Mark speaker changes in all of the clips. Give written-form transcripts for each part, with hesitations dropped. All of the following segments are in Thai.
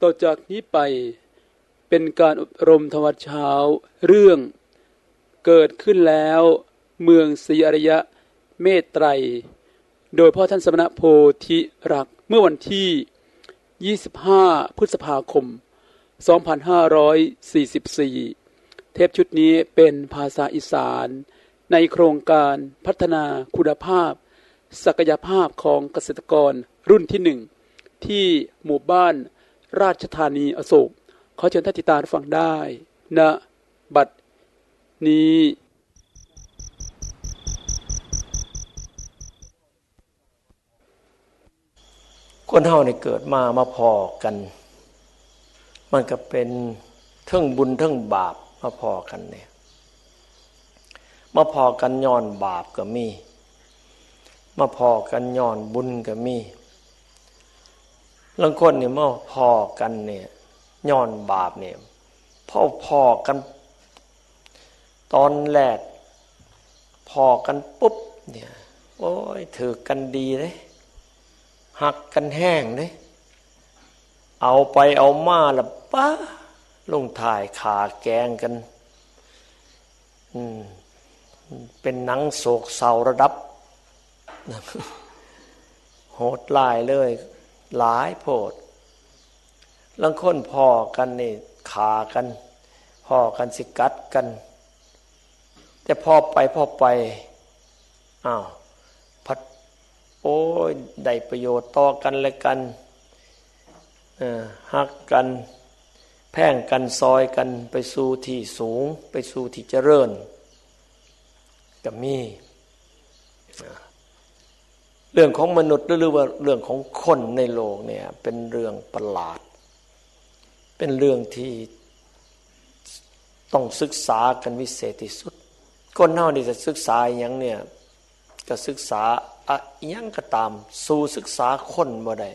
Speaker 1: ต่อจากนี้ไปเป็นการอบรมธรรมวัดเช้าเรื่องเกิดขึ้นแล้วเมืองศรีอริยะเมตไตรโดยพ่อท่านสมณโพธิรักษ์เมื่อวันที่25พฤษภาคม2544เทปชุดนี้เป็นภาษาอีสานในโครงการพัฒนาคุณภาพศักยภาพของเกษตรกรรุ่นที่1ที่หมู่บ้านราชธานีอโศกขอเชิญท่านติดตามฟังได้ณบัดนี้
Speaker 2: คนเฮานี่เกิดมาพอกันมันก็เป็นเทิงบุญเทิงบาปมาพอกันเนี่ยมาพอกันย้อนบาปก็มีมาพอกันย้อนบุญก็มีบางคนนี่มาพอกันเนี่ยย้อนบาปเนี่ยพอกันตอนแรกพอกันปุ๊บเนี่ยโอ้ยถือกันดีเลยหักกันแห้งเลยเอาไปเอามาละป้าลงถ่ายขาแกงกันเป็นหนังโศกเศร้าระดับโหดร้ายเลยหลายโพดบางคนพอกันนี่ขากันพอกันสิกัดกันแต่พอไปอ้าวพัดโอ้ยได้ประโยชน์ต่อกันและกันฮักกันแพ่งกันซอยกันไปสู่ที่สูงไปสู่ที่เจริญก็มีเรื่องของมนุษย์หรือว่าเรื่องของคนในโลกเนี่ยเป็นเรื่องประหลาดเป็นเรื่องที่ต้องศึกษากันวิเศษที่สุดคนเฮานี่จะศึกษาอย่างเนี่ยก็ศึกษาอะหยังก็ตามสู่ศึกษาคนบ่ได้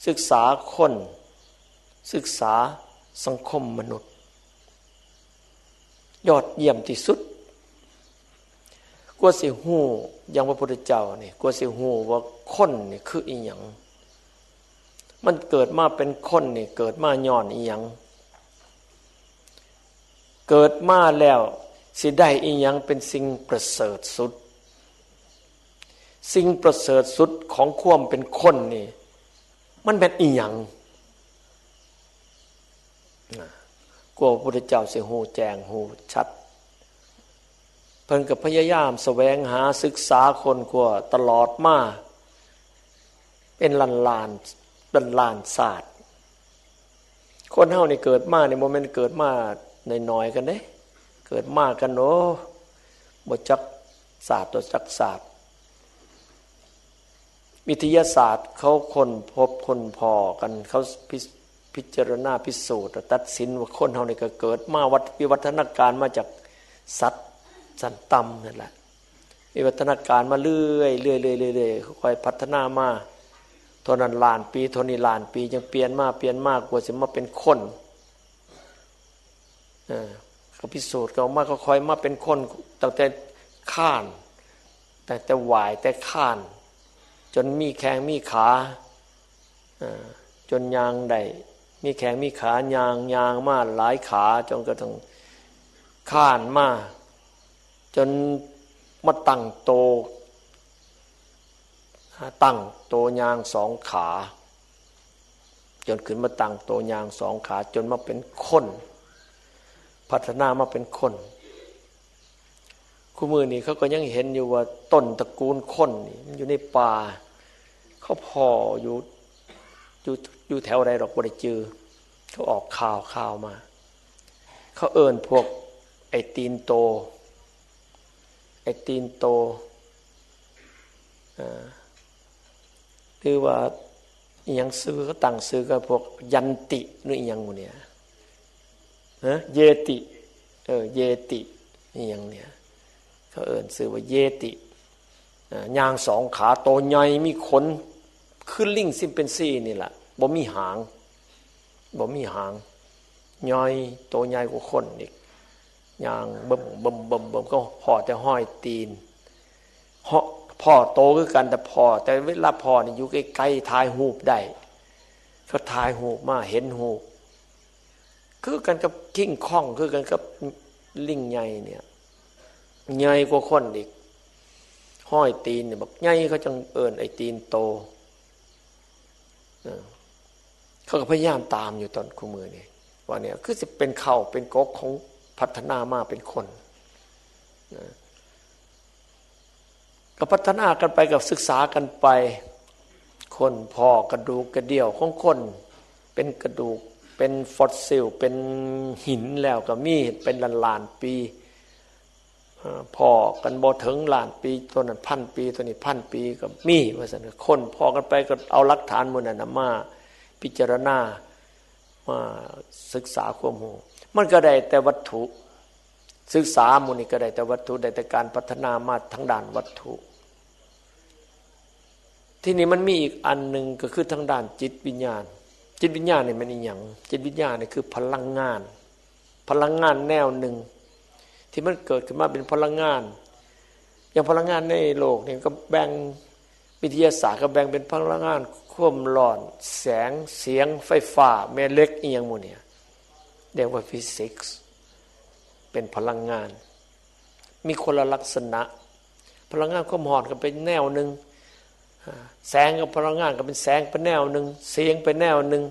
Speaker 2: ศึกษาคนศึกษาสังคมมนุษย์ยอดเยี่ยมที่สุดกว่าสิฮู้อย่างพระพุทธเจ้านี่กว่าสิฮู้ว่าคนนี่คืออีหยังมันเกิดมาเป็นคนนี่เกิดมาย้อนอีหยังเกิดมาแล้วสิได้อีหยังเป็นสิ่งประเสริฐสุดสิ่งประเสริฐสุดของความเป็นคนนี่มันเป็นอีหยังกว่าพระพุทธเจ้าสิฮู้แจ้งฮู้ชัดเพิ่นก็พยายามแสวงหาศึกษาคนกว่าตลอดมาเป็นล้านศาสตร์คนเฮานี่เกิดมานี่บ่แม่นเกิดมาน้อยๆกันเด้เกิดมากันโอ้บ่จักศาสตร์ต่อจักศาสตร์วิทยาศาสตร์เขาค้นพบค้นพอกันเขาพิจารณาพิสูจน์ตัดสินว่าคนเฮานี่ก็เกิดมาวิวัฒนาการมาจากสัตว์สันต่ำนั่นแหละวิวัฒนาการมาเรื่อยๆค่อยพัฒนามาเท่านั้นล้านปีเท่านี้ล้านปียังเปลี่ยนมากกว่าสิมาเป็นคนเขาพิสูจน์กันมาค่อยๆมาเป็นคนตั้งแต่ข้านแต่หวายแต่ข้านจนมีแข้งมีขาจนยางได้มีแข้งมีขายางมาหลายขาจนกระทั่งข้านมาจนมาตั้งโตยางสองขาจนขึ้นมาตั้งโตยางสองขาจนมาเป็นคนพัฒนามาเป็นคนคู่มือนี่เขาก็ยังเห็นอยู่ว่าต้นตระกูลคนนี่มันอยู่ในป่าเขาพออยู่แถวใดหรอกบ่ได้เจอเขาออกข่าวมาเขาเอิ้นพวกไอ้ตีนโตคือว่าอีหยังซื้อเขาตั้งซื้อกับพวกยันติหรืออีหยังหมู่เนี่ยเยติเยติอีหยังเนี่ยเขาเอิ้นชื่อว่าเยติยางสองขาโตใหญ่มีขนขึ้นลิงซิมเป็นซี่นี่ล่ะบ่มีหางย่อยโตใหญ่กว่าคนอีกยางบิ่มก็ห่อแต่ห้อยตีนพ่อโตคือกันแต่เวลาพ่อนี่อยู่ใกล้ๆทายหูปได้ เขา ก็ถ่ายหูปมาเห็นหูปคือกันกับกิ้งข้องคือกันกับลิงใหญ่เนี่ยใหญ่กว่าคนอีกห้อยตีนเนี่ยบอกใหญ่เขาจังเอิ้นไอ้ตีนโตเขาก็พยายามตามอยู่ตอนคู่มือนี่ว่าเนี่ยคือจะเป็นเข่าเป็นกกของพัฒนามาเป็นคนก็พัฒนากันไปกับศึกษากันไปคนพอกระดูกกระเดี่ยวของคนเป็นกระดูกเป็นฟอสซิลเป็นหินแล้วก็มีเป็นล้านๆปีพอกันบ่ถึงล้านปีตัวนั้นพันปีตัวนี้พันปีก็มีว่าซั่นคนพอกันไปก็เอาหลักฐานหมู่นั้นมาพิจารณามาศึกษาความรู้มันก็ได้แต่วัตถุศึกษาหมู่นี้ก็ได้แต่วัตถุได้แต่การพัฒนามาทางด้านวัตถุที่นี่มันมีอีกอันหนึ่งก็คือทางด้านจิตวิญญาณจิตวิญญาณนี่มันอีหยังจิตวิญญาณนี่คือพลังงานแนวหนึ่งที่มันเกิดขึ้นมาเป็นพลังงานอย่างพลังงานในโลกนี่ก็แบ่งวิทยาศาสตร์ก็แบ่งเป็นพลังงานความร้อนแสงเสียงไฟฟ้าแม่เหล็กอีหยังหมู่เนี่ยเรียกว่าฟิสิกส์เป็นพลังงานมีคนละลักษณะพลังงานความร้อนก็เป็นแนวหนึ่งแสงกับพลังงานก็เป็นแสงเป็นแนวหนึ่งเสียงเป็นแนวหนึ่ง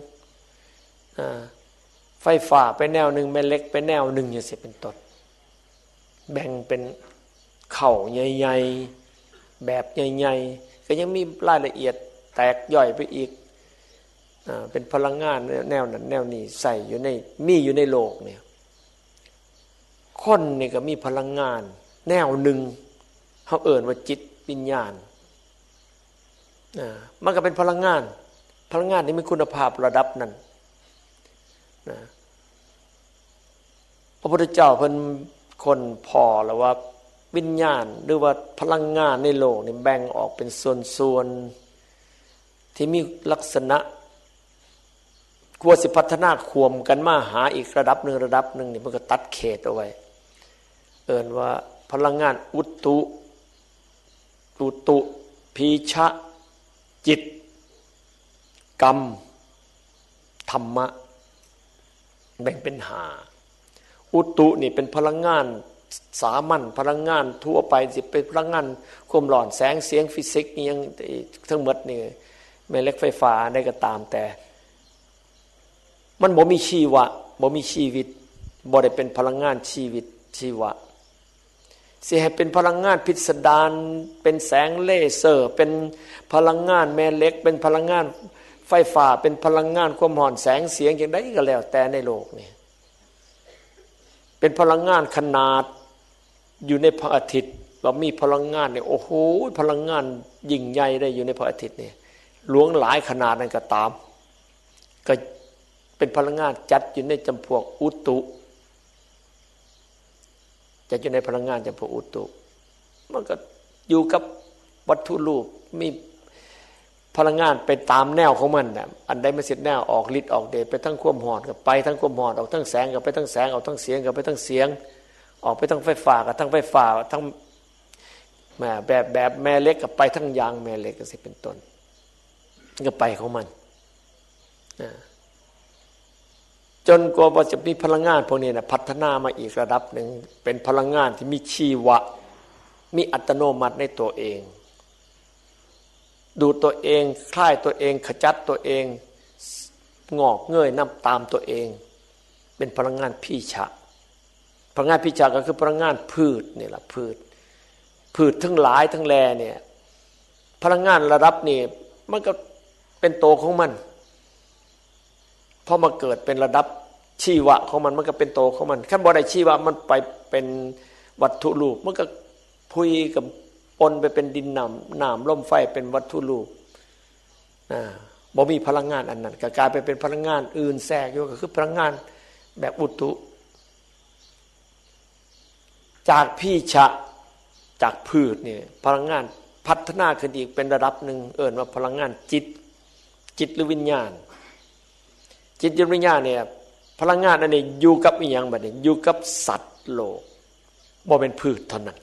Speaker 2: ไฟฟ้าเป็นแนวหนึ่งแม่เหล็กเป็นแนวหนึ่งอย่างนี้เป็นต้นแบ่งเป็นเข่าใหญ่ๆแบบใหญ่ๆก็ยังมีรายละเอียดแตกย่อยไปอีกเป็นพลังงานแนวนั้นแนวนี้ใส่อยู่ในมีอยู่ในโลกเนี่ยคนนี่ก็มีพลังงานแนวหนึ่งเขาเอ่ยว่าจิตวิญญาณมันก็เป็นพลังงานนี้มีคุณภาพระดับนั้นพระพุทธเจ้าเพิ่นคนพอแล้วว่าวิญญาณหรือว่าพลังงานในโลกนี่แบ่งออกเป็นส่วนๆที่มีลักษณะกลัวสิพัฒนาควมกันมาหาอีกระดับหนึ่งนี่มันก็ตัดเขตเอาไว้เอิ้นว่าพลังงานอุตุพีชะจิตกรรมธรรมะแบ่งเป็น5อุตุนี่เป็นพลังงานสามัญพลังงานทั่วไปสิเป็นพลังงานความร้อนแสงเสียงฟิสิกส์นี่ยังทั้งหมดนี่แม่เหล็กไฟฟ้าได้ก็ตามแต่มันบ่มีชีวะบ่มีชีวิตบ่ได้เป็นพลังงานชีวิตชีวะสิให้เป็นพลังงานพิสดารเป็นแสงเลเซอร์เป็นพลังงานแม่เหล็กเป็นพลังงานไฟฟ้าเป็นพลังงานความร้อนแสงเสียงอย่างใดก็แล้วแต่ในโลกนี่เป็นพลังงานขนาดอยู่ในพระอาทิตย์ว่ามีพลังงานเนี่ยโอ้โหพลังงานยิ่งใหญ่ได้อยู่ในพระอาทิตย์นี่หลวงหลายขนาดนั้นก็ตามก็เป็นพลังงานจัดอยู่ในจำพวกอุตุจัดอยู่ในพลังงานจำพวกอุตุมันก็อยู่กับวัตถุรูปมีพลังงานไปตามแนวของมันน่ะอันใดมันเสร็จแนวออกฤทธิ์ออกเดชไปทั้งความร้อนก็ไปทั้งความร้อนออกทั้งแสงก็ไปทั้งแสงออกทั้งเสียงก็ไปทั้งเสียงออกไปทั้งไฟฟ้าก็ทั้งไฟฟ้าทั้งแบบแม่เหล็กก็ไปทั้งยางแม่เหล็กก็สิเป็นต้นก็ไปของมันจนกว่าจะมีพลังงานพวกนี้นะพัฒนามาอีกระดับหนึ่งเป็นพลังงานที่มีชีวะมีอัตโนมัติในตัวเองดูตัวเองคล้ายตัวเองขจัดตัวเองงอกเงยน้ำตามตัวเองเป็นพลังงานพีชะพลังงานพีชะก็คือพลังงานพืชนี่แหละพืชทั้งหลายทั้งแลเนี่ยพลังงานระดับนี้มันก็เป็นโตของมันพอมาเกิดเป็นระดับชีวะของมันมันก็เป็นโตของมันขั้นบ่ได้ชีวะมันไปเป็นวัตถุรูปมันก็พุยกับปนไปเป็นดินน้ำลมไฟเป็นวัตถุรูปบ่มีพลังงานอันนั้นก็กลายไปเป็นพลังงานอื่นแทรกอยู่ก็คือพลังงานแบบอุตุจากพีชะจากพืชนี่พลังงานพัฒนาขึ้นอีกเป็นระดับหนึ่งเอิ้นว่าพลังงานจิตหรือวิญญาณจิตวิญญาณเนี่ยพลังงานอันนี้อยู่กับอีหยังบัดนี้อยู่กับสัตว์โลกบ่เป็นพืชเท่านั้น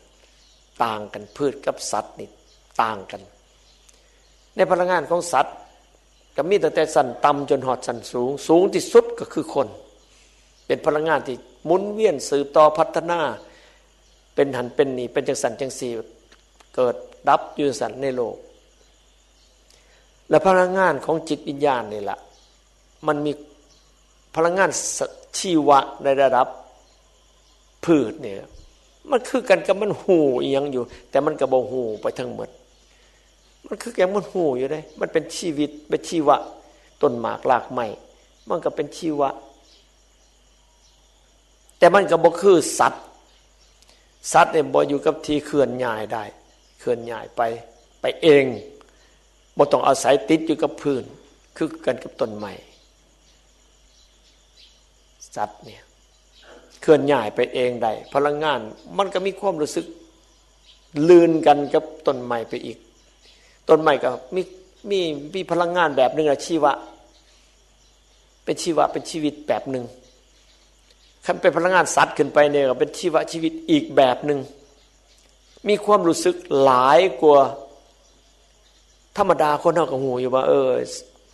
Speaker 2: ต่างกันพืชกับสัตว์นี่ต่างกันในพลังงานของสัตว์ ก็มีตั้งแต่สั้นต่ำจนหอดสั้นสูงสูงที่สุดก็คือคนเป็นพลังงานที่หมุนเวียนสืบต่อพัฒนาเป็นหันเป็นนี่เป็นจังสันจังสีเกิดดับอยู่สันในโลกและพลังงานของจิตวิญญาณนี่แหละมันมีพลังงานชีวะในระดับพืชเนี่ยมันคือกันกับมันหูอีหยังอยู่แต่มันก็บ่หูไปทั้งหมดมันคือแกมันหูอยู่ได้มันเป็นชีวิตเป็นชีวะต้นหมากรากไม้มันก็เป็นชีวะแต่มันก็บ่คือสัตว์เนี่ยบ่อยู่กับที่เคลื่อนย้ายได้เคลื่อนย้ายไปเองบ่ต้องอาศัยติดอยู่กับพื้นคือกันกับต้นไม้สัตว์เนี่ยเคลื่อนย้ายไปเองได้พลังงานมันก็มีความรู้สึกลื่นกันกับต้นไม้ไปอีกต้นไม้ก็มีพลังงานแบบนึงอะชีวะเป็นชีวะเป็นชีวิตแบบนึงคันเป็นพลังงานสัตว์ขึ้นไปเนี่ยก็เป็นชีวะชีวิตอีกแบบนึงมีความรู้สึกหลายกว่าธรรมดาคนเฮาก็ฮู้อยู่ว่า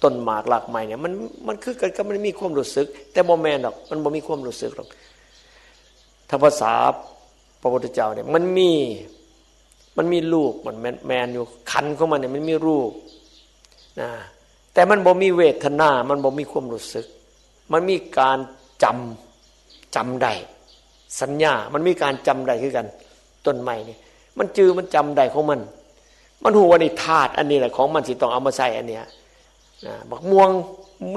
Speaker 2: ต้นหมากรากไม้เนี่ยมันคือกันก็มันมีความรู้สึกแต่บ่แม่นหรอกมันบ่มีความรู้สึกหรอกถ้าภาษาพระพุทธเจ้าเนี่ยมันมีรูปมันแมนอยู่ขันของมันเนี่ยมันมีรูปนะแต่มันบ่มีเวทนามันบ่มีความรู้สึกมันมีการจำได้สัญญามันมีการจำได้คือกันต้นไม้นี่มันจือมันจำได้ของมันหูว่านี่ธาตุอันนี้แหละของมันสิต้องเอามาใส่อันเนี้ยนะบักม่วง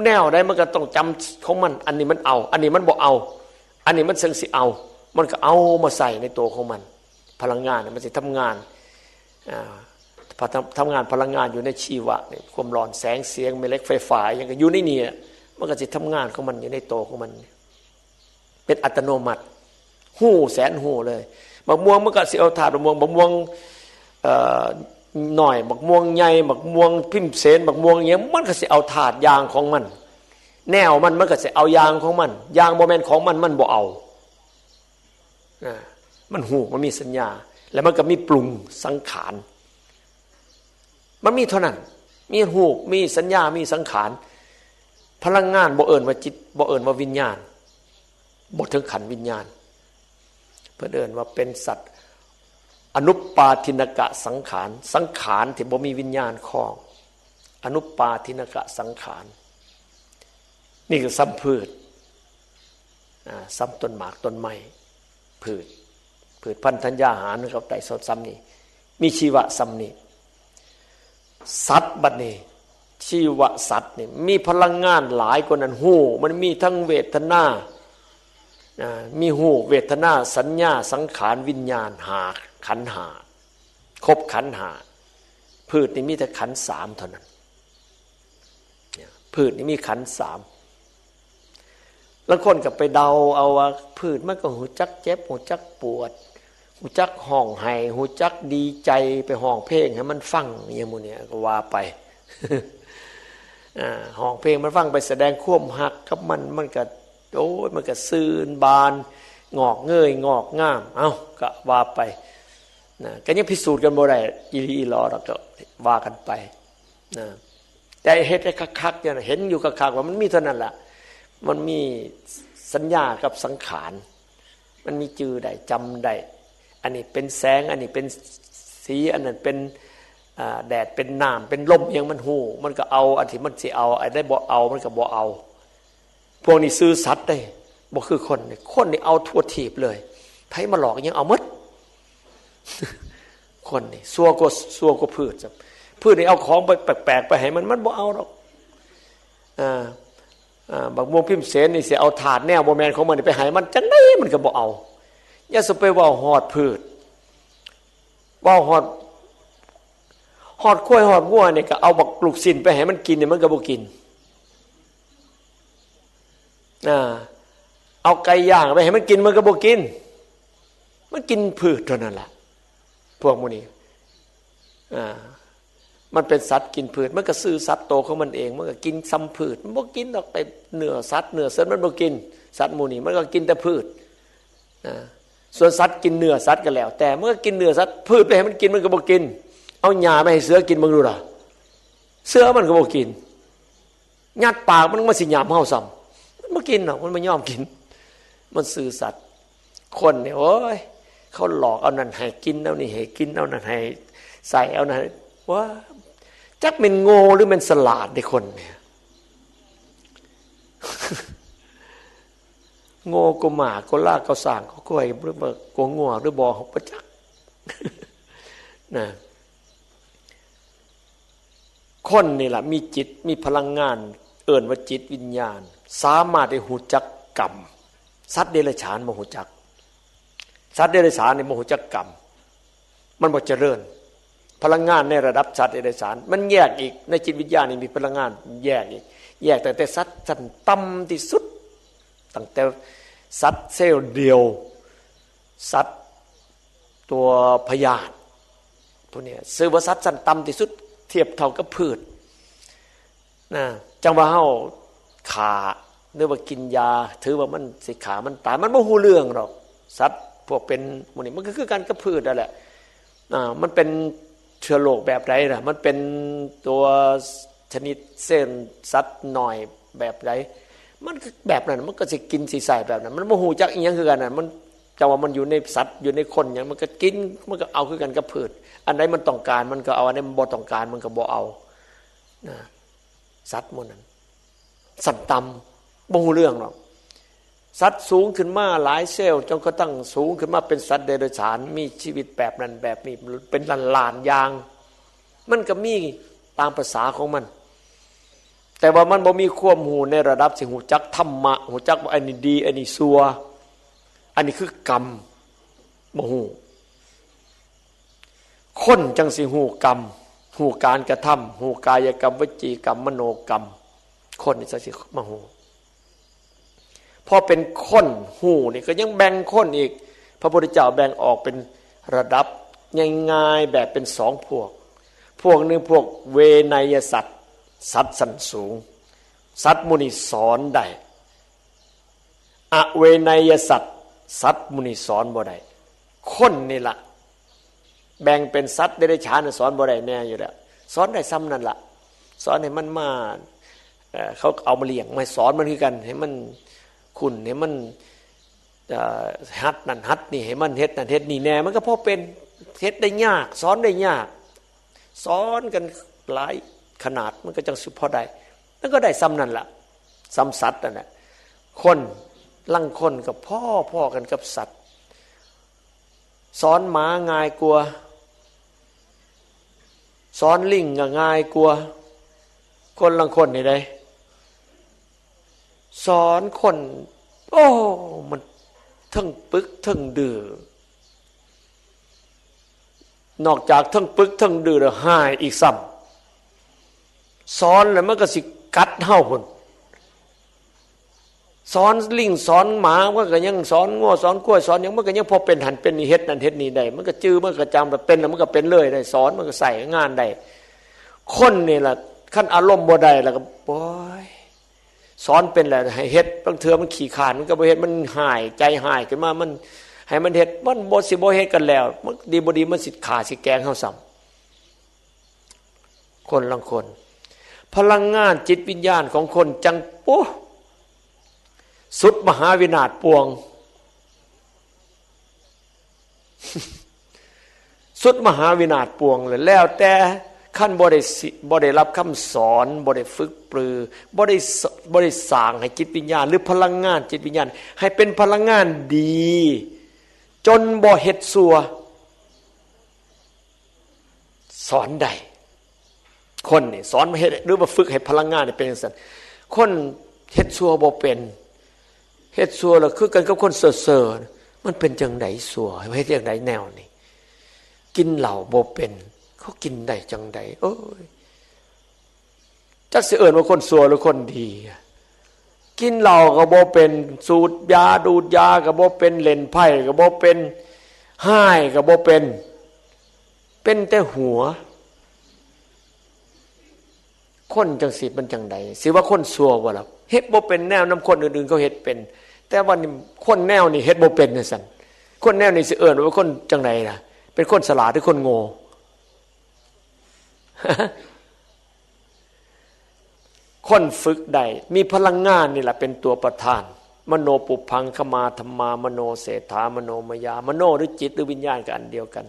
Speaker 2: แนวได้มันก็ต้องจำของมันอันนี้มันเอาอันนี้มันบ่เอาอันนี้มันเชิงสิเอามันก็เอามาใส่ในตัวของมันพลังงานมันจะทำงานทำงานพลังงานอยู่ในชีวะเนี่ยความร้อนแสงเสียงแม่เหล็กไฟฟ้าอย่างก็อยู่ในนี่มันก็จะทำงานของมันอยู่ในตัวของมันเป็นอัตโนมัติหู้แสนหู้เลยบักม่วงมันก็สิเอาถาดบักม่วงหน่อยบักม่วงใหญ่บักม่วงพิมพ์เสนบักม่วงอย่างมันก็สิเอาถาดยางของมันแนวมันก็สิเอายางของมันยางบ่แม่นของมันบ่เอามันหูมันมีสัญญาแล้วมันก็มีปรุงสังขารมันมีเท่านั้นมีหูมีสัญญามีสังขารพลังงานบ่เอิ้นว่าจิตบ่เอิ้นว่าวิญญาณบ่ถึงขันธ์วิญญาณเพิ่นเอิ้นว่าเป็นสัตว์อนุปาทินกะสังขารสังขารที่บ่มีวิญญาณครองอนุปาทินกะสังขารนี่คือสัมพืชสัมต้นหมากต้นไม้พืชพันธุ์ธัญญาหารกับไตรสดซ้ำนี่มีชีวะซ้ำนี่สัตว์บัดนี้ชีวะสัตว์นี่มีพลังงานหลายกว่านั้นหูมันมีทั้งเวทนามีหูเวทนาสัญญาสังขารวิญญาณหาขันธ์ห้าครบขันธ์ห้าพืชนี่มีแต่ขันธ์สามเท่านั้นพืชนี่มีขันธ์สามแล้วคนก็ไปเดาเอาว่าพืชมันก็หูจักเจ็บหูจักปวดหูจักห้องไห้หูจักดีใจไปห้องเพลงให้มันฟังอย่างโมเนี่ยก็ว่าไปห้องเพลงมันฟังไปแสดงความหักกับมันก็โอ้ยมันก็ซื่นบานงอกเงยงอกงามเอ้าก็ว่าไปนะก็ยังพิสูจน์กันบ่ได้อีหลีอีหลอแล้วก็ว่ากันไปนะแต่เฮ็ดให้คักๆเนี่ยเห็นอยู่คักๆว่ามันมีเท่านั้นแหละมันมีสัญญากับสังขารมันมีจือได้จำได้อันนี้เป็นแสงอันนี้เป็นสีอันนั้นเป็นแดดเป็นน้ำเป็นลมอย่างมันหูมันก็เอาอันที่มันสิเอาไอ้ได้บ่เอามันก็บ่เอาพวกนี้ซื้อสัตว์ได้บ่คือคนนี่เอาทั่วทีบเลยไผมาหลอกยังเอาหมดคนนี่ซัวก็พืชนี่เอาของไปแปลกๆไปให้มันบ่เอาหรอกบักม่วงพิมพ์เสนนี่สิเอาถาดแนวบ่แม่นของมันไปให้มันจังได๋มันก็บ่เอาอย่าสิไปเว้าฮอดพืชเว้าฮอดกล้วยฮอดงัวนี่ก็เอาบักลูกชิ้นไปให้มันกินนี่มันก็บ่กินเอาไก่ย่างไปให้มันกินมันก็บ่กินมันกินพืชเท่านั้นล่ะพวกหมู่นี้มันเป็นสัตว์กินพืชมันก็ซื้อสัตว์โตของมันเองมันก็กินซ้ำพืชมันบ่กินดอกแต่เนื้อสัตว์เนื้อเส้นมันบ่กินสัตว์หมู่นี้มันก็กินแต่พืชส่วนสัตว์กินเนื้อสัตว์ก็แล้วแต่เมื่อกินเนื้อสัตว์พืชไปให้มันกินมันก็บ่กินเอาหญ้าไปให้เสือกินมึงดูล่ะเสือมันก็บ่กิน ยัดปากมันมาสิหยามเฮาซ้ำมันบ่กินหรอกมันไม่ยอมกินมันซื่อสัตย์คนเนี่ยโอ้ยเขาหลอกเอานั่นให้กินเอานี่ให้กินเอานั่นให้ใส่เอานั่นว่าจักเป็นโง่หรือเป็นสลาดในคนเนี่ยโง่ก็หมาก็ลากก็สร้างก็กล้วยหรือบ่ก็งัวหรือบ่ของประจักษ์นะคนนี่แหละมีจิตมีพลังงานเอิ่นว่าจิตวิญญาณสามารถได้หูจักกรรมสัตว์เดรัจฉานบ่หูจักสัตว์เดรัจฉานนี่บ่หูจักกรรมมันบ่เจริญพลังงานในระดับสัตว์เดรัจฉานมันแยกอีกในจิตวิญญาณนี่มีพลังงานแยกอีกแยกแต่สัตว์ชั้นต่ำที่สุดตั้งแต่สัตว์เซลล์เดียวสัตว์ตัวพยาธิพวกนี้ซื้อว่าสัตว์ชั้นต่ำที่สุดเทียบเท่ากับพืชนะจังว่าเฮาขาหรือว่ากินยาถือว่ามันสิขามันตายมันบ่ฮู้เรื่องหรอกสัตว์พวกเป็นพวกนี้มันก็คือการกับพืชนั่นแหละมันเป็นเชื้อโรคแบบไรล่ะมันเป็นตัวชนิดเส้นสัตว์หน่อยแบบไรมันแบบนั้นมันก็สิกินสิใส่แบบนั้นมันบ่ฮู้จักอีหยังคือกันน่ะมันจังว่ามันอยู่ในสัตว์อยู่ในคนหยังมันก็กินมันก็เอาคือกันกับพืชอันใดมันต้องการมันก็เอาอันใดมันบ่ต้องการมันก็บ่เอานะสัตว์หมดนั้นสัตว์ต่ำบ่ฮู้เรื่องหรอกสัตว์สูงขึ้นมาหลายเซลล์จนกระทั่งสูงขึ้นมาเป็นสัตว์เดรัจฉานมีชีวิตแบบนั้นแบบนี้เป็นล้านๆอย่างมันก็มีตามภาษาของมันแต่ว่ามันบ่มีความหูในระดับสิหูจักธรรมะหูจักว่าอันนี้ดีอันนี้ชั่วอันนี้คือกรรมบ่ฮู้คนจังสิหูกรรมหูการกระทำหูกายกรรมวจีกรรมมโนกรรมคนนี่จังสิมาหูพอเป็นคนหูนี่ก็ยังแบ่งคนอีกพระพุทธเจ้าแบ่งออกเป็นระดับง่ายๆแบบเป็นสองพวกหนึ่งพวกเวไนยสัตว์สัตว์สันสูงสัตว์มุนีสอนได้อเวไนยสัตว์สัตว์มุนีสอนบ่ได้คนนี่ล่ะแบ่งเป็นสัตว์เดรัจฉานสอนบ่ได้แน่อยู่แล้วสอนได้ซ้ำนั่นล่ะสอนให้มันมาเขาเอามาเลี้ยงมาสอนมันคือกันให้มันคุณให้มันฮัดนั่นฮัดนี่ให้มันเฮ็ดนั่นเฮ็ดนี่แน่มันก็พอเป็นเฮ็ดได้ยากสอนได้ยากสอนกันหลายขนาดมันก็จังสุดพอได้แล้วก็ได้ซ้ำนั่นล่ะซ้ำสัตว์นั่นแหละคนลังคนกับพ่อกันกับสัตว์สอนหมาง่ายกลัวสอนลิงก็ง่ายกลัวคนลังคนนี่ได้สอนคนโอ้มันทั้งปึกทั้งดื้อนอกจากทั้งปึกทั้งดื้อแล้วหายอีกซ้ำสอนแล้วมันก็สิกัดเฮาพุ่นสอนลิงสอนหมามันก็ยังสอนงัวสอนกล้วยสอนหยังมันก็ยังพอเป็นหันเป็นนี่เฮ็ดนั่นเฮ็ดนี่ได้มันก็จื้อมันก็จำแบบเป็นแล้วมันก็เป็นเลยได้สอนมันก็ใส่งานได้คนนี่ล่ะคันอารมณ์บ่ได้แล้วก็โอ้ยสอนเป็นแหละให้เฮ็ดบางเทื่อมันขี้ขานมันก็บ่เฮ็ดมันหายใจหายขึ้นมามันให้มันเฮ็ดมันบ่สิบ่เฮ็ดกันแล้วมันดีบ่ดีมันสิขาสิแกงเฮาซ้ำคนลังคนพลังงานจิตวิญญาณของคนจังโป๊ะสุดมหาวินาศปวง สุดมหาวินาศปวงเลยแล้วแต่ขั้นบ่ได้รับคำสอนบ่ได้ฝึกปรือบ่ได้สร้างให้จิตวิญญาณหรือพลังงานจิตวิญญาณให้เป็นพลังงานดีจนบ่เฮ็ดซัวสอนได้คนนี่สอนมาเฮ็ดหรือว่าฝึกให้พลังงานนี่เป็นจังซั่นคนเฮ็ดซัวบ่เป็นเฮ็ดซัวแล้วคือกันกับคนเซ่อๆมันเป็นจังได๋ซัวเฮ็ดจังได๋แนวนี่กินเหล้าบ่เป็นเขากินได้จังได๋โอ้ยจักสิเอิ้นว่าคนซัวหรือคนดีกินเหล้าก็บ่เป็นสูดยาดูดยาก็บ่เป็นเล่นไพ่ก็บ่เป็นห้ายก็บ่เป็นแต่หัวคนจังสิมันจังไดสิว่าคนซัวบ่ล่ะเฮ็ดบ่เป็นแนวนำคนอื่นๆเขาเฮ็ดเป็นแต่ว่านี่คนแนวนี่เฮ็ดบ่เป็นจังซั่นคนแนวนี่สิเอิ้นว่าคนจังไดล่ะเป็นคนฉลาดหรือคนโง่ คนฝึกได้มีพลังงานนี่แหละเป็นตัวประธานมโนปุพังขมาธรรมามโนเศรษฐามโนมยามโนหรือจิตหรือวิญญาณกันอันเดียวกัน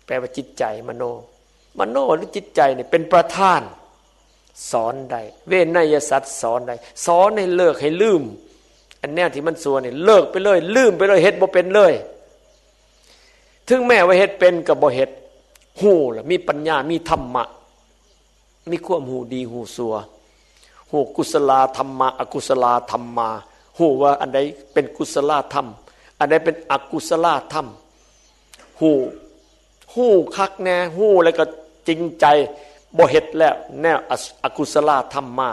Speaker 2: แปลว่าจิตใจมโนหรือจิตใจนี่เป็นประธานสอนได้เวนยสัตว์สอนได้สอนให้เลิกให้ลืมอันแน่ที่มันสัวนี่เลิกไปเลยลืมไปเลยเฮ็ดบ่เป็นเลยถึงแม้ว่าเฮ็ดเป็นก็บ่เฮ็ดฮู้ล่ะมีปัญญามีธรรมะมีความฮู้ดีฮู้สัวฮู้กุศลธรรมะอกุศลธรรมาฮู้ว่าอันใดเป็นกุศลธรรมอันใดเป็นอกุศลธรรมฮู้คักแน่ฮู้แล้วก็จริงใจบ่เฮ็ดแล้วแนวอกุศลธรรมมา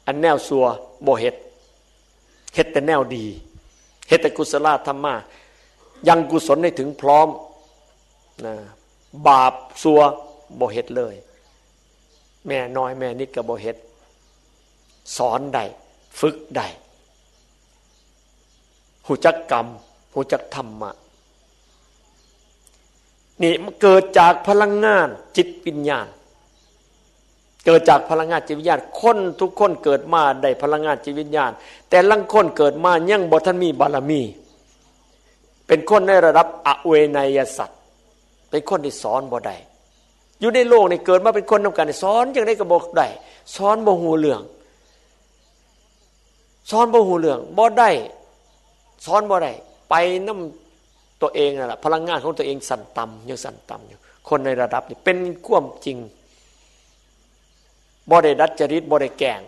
Speaker 2: อันแนวสัวบ่เฮ็ดแต่แนวดีเฮ็ดแต่กุศลธรรมมายังกุศลให้ถึงพร้อมนะบาปสัวบ่เฮ็ดเลยแม่น้อยแม่นิดก็บ่เฮ็ดสอนได้ฝึกได้หูจักกรรมหูจักธรรมะนี่มันเกิดจากพลังงานจิตวิญญาณเกิดจากพลังงานจิตวิญญาณคนทุกคนเกิดมาได้พลังงานจิตวิญญาณแต่ลังคนเกิดมายังบ่ทันมีบารมีเป็นคนในระดับอเวนยสัตว์เป็นคนที่สอนบ่ได้อยู่ในโลกนี่เกิดมาเป็นคนนำกันสอนจังได๋ก็บ่ได้สอนบ่ฮู้เรื่องสอนบ่ฮู้เรื่องบ่ได้สอนบ่ได้ไปนำตัวเองนั่นล่ะพลังงานของตัวเองสั่นต่ำยังสั่นต่ำอยู่คนในระดับนี้เป็นความจริงบ่ได้ดัดจริตบ่ได้แกล้ง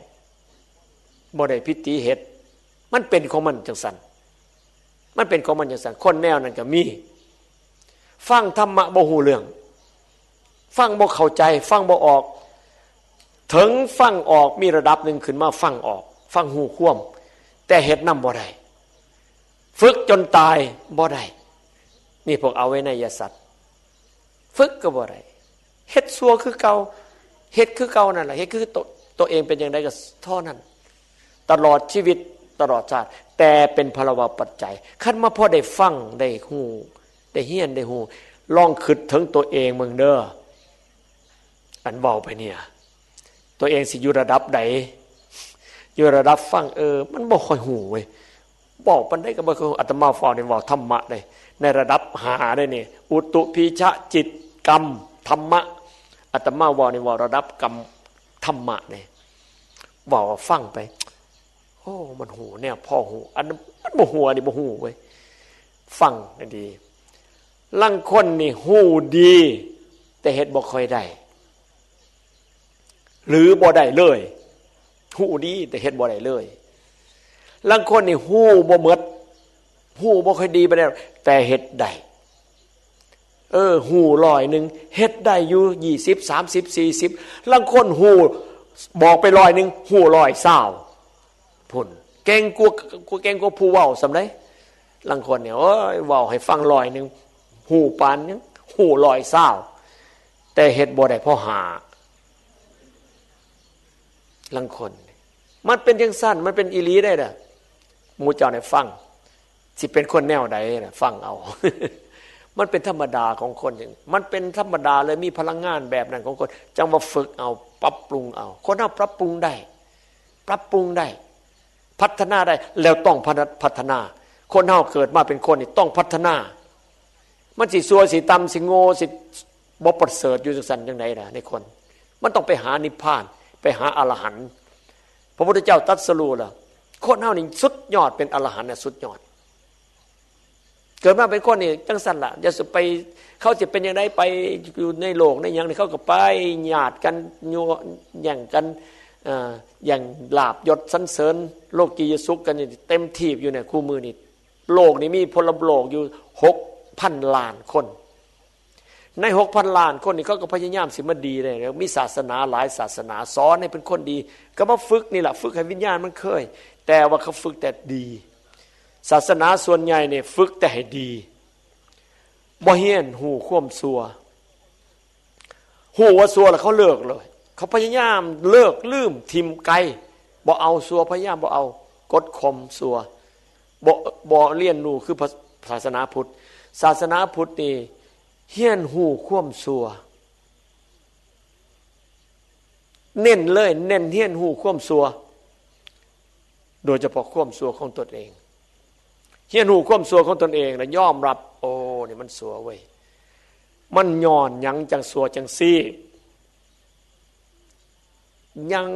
Speaker 2: บ่ได้พิธีเฮ็ดมันเป็นของมันจังซั่นมันเป็นของมันจังซั่นคนแนวนั้นก็มีฟังธรรมะบ่ฮู้เรื่องฟังบ่เข้าใจฟังบ่ออกถึงฟังออกมีระดับหนึ่งขึ้นมาฟังออกฟังหูความแต่เฮ็ดนำบ่ได้ฝึกจนตายบ่ได้นี่พวกเอาไว้ในยสัตว์ฝึกก็บ่ได้เฮ็ดซัวคือเก่าเฮ็ดคือเก่านั่นแหละเฮ็ดคือตัวเองเป็นอย่างไรก็เท่านั้นตลอดชีวิตตลอดชาติแต่เป็นภาวะปัจจัยคันมาพอได้ฟังได้ฮู้ได้เฮียนได้ฮู้ลองคิดถึงตัวเองมึงเด้ออันเว้าไปเนี่ยตัวเองสิอยู่ระดับใดอยู่ระดับฟังมันบ่ค่อยฮู้เว้ยบอกปานใดก็บ่คืออาตมาฟ้านี่เว้าธรรมะได้ในระดับหาได้นี่อุตุพีชะจิตกรรมธรรมะอาตมาเว้านี่เว้าระดับกรรมธรรมะนี่เว้าฟังไปโอ้มันหูแนวพ่อหูอันมันบ่ฮู้อันนี้บ่ฮู้เว้ยฟังให้ดีลังคนนี่ฮู้ดีแต่เฮ็ดบ่ค่อยได้หรือบ่ได้เลยฮู้ดีแต่เฮ็ดบ่ได้เลยลังคนนี่ฮู้บ่หมดฮู้บ่ค่อยดีไปแล้วแต่เฮ็ดได้ฮู้100นึงเฮ็ดได้อยู่20 30 40ลังคนฮู้บอกไป100นึงฮู้120พุ่นเก่งกว่าผู้เว้าซำไดลังคนเนี่ยโอ้ยเว้าให้ฟัง100นึงฮู้ปานนึงฮู้120แต่เฮ็ดบ่ได้พอหาลังคนมันเป็นจังซั่นมันเป็นอีหลีได้น่ะหมู่เจ้าได้ฟังสิเป็นคนแนวใดน่ะฟังเอา มันเป็นธรรมดาของคนอย่างมันเป็นธรรมดาเลยมีพลังงานแบบนั้นของคนจังว่าฝึกเอาปรับปรุงเอาคนเอาปรับปรุงได้พัฒนาได้แล้วต้องพัฒนาคนเฮาเกิดมาเป็นคนนี่ต้องพัฒนามันสิซัวสิต่ำสิโง่สิบ่ประเสริฐอยู่จังซั่นจังได๋ล่ะในคนมันต้องไปหานิพพานไปหาอรหันต์พระพุทธเจ้าตรัสรู้ล่ะคนเฮานี่สุดยอดเป็นอรหันต์น่ะสุดยอดเกิดมาเป็นคนนี่จังซั่นล่ะอย่าสิไปเขาสิเป็นจังได๋ไปอยู่ในโลกในหยังนี่เขาก็ไปญาติกันยั่วแย่งกันอย่างลาภยศสรรเสริญโลกียสุขกันนี่เต็มทีบอยู่เนี่ยคู่มือนี่โลกนี้มีพลโลกอยู่ 6,000 ล้านคนใน 6,000 ล้านคนนี่เขาก็พยายามสิมาดีได้มีศาสนาหลายศาสนาสอนให้เป็นคนดีก็มาฝึกนี่แหละฝึกให้วิญญาณมันเคยแต่ว่าเขาฝึกแต่ดีศาสนาส่วนใหญ่เนี่ยฝึกแต่ให้ดีบ่เฮียนหูความซัวหูว่าซัวแล้วเขาเลิกเลยเขาพยายามเลิกลืมทิมไกลบ่เอาซัวพยายามบ่เอากดข่มซัวบ่เรียนรู้คือศาสนาพุทธนี่เฮียนหูความซัว เน้นเลยเน้นเฮียนหูความซัวโดยเฉพาะความซัวของตนเองเฮียนหูความซัวของตนเองแล้วยอมรับโอ้นี่มันซัวเว้ยมันย้อนหยังจังซัวจังซี่ยัง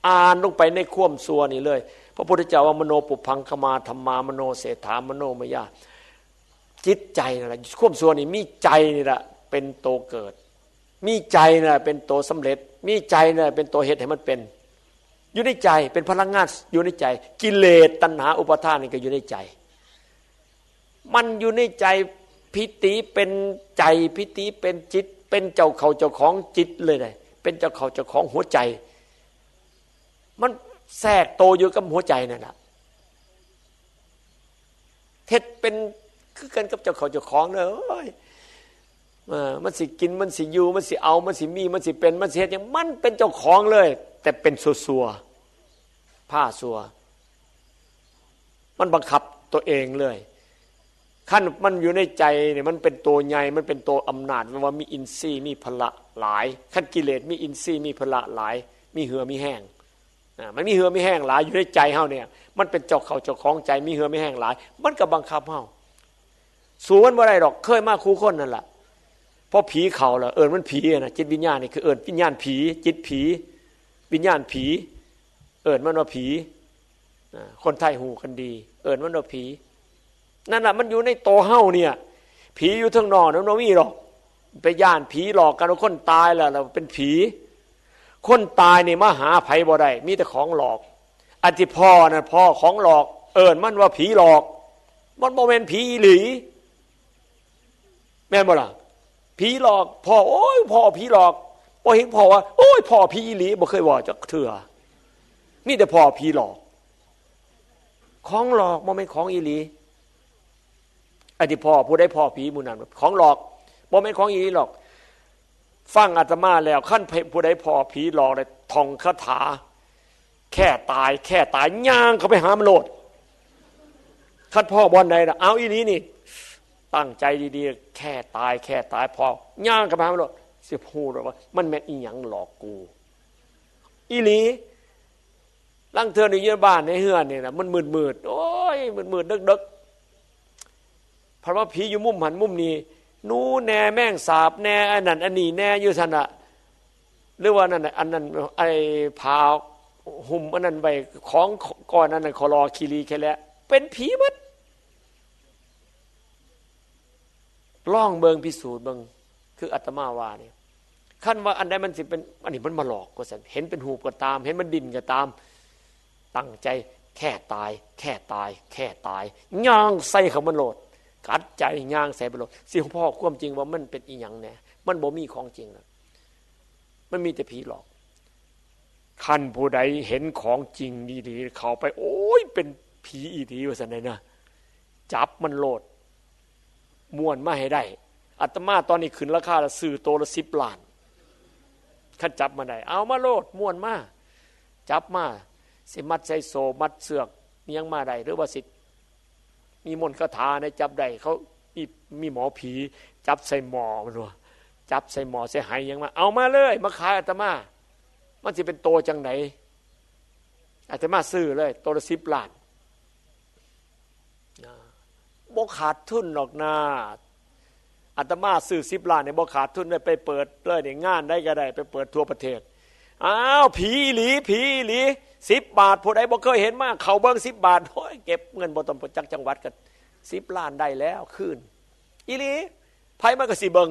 Speaker 2: อ่านลงไปในความซัวนี่เลยพระพุทธเจ้าว่ามโนปุพังคมาธรรมามโนเศรษฐามโนมยาจิตใจนั่นแหละความซัวนี่มีใจนี่แหละเป็นโตเกิดมีใจนั่นแหละเป็นโตสำเร็จมีใจนั่นแหละเป็นโตเหตุให้มันเป็นอยู่ในใจเป็นพลังงานอยู่ในใจกิเลสตัณหาอุปาทานนี่ก็อยู่ในใจมันอยู่ในใจพิติเป็นใจพิติเป็นจิตเป็นเจ้าเขาเจ้าของจิตเลยเลยเป็นเจ้าเขาเจ้าของหัวใจมันแทรกโตอยู่กับหัวใจนั่นแหละเท็จเป็นคือกันกับเจ้าเขาเจ้าของเลยมันสิกินมันสิอยู่มันสิเอามันสิมีมันสิเป็นมันสิเฮ็ดอย่างมันเป็นเจ้าของเลยแต่เป็นซัวผ้าซัวมันบังคับตัวเองเลยขั้นมันอยู่ในใจเนี่ยมันเป็นตัวใหญ่มันเป็นตัวอำนาจมันว่ามีอินทรีย์มีพละหลายขั้นกิเลสมีอินทรีย์มีพละหลายมีเหือมีแห้งมันมีเหือมีแห้งหลายอยู่ในใจเฮาเนี่ยมันเป็นเจ้าเขาเจ้าของใจมีเหือมีแห้งหลายมันก็บังคับเฮาสู้มันบ่ได้ดอกเคยมาคู่คนนั่นแหละเพราะผีเขาล่ะมันผีนะจิตวิญญาณนี่คือวิญญาณผีจิตผีวิญญาณผีมันว่าผีคนไทยหูกันดีมันว่าผีนั่นแหละมันอยู่ในโตเฮ้าเนี่ยผีอยู่ทั้งนอกนั้นไม่มีหรอกไปย่านผีหลอกกันว่าคนตายแล้วเราเป็นผีคนตายนี่มาหาไผบ่ได้มีแต่ของหลอกอธิพ่อนะพ่อของหลอกมันว่าผีหลอกมันบ่แม่นผีอีหลีแม่นบ่ล่ะผีหลอกพ่อโอ้ยพ่อผีหลอกบ่เห็นพ่อว่าโอ้ยพ่อผีอีหลีบ่เคยว่าจักเทื่อมีแต่พ่อผีหลอกของหลอกบ่แม่นของอีหลีอธิพ่อผู้ใดพ่อผีหมู่นั้นของหลอกบ่แม่นของอีหลีหรอกฟังอาตมาแล้วขั้นผู้ใดพ่อผีหลอกได้ท่องคาถาแค่ตายย่างเข้าไปหามันโลดขั้นพ่อบ่อนใดน่ะเอาอีหลีนี่ตั้งใจดีๆแค่ตายพอย่างเข้าไปหามันโลดสิพูดว่ามันแม่นอีหยังหลอกกูอีหลีลังเทื่อในบ้านในเฮือนนี่น่ะมันมืดๆโอ้ยมืดๆดึกๆเพราะว่าผีอยู่มุมหันมุมนี้นู้แน่แม่งสาบแน่อันนั้นอันนี้แน่อยู่ซั่นน่ะหรือว่านั่นอันนั้นไอ้ผาหุ่มอันนั้นไว้ของก่อนนั้นขอรอคีรีแค่แล้วเป็นผีหมดล่องเบิงพิสูจน์เบิงคืออาตมาว่าเนี่ยขั้นว่าอันใดมันสิเป็นอันนี้มันมาหลอกก็สั่นเห็นเป็นหูก็ตามเห็นมันดินก็ตามตั้งใจแค่ตายย่างใส่เขามันโลดกัดใจย่างใส่ไปโลดสิของพ่อความจริงว่ามันเป็นอีหยังแน่มันบ่มีของจริงนะมันมีแต่ผีหลอกขั้นผู้ใดเห็นของจริงดีๆเข้าไปโอ้ยเป็นผีอีดีว่าซั่นได้นะจับมันโลดม่วนมาให้ได้อาตมาตอนนี้ขึ้นราคาละซื้อโตละ10 ล้านคันจับมาได้เอามาโลดม่วนมาจับมาสิมัดใส่โซมัดเสือกยังมาได้หรือว่าสิมีมนต์คาถาในจับได้เขามีหมอผีจับใส่หมอมันว่าจับใส่หมอใส่ไหยังมาเอามาเลยมาขายอาตมามันสิเป็นโตจังไหนอาตมาซื้อเลยโตละ10 ล้านบ่ขาดทุนหรอกนะอาตมาซื้อ10 ล้านเนี่ยบ่ขาดทุนเลยไปเปิดเลยเนี่ยงานได้ก็ได้ไปเปิดทั่วประเทศอ้าวผีหลี10 บาทผู้ใดบ่เคยเห็นมาเขาเบิ่ง10 บาทโอ้ยเก็บเงินบ่ต้องไปจังหวัดกัน10 ล้านได้แล้วคืนอีหลีไผมันก็สิเบิ่ง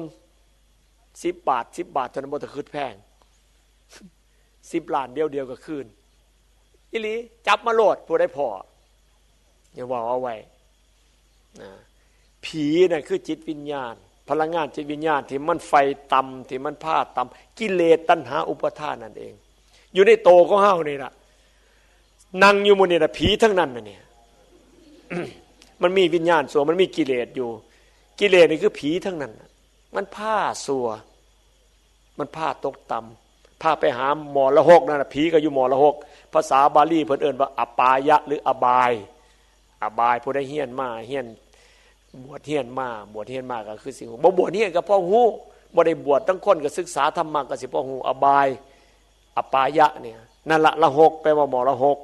Speaker 2: 10 บาทเท่านั้นบ่ต้องคิดแพง10 ล้านเดียวก็คืนอีหลีจับมาโลดผู้ใดพออย่าว่าเอาไว้ผีน่ะคือจิตวิญญาณพลังงานจิตวิญญาณที่มันไฟต่ำที่มันผ้าต่ำกิเลสตัณหาอุปาทานนั่นเองอยู่ในโตของเฮานี่ล่ะนั่งอยู่มื้อนี่น่ะผีทั้งนั้นน่ะเนี่ย มันมีวิญญาณสัวมันมีกิเลสอยู่กิเลสนี่คือผีทั้งนั้นมันผ้าสัวมันผ้าตกต่ำผ้าไปหาหมอละหกนั่นน่ะผีก็อยู่หมอละหกภาษาบาลีเพิ่นเอิ้นว่าอปายะหรืออบายผู้ใดเฮียนมาเฮียนบวชเฮียนมาก็คือสิบ่บวชเฮียนก็พอฮู้บ่ได้บวชทั้งคนก็ศึกษาธรรมะก็สิพอฮู้อบาย อปายะเนี่ยนั่นละหกแปลว่าหมอละหก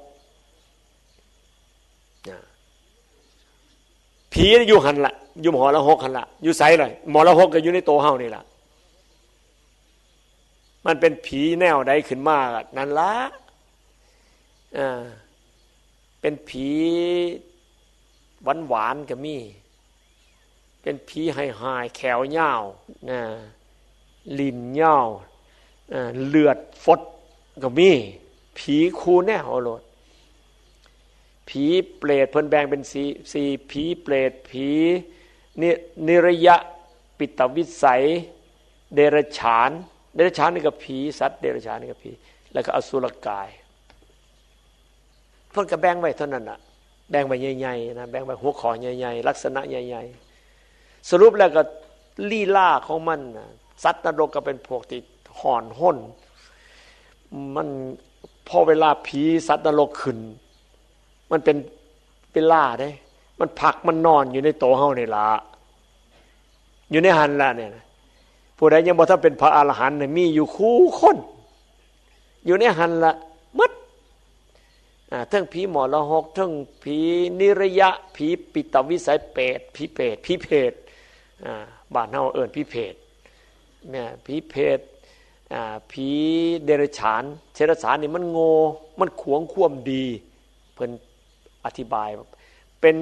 Speaker 2: ผีอยู่หันละอยู่หมอละหกหันละอยู่ไสเลยหมอละหกก็อยู่ในโตเฮานี่ละมันเป็นผีแนวใดขึ้นมานั่นละเป็นผีหวานก็มีเป็นผีหายแขวเน่าลิ้นเน่าเลือดฟดก็มีผีคูแนวโลดผีเปรตเพิ่นแบ่งเป็นสี่ผีเปรตผีนิรยะปิตวิสัยเดรัจฉานนี่ก็ผีสัตว์เดรัจฉานนี่ก็ผีแล้วก็อสุรกายเพิ่นก็แบ่งไว้เท่านั้นน่ะแบ่งไว้ใหญ่ๆนะแบ่งไว้หัวข้อใหญ่ๆลักษณะใหญ่ๆสรุปแล้วก็ลีลาของมันนะสัตว์นรกก็เป็นพวกที่ห่อนห้นมันพอเวลาผีสัตว์นรกขึ้นมันเป็นเวลาได้มันพักมันนอนอยู่ในโตเฮานี่ล่ะอยู่ในหันล่ะเนี่ยผู้ใดยังบ่ทันเป็นพระอรหันต์เนี่ยมีอยู่คู่คนอยู่ในหันล่ะหมดทั้งผีหมอละหกทั้งผีนิรยะผีปิตวิสัยเปรตผีเปรตผีเพศบ้านเฮาเอิ้นผีเพศเนี่ยผีเพศผีเดรัจฉานเดรัจฉานนี่มันโง่มันขวงความดีเพิ่นอธิบายเป็น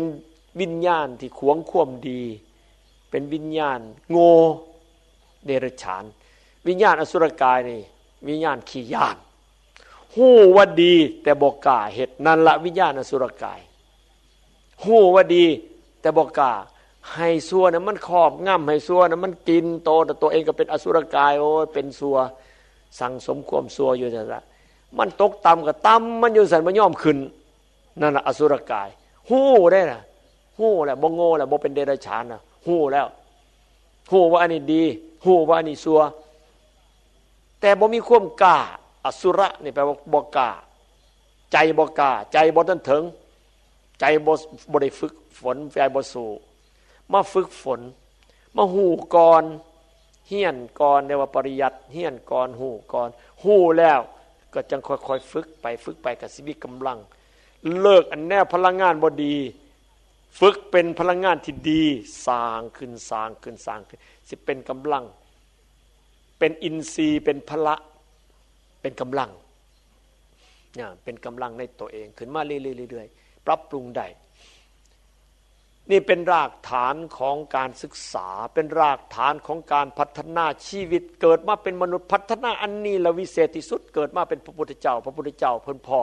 Speaker 2: วิญญาณที่ขวงความดีเป็นวิญญาณโง่เดรัจฉานวิญญาณอสุรกายนี่วิญญาณขี้ยานฮู้ว่าดีแต่บ่กล้าเฮ็ดนั่นละวิญญาณอสุรกายฮู้ว่าดีแต่บ่กล้าให้ซัวน่ะมันครอบงำให้ซัวน่ะมันกินโตแต่ตัวเองก็เป็นอสุรกายโอ้ยเป็นซัวสั่งสมความซัวอยู่นั่นละมันตกต่ำก็ต่ำมันอยู่สั่นบ่ยอมขึ้นนั่นน่ะอสุรกายฮู้ได้น่ะฮู้แหละบ่โง่แหละบ่เป็นเดรัจฉานน่ะฮู้แล้วฮู้ว่าอันนี้ดีฮู้ว่าอันนี้ซัวแต่บ่มีความกล้าอสุระนี่แปลว่าบ่กล้าใจบ่กล้าใจบ่ทันถึงใจบ่ได้ฝึกฝนใจบ่สู้มาฝึกฝนมาฮู้ก่อนเฮียนก่อนเรียกว่าปริยัติเฮียนก่อนฮู้ก่อนฮู้แล้วก็จังค่อยๆฝึกไปก็สิมีกำลังเลิกอันแนวพลังงานบ่ดีฝึกเป็นพลังงานที่ดีสร้างขึ้นสิเป็นกำลังเป็นอินทรีย์เป็นพละเป็นกำลังเนี่ยเป็นกำลังในตัวเองขึ้นมาเรื่อยๆปรับปรุงได้นี่เป็นรากฐานของการศึกษาเป็นรากฐานของการพัฒนาชีวิตเกิดมาเป็นมนุษย์พัฒนาอันนี้ละวิเศษที่สุดเกิดมาเป็นพระพุทธเจ้าเพิ่นพ่อ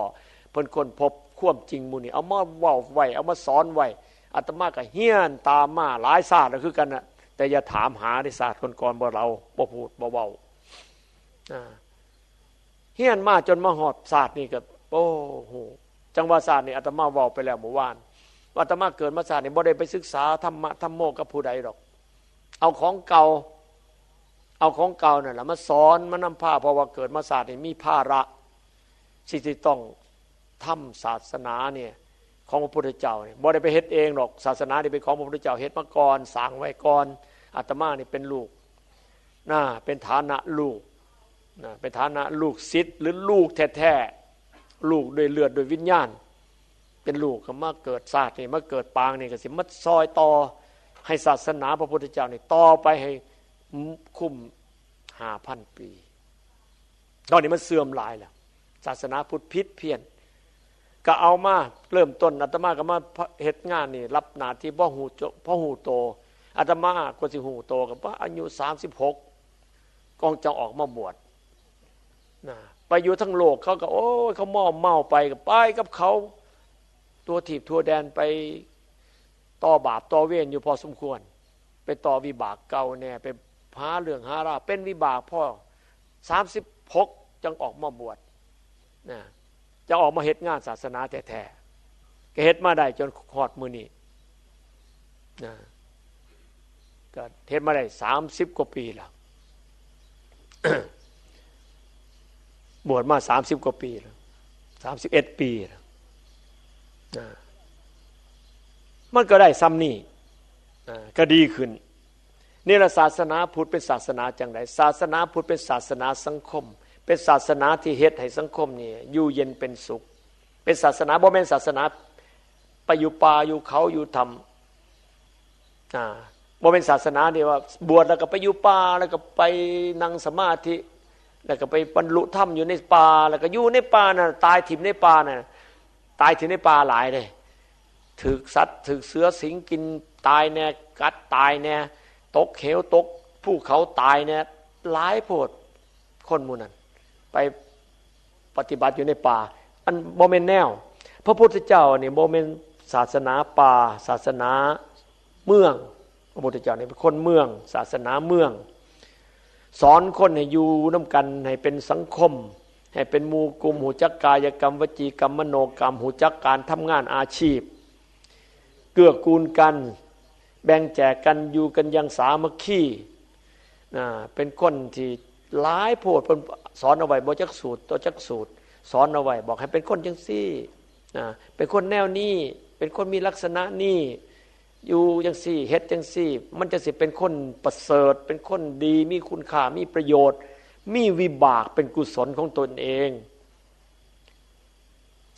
Speaker 2: เพิ่นคนพบความจริงหมู่นี้เอามาเว้าไว้เอามาสอนไว้อาตมาก็เฮียนตามมาหลายศาสตร์คือกันน่ะแต่อย่าถามหาในศาสตร์ก่อนๆบ่เราบ่พูดบ่เว้าเฮียนมาจนมาฮอดศาสตร์นี่ก็โอ้โหจังว่าศาสตร์นี่อาตมาเว้าไปแล้วเมื่อวานอาตมาเกิดมาศาสตร์นี่บ่ได้ไปศึกษาธรรมะธรรมโมกับผู้ใดหรอกเอาของเก่านั่นล่ะมาสอนมานำพาเพราะว่าเกิดมาศาสตร์นี่มีภาระที่ต้องทำศาสนาเนี่ยของพระพุทธเจ้าเนี่ยบ่ได้ไปเฮ็ดเองหรอกศาสนานี่เป็นของพระพุทธเจ้าเฮ็ดมาก่อนสร้างไว้ก่อนอาตมานี่เป็นลูกเป็นฐานะลูกเป็นฐานะลูกศิษย์หรือลูกแท้ๆลูกด้วยเลือดด้วยวิญญาณเป็นลูกก็มาเกิดศาสตร์นี่มาเกิดปางนี่ก็สิมาซอยต่อให้ศาสนาพระพุทธเจ้านี่ต่อไปให้คุ้ม 5,000 ปีตอนนี้มันเสื่อมหลายแล้วศาสนาพุทธผิดเพี้ยนก็เอามาเริ่มต้นอาตมาก็มาเฮ็ดงานนี่รับหน้าที่พ่อหูโตอาตมาก็สิหูโตก็อายุ36กองจะออกมาบวชไปอยู่ทั้งโลกเขาก็โอ้ยเขาเมาไปก็ไปกับเขาตัวถีบทั่วแดนไปต่อบาปต่อเวรอยู่พอสมควรไปต่อวิบากเก่าแน่ไปหาเรื่องหาราวเป็นวิบากพ่อ36จังออกมาบวชจะออกมาเฮ็ดงานศาสนาแท้ๆก็เฮ็ดมาได้จนฮอดมื้อนี้ก็เฮ็ดมาได้30กว่าปีแล้ว บวชมา30กว่าปีแล้ว31ปีแล้วมันก็ได้ซ้ำนี่ก็ดีขึ้นนี่แหละศาสนาพุทธเป็นศาสนาจังไดศาสนาพุทธเป็นศาสนาสังคม เป็นศาสนาที่เฮ็ดให้สังคมนี่อยู่เย็นเป็นสุขเป็นศาสนาบ่แม่นศาสนาไปอยู่ป่าอยู่เขาอยู่ธรรมบ่เป็นศาสนาที่ว่าบวชแล้วก็ไปอยู่ป่าแล้วก็ไปนั่งสมาธิแล้วก็ไปบรรลุธรรมอยู่ในป่าแล้วก็อยู่ในป่าน่ะตายถิ่มในป่าน่ะตายถิ่มในป่าหลายเลยถูกสัตว์ถูกเสือสิงกินตายแน่กัดตายแน่ตกเหวตกภูเขาตายแน่หลายโพดคนหมู่นั้นไปปฏิบัติอยู่ในป่าอันบ่แม่นแนวพระพุทธเจ้านี่บ่แม่นศาสนาป่าศาสนาเมืองพระพุทธเจ้านี่เป็นคนเมืองศาสนาเมืองสอนคนให้อยู่นำกันให้เป็นสังคมให้เป็นหมู่กลุ่มหูจักกายกรรมวจีกรรมมโนกรรมหูจักการทำงานอาชีพเกื้อกูลกันแบ่งแจกกันอยู่กันอย่างสามัคคีเป็นคนที่หลายโพดเพิ่นสอนเอาไว้บ่จักสูตรตัวจักสูตรสอนเอาไว้บอกให้เป็นคนจังซี่เป็นคนแนวนี้เป็นคนมีลักษณะนี้อยู่จังซี่เฮ็ดจังซี่มันจะสิเป็นคนประเสริฐเป็นคนดีมีคุณค่ามีประโยชน์มีวิบากเป็นกุศลของตนเอง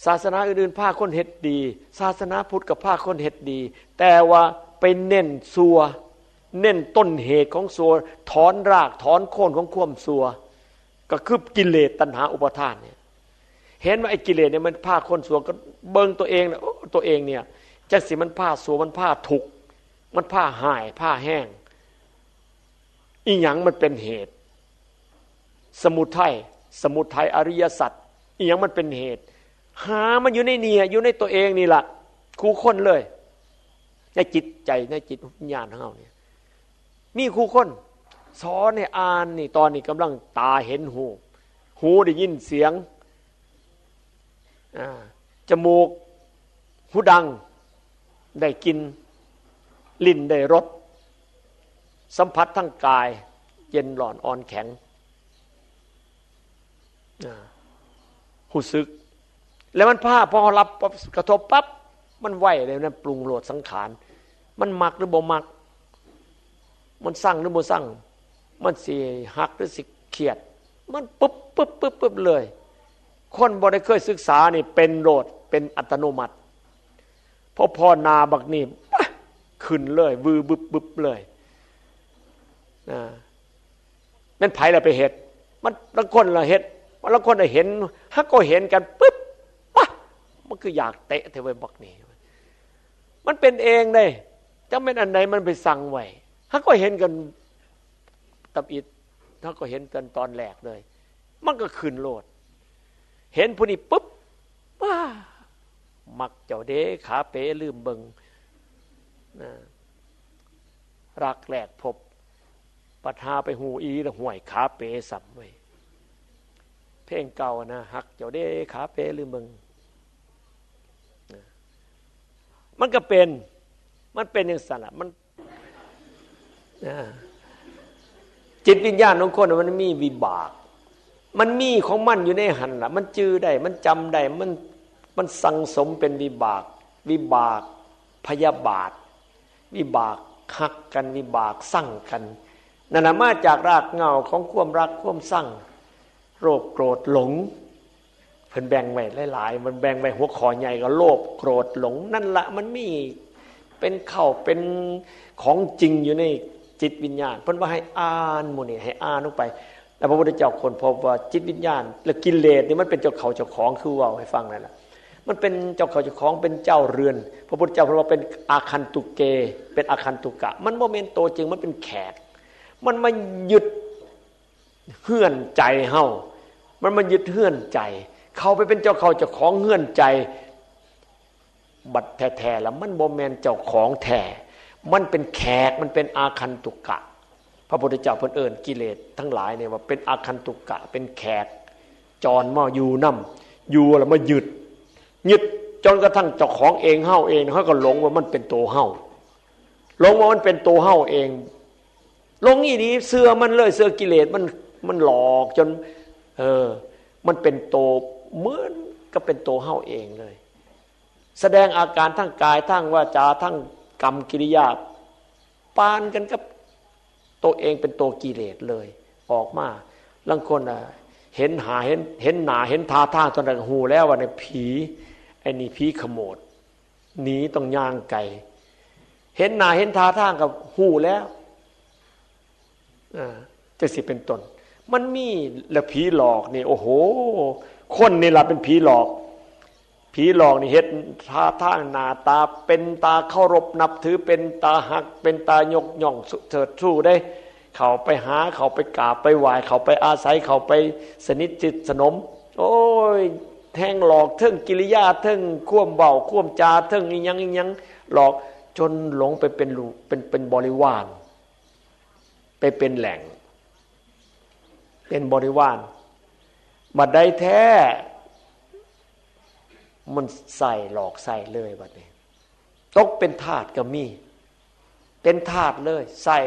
Speaker 2: ศาสนาอื่นๆพาคนเฮ็ดดีศาสนาพุทธก็พาคนเฮ็ดดีแต่ว่าไปเน้นซัวเน้นต้นเหตุของซัวถอนรากถอนโคนของความซัวก็คือกิเลสตัณหาอุปาทานเนี่ยเห็นว่าไอ้กิเลสเนี่ยมันพาคนซัวก็เบิ่งตัวเองนะตัวเองเนี่ยจักสิมันพาซัวมันพาทุกข์มันพาหายพาแห้งอีหยังมันเป็นเหตุสมุทัยอริยสัจอีหยังมันเป็นเหตุหามันอยู่ในเนี่ยอยู่ในตัวเองนี่ล่ะคู่คนเลยในจิตใจในจิตวิญญาณของเราเนี่ยมีคู่คนสอนให้อ่านนี่ตอนนี้กำลังตาเห็นหูได้ยินเสียงจมูกหูดังได้กินลิ้นได้รสสัมผัสทั้งกายเย็นร้อนอ่อนแข็งหูซึกแล้วมันพอรับกระทบปั๊บมันไหวเลยนั่นปรุงโหลดสังขารมันมักหรือบ่มักมันสั่งหรือบ่สั่งมันสิหักหรือสิเครียดมันปึ๊บเลยคนบ่ได้เคยศึกษานี่เป็นโหลดเป็นอัตโนมัติพอนาบักนี่ขึ้นเลยวือบึบเลยมันไผล่ะไปเฮ็ดมันบางคนล่ะเฮ็ดบางคนน่ะเห็นฮักก็เห็นกันปึ๊บมันคืออยากเตะเทไว้บักนี่มันเป็นเองเลยจังแม่นอันไหนมันไปสั่งไว้ฮักก็เห็นกันตับอิดฮักก็เห็นกันตอนแรกเลยมันก็ขึ้นโลดเห็นผู้นี้ปุ๊บว้ามักเจ้าเด้ขาเป๋ลืมเบิงรักแรกพบปัทาไปหูอีแล้วห่วยขาเป๋สัมไว้เพลงเก่านะฮักเจ้าเด้ขาเป๋ลืมเบิงมันก็เป็นอย่างนั้นล่ะมันจิตวิญญาณของคนมันมีวิบากมันมีของมันอยู่ในหันล่ะมันจื้อได้มันจำได้มันสังสมเป็นวิบากพยาบาทวิบากฮักกันวิบากสั่งกันนั่นน่ะมาจากรากเหง้าของความรักความสั่งโลภโกรธหลงเพิ่นแบ่งไว้หลายๆมันแบ่งไว้หัวข้อใหญ่ก็โลภโกรธหลงนั่นละมันมีเป็นเข้าเป็นของจริงอยู่ในจิตวิญญาณเพิ่นว่าให้อ่านหมู่นี่ให้อ่านลงไปแล้วพระพุทธเจ้าคนพบว่าจิตวิญญาณและกิเลสนี่มันเป็นเจ้าเขาเจ้าของคือเว้าให้ฟังนั่นล่ะมันเป็นเจ้าเขาเจ้าของเป็นเจ้าเรือนพระพุทธเจ้าเพราะว่าเป็นอาคันตุเกเป็นอาคันตุกะมันบ่แม่นตัวจริงมันเป็นแขกมันมายึดเฮือนใจเฮามันมายึดเฮือนใจเขาไปเป็นเจ้าเขาเจ้าของเฮือนใจบัดแท้ๆแล้วมันบ่แม่นเจ้าของแท้มันเป็นแขกมันเป็นอาคันตุกะพระพุทธเจ้าเพิ่นเอิ้นกิเลสทั้งหลายเนี่ยว่าเป็นอาคันตุกะเป็นแขกจรมาอยู่นำอยู่แล้วมายึดจนกระทั่งเจ้าของเองเฮาเองเฮาก็หลงว่ามันเป็นตัวเฮาหลงว่ามันเป็นตัวเฮาเองหลงอีนี้เสื้อมันเลยเสื้อกิเลสมันหลอกจนมันเป็นตัวเหมือนก็เป็นตัวเฮาเองเลยแสดงอาการทั้งกายทั้งวาจาทั้งกรรมกิริยาปานกันกับตัวเองเป็นตัวกิเลสเลยออกมาบางคน เห็นหน้าเห็นท่าทางตอนนั้นหูแล้วว่าในผีไอ้นี่ผีขโมดหนีต้องย่างไก่เห็นหน้าเห็นท่าทางกับหูแล้วจะสิเป็นต้นมันมีแล้วผีหลอกนี่โอ้โหคนนี่ล่ะเป็นผีหลอกนี่เฮ็ดท่าทางหน้าตาเป็นตาเคารพนับถือเป็นตาหักเป็นตายกย่องเถิดสู้ได้เขาไปหาเขาไปกราบไปไหว้เขาไปอาศัยเขาไปสนิทจิตสนมโอ้ยแทงหลอกเทิงกิริยาเทิงข่วมเบาข่วมจาเทิงอีหยังหลอกจนหลงไปเป็นบริวารไปเป็นแหล่งเป็นบริวารบัดใดแท้มันใส่หลอกใส่เลยบัดนี้ตกเป็นทาสก็มีเป็นทาสเลยใส่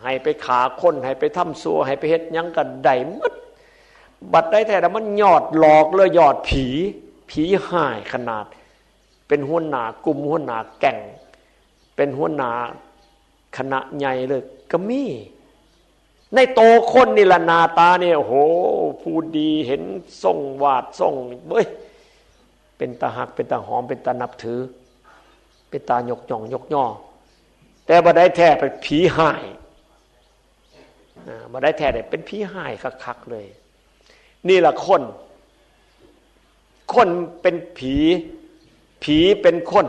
Speaker 2: ให้ไปขาคนให้ไปทำซัวให้ไปเฮ็ดหยังกันได้หมดบัดใดแท้แล้วมันยอดหลอกเลยยอดผีหายขนาดเป็นหัวหน้ากลุ่มหัวหน้าแก่งเป็นหัวหน้าคณะใหญ่เลยก็มีในโตคนนี่ละหน้าตาเนี่ยโอ้โหผู้ดีเห็นทรงวาดทรงเบ้ยเป็นตาหักเป็นตาหอมเป็นตานับถือเป็นตายกย่องยกย่อแต่บัดใดแท้เป็นผีหายบัดใดแท้เนี่ยเป็นผีหายคักๆเลยนี่ล่ะคนเป็นผีเป็นคน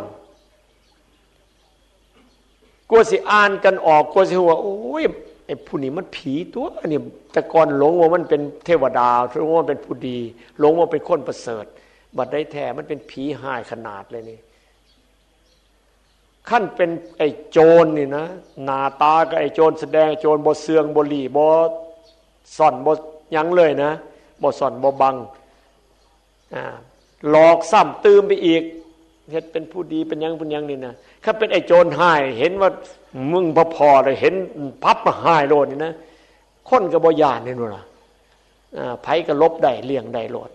Speaker 2: กลัวสิอ่านกันออกกลัวสิว่าโอ้ยไอ้ผู้นี้มันผีตัวนี่แต่ก่อนหลงว่ามันเป็นเทวดาหลงว่ามันเป็นผู้ดีหลงว่าเป็นคนประเสริฐบัดได้แท้มันเป็นผีหายขนาดเลยนี่ขั้นเป็นไอ้โจรนี่นะหน้าตาก็ไอ้โจรแสดงโจรบ่เสืองบ่หลีบ่ซ่อนบ่หยังเลยนะบ่ซ่อนบ่บังหลอกซ้ำตื่มไปอีกเฮ็ดเป็นผู้ดีเป็นหยังนี่นะถ้าเป็นไอ้โจรหายเห็นว่ามึงพอเลยเห็นพับมาหายโลดนี่นะคนก็บ่ย่านนี่นู่นน่ะไผก็ลบได้เลี่ยงได้โลด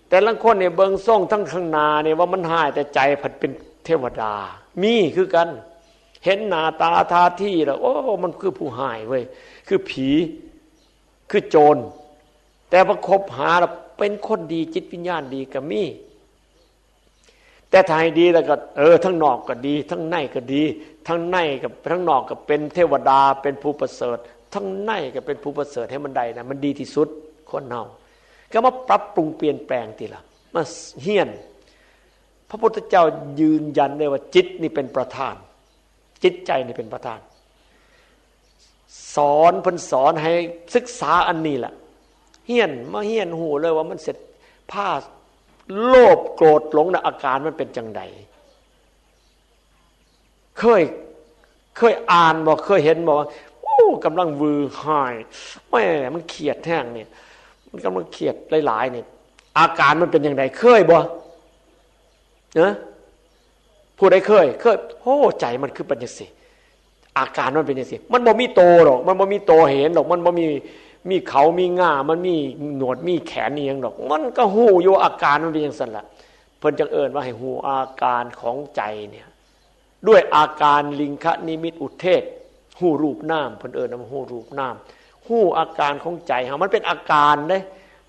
Speaker 2: แต่ละคนเนี่ยเบิ่งส่งทั้งข้างหน้าเนี่ยว่ามันหายแต่ใจผัดเป็นเทวดามีคือกันเห็นหน้าตาท่าที่แล้วโอ้มันคือผู้หายเว้ยคือผีคือโจรแต่พอคบหาแล้วเป็นคนดีจิตวิญญาณดีก็มีแต่ทายดีแล้วก็ทั้งนอกก็ดีทั้งในก็ดีทั้งในกับทั้งนอกก็เป็นเทวดาเป็นผู้ประเสริฐทั้งในก็เป็นผู้ประเสริฐให้มันได้นะมันดีที่สุดคนเฮาก็มาปรับปรุงเปลี่ยนแปลงทีละมาเฮียนพระพุทธเจ้ายืนยันได้ว่าจิตนี่เป็นประธานจิตใจนี่เป็นประธานสอนให้ศึกษาอันนี้แหละเฮียนหูเลยว่ามันเสร็จผ้าโลภโกรธหลงในอาการมันเป็นจังใดเคยอ่านบอกเคยเห็นบอกว่าโอ้กำลังวือหายแม่มันเขียดแห้งเนี่ยมันกำลังเขียดหลายๆเนี่ยอาการมันเป็นอย่างไรเคยบ่นะผู้ใดเคยโอ้ใจมันคือปัญญาสิอาการมันเป็นอย่างสิมันบ่มีโตหรอกมันบ่มีโตเห็นหรอกมันบ่มีเขามีง่ามันมีหนวดมีแขนนี่ยังดอกมันก็หู้อยู่อาการมันเป็นอย่างนั้นล่ะเพิ่นจังเอิ้นว่าให้หูอาการของใจเนี่ยด้วยอาการลิงคะนิมิตอุเทศหูรูปนามเพิ่นเอิ้นว่าหูรูปนามหูอาการของใจเฮามันเป็นอาการเด้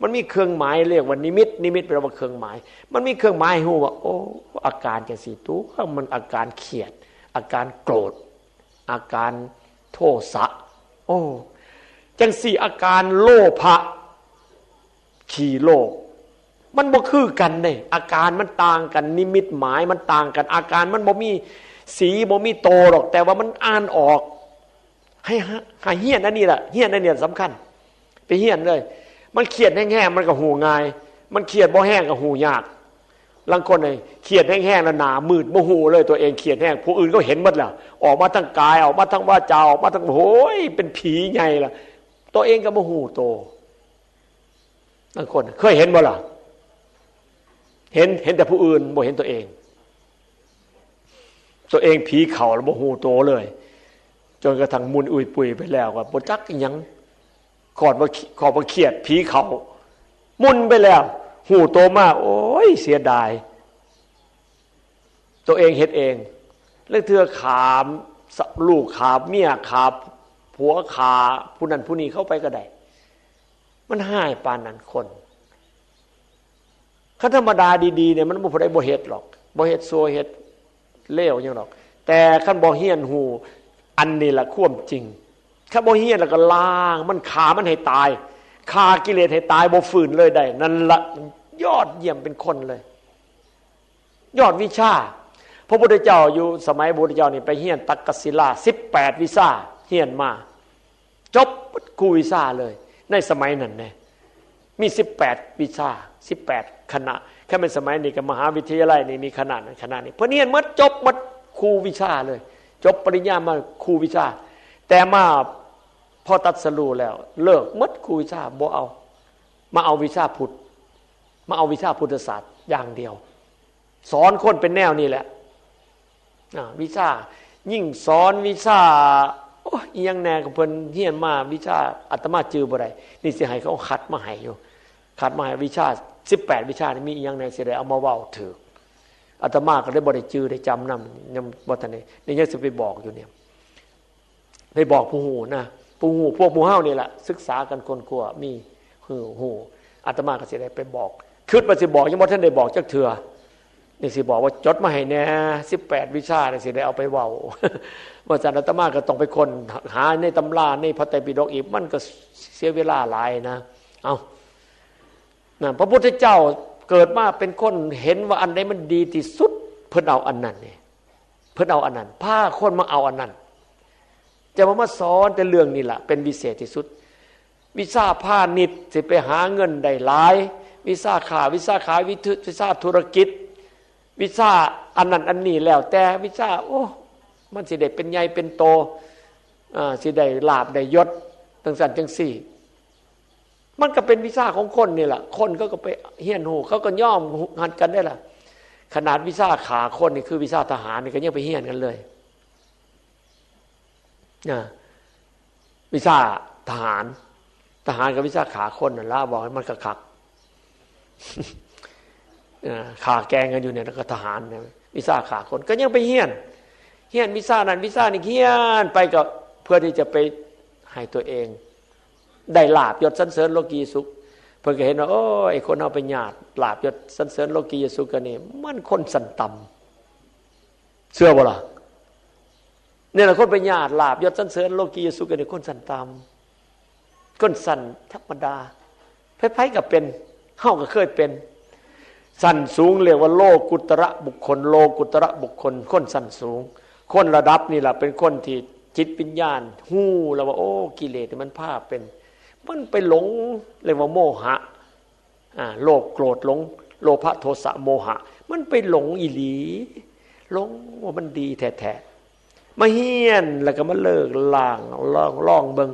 Speaker 2: มันมีเครื่องหมายเรียกว่านิมิตแปลว่าเครื่องหมายมันมีเครื่องหมายให้ฮู้ว่าโอ้อาการจังซี่ตัวมันอาการเครียดอาการโกรธอาการโทสะโอ้จังสี่อาการโลภะขี้โลภมันบ่คือกันเด้อาการมันต่างกันนิมิตหมายมันต่างกันอาการมันบ่มีสีบ่มีโตหรอกแต่ว่ามันอ่านออกให้เฮียนอันนี้ล่ะเฮียนอันนี้สำคัญไปเฮียนเลยมันเครียดแห้งๆมันก็หูง่ายมันเครียดบ่แห้งก็หูยากบางคนเครียดแห้งๆแล้วหน้ามืดบ่ฮู้เลยตัวเองเครียดแห้งผู้อื่นก็เห็นหมดแล้วออกมาทั้งกายออกมาทั้งวาจาออกมาทั้งโอ้ยเป็นผีใหญ่ล่ะตัวเองก็บ่ฮู้โตบางคนเคยเห็นบ่ล่ะเห็นแต่ผู้อื่นบ่เห็นตัวเองผีเข้าแล้วบ่ฮู้โตเลยจนกระทั่งมุนอุ้ยปุยไปแล้วว่าบ่จักอีหยังขอดมาเครียดผีเขามุนไปแล้วหูโตมากโอ้ยเสียดายตัวเองเฮ็ดเองเรื่องเธอขามลูกขาเมียขาผัวขาผู้นั้นผู้นี้เข้าไปก็ได้ มันหายปานนั้นคนคันธรรมดาดีๆเนี่ยมันบ่ได้บ่เฮ็ดหรอกบ่เฮ็ดซัวเฮ็ดเลวหยังหรอกแต่คันบ่เฮียนหูอันนี้ล่ะความจริงคันบ่เฮียนแล้วก็ล้างมันฆ่ามันให้ตายฆ่ากิเลสให้ตายบ่ฟื้นเลยได้นั่นล่ะยอดเยี่ยมเป็นคนเลยยอดวิชาพระพุทธเจ้าอยู่สมัยพระพุทธเจ้านี่ไปเฮียนตักกศิลา18วิชาเฮียนมาจบครูวิชาเลยในสมัยนั้นแน่มี18วิชา18คณะแค่เป็นสมัยนี้ก็มหาวิทยาลัยนี่มีคณะนั้นคณะนี้เพราะเฮียนหมดจบหมดครูวิชาเลยจบปริญญามาครูวิชาแต่มาพอตัดสรู้แล้วเลิกหมดครูวิชาบ่เอามาเอาวิชาพุทธมาเอาวิชาพุทธศาสตร์อย่างเดียวสอนคนเป็นแนวนี้แหละวิชายิ่งสอนวิชาโอ้ยยังแน่กับเพิ่นเฮียนมาวิชาอาตมาจือบ่ได้นี่สิให้เขาคัดมาให้อยู่คัดมาให้วิชา18วิชานี่มีอีหยังแน่สิได้เอามาเว้าถูกอาตมาก็ได้บ่ได้จือได้จำนำยังบ่ทันได้นี่ยังสิไปบอกอยู่เนี่ยไปบอกผู้ฮู้นะผู้ฮู้พวกหมู่เฮานี่แหละศึกษากันคนกลัวมีฮู้อาตมาก็สิได้ไปบอกคิดว่าสิบอกยังบ่ทันได้บอกจักเทื่อนี่สิบอกว่าจดมาให้แน่18วิชานี่สิได้เอาไปเว้าว่าจันอาตมาก็ต้องไปค้นหาในตำราในพระไตรปิฎกอีกมันก็เสียเวลาหลายนะเอานะพระพุทธเจ้าเกิดมาเป็นคนเห็นว่าอันใดมันดีที่สุดเพิ่นเอาอันนั้นนี่เพิ่นเอาอันนั้นพาคนมาเอาอันนั้นจะมาสอนแต่เรื่องนี้ล่ะเป็นวิเศษที่สุดวิชาพาณิชย์สิไปหาเงินได้หลายวิชาค้าวิชาขายวิชาธุรกิจวิชาอันนั้นอันนี้แล้วแต่วิชาโอ้มันสิได้เป็นใหญ่เป็นโตสิได้ลาภได้ยศจังซั่นจังซี่มันก็เป็นวิชาของคนนี่แหละคนก็ไปเฮียนหูเขาก็ย่อมหัดกันได้ล่ะขนาดวิชาขาคนนี่คือวิชาทหารนี่ก็ยังไปเฮียนกันเลยวิชาทหารกับวิชาขาคนนั่นละบอกให้มันคักขาแกงกันอยู่เนี่ยแล้วก็ทหารเนี่ยวิชาขาคนก็ยังไปเฮียนวิชานั้นวิชานี้เฮียนไปก็เพื่อที่จะไปให้ตัวเองได้ลาภยศสรรเสริญโลกีสุขเพิ่นก็เห็นว่าโอ้ไอ้คนเอาไปญาติลาภยศสรรเสริญโลกีสุขกันนี่มันคนสันต่ำเชื่อบ่ล่ะเนี่ยละคนไปญาติลาภยศสรรเสริญโลกีสุขกันนี่คนสันต่ำคนสันธรรมดาไผๆก็เป็นเฮาก็เคยเป็นสันสูงเรียกว่าโลกุตระบุคคลโลกุตระบุคคลคนสันสูงคนระดับนี่แหละเป็นคนที่จิตวิญญาณฮู้แล้วว่าโอ้กิเลสมันพาเป็นมันไปหลงเรียกว่าโมหะโลภโกรธหลงโลภะโทสะโมหะมันไปหลงอีหลีหลงว่ามันดีแท้ๆมาเฮียนแล้วก็มาเลิกล่างล่องเบิ่ง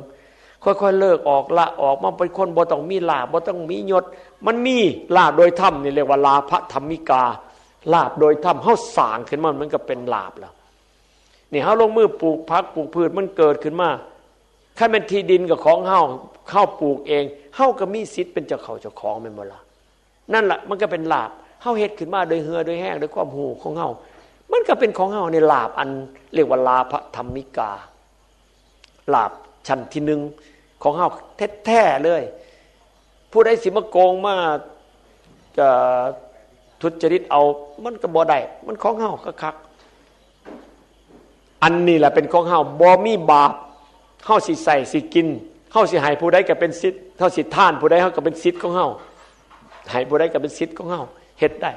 Speaker 2: ค่อยๆเลิกออกละออกมาเป็นคนบ่ต้องมีลาภบ่ต้องมียศมันมีลาภโดยธรรมนี่เรียกว่าลาภธรรมิกาลาภโดยธรรมเฮาสร้างขึ้นมามันก็เป็นลาภแล้วนี่เฮาลงมือปลูกผักปลูกพืชมันเกิดขึ้นมาถ้าเป็นที่ดินกับของเฮาปลูกเองเฮาก็มีสิทธิ์เป็นเจ้าของแม่นบ่ล่ะนั่นล่ะมันก็เป็นลาภเฮาเฮ็ดขึ้นมาโดยเหือโดยแห้งโดยความหูของเฮามันก็เป็นของเฮาในลาภอันเรียกว่าลาภธรรมิกาลาภชั้นที่หนึ่งของเฮาแท้ๆเลยผู้ใดสิมาโกงมาจะทุจริตเอามันก็บ่ได้มันของเฮาคักๆอันนี้แหละเป็นของเฮาบ่มีบาปเฮาสิใส่สิกินเฮาสิให้ผู้ใดก็เป็นสิทธิ์เฮาสิทานผู้ใดเฮาก็เป็นสิทธิ์ของเฮาให้ผู้ใดก็เป็นสิทธิ์ของเฮาเฮ็ดได้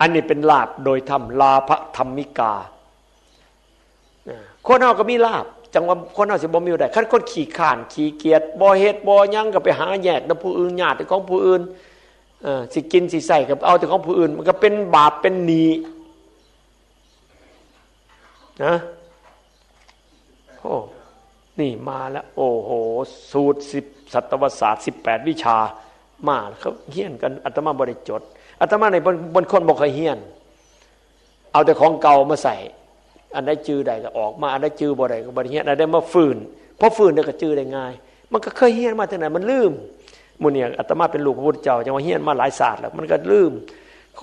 Speaker 2: อันนี้เป็นลาภโดยธรรมลาภธรรมิกาคนเฮาก็มีลาภจังว่าคนเฮาสิบ่มีได้คันคนขี้ข้านขี้เกียจบ่เฮ็ดบ่หยังก็ไปหาแยกนำผู้อื่นญาติของผู้อื่นสิกินสิใส่ก็เอาแต่ของผู้อื่นมันก็เป็นบาปเป็นหนี้นะโอ้นี่มาแล้วโอ้โหสูตร10สัตวศาสตร์18วิชามาเขาเฮียนกันอาตมาบ่ได้จดอาตมาในบนคนบ่เคยเฮียนเอาแต่ของเก่ามาใส่อันใดจื้อได้ก็ออกมาอันใดจื้อบ่ได้ก็บ่ได้เฮียนอันใดมาฟื้นพอฟื้นเดี๋ยวก็จื้อได้ง่ายมันก็เคยเฮียนมาแต่ไหนมันลืมหมู่เนี่ยอาตมาเป็นลูกพระพุทธเจ้าจังว่าเฮียนมาหลายศาสตร์แล้วมันก็ลืม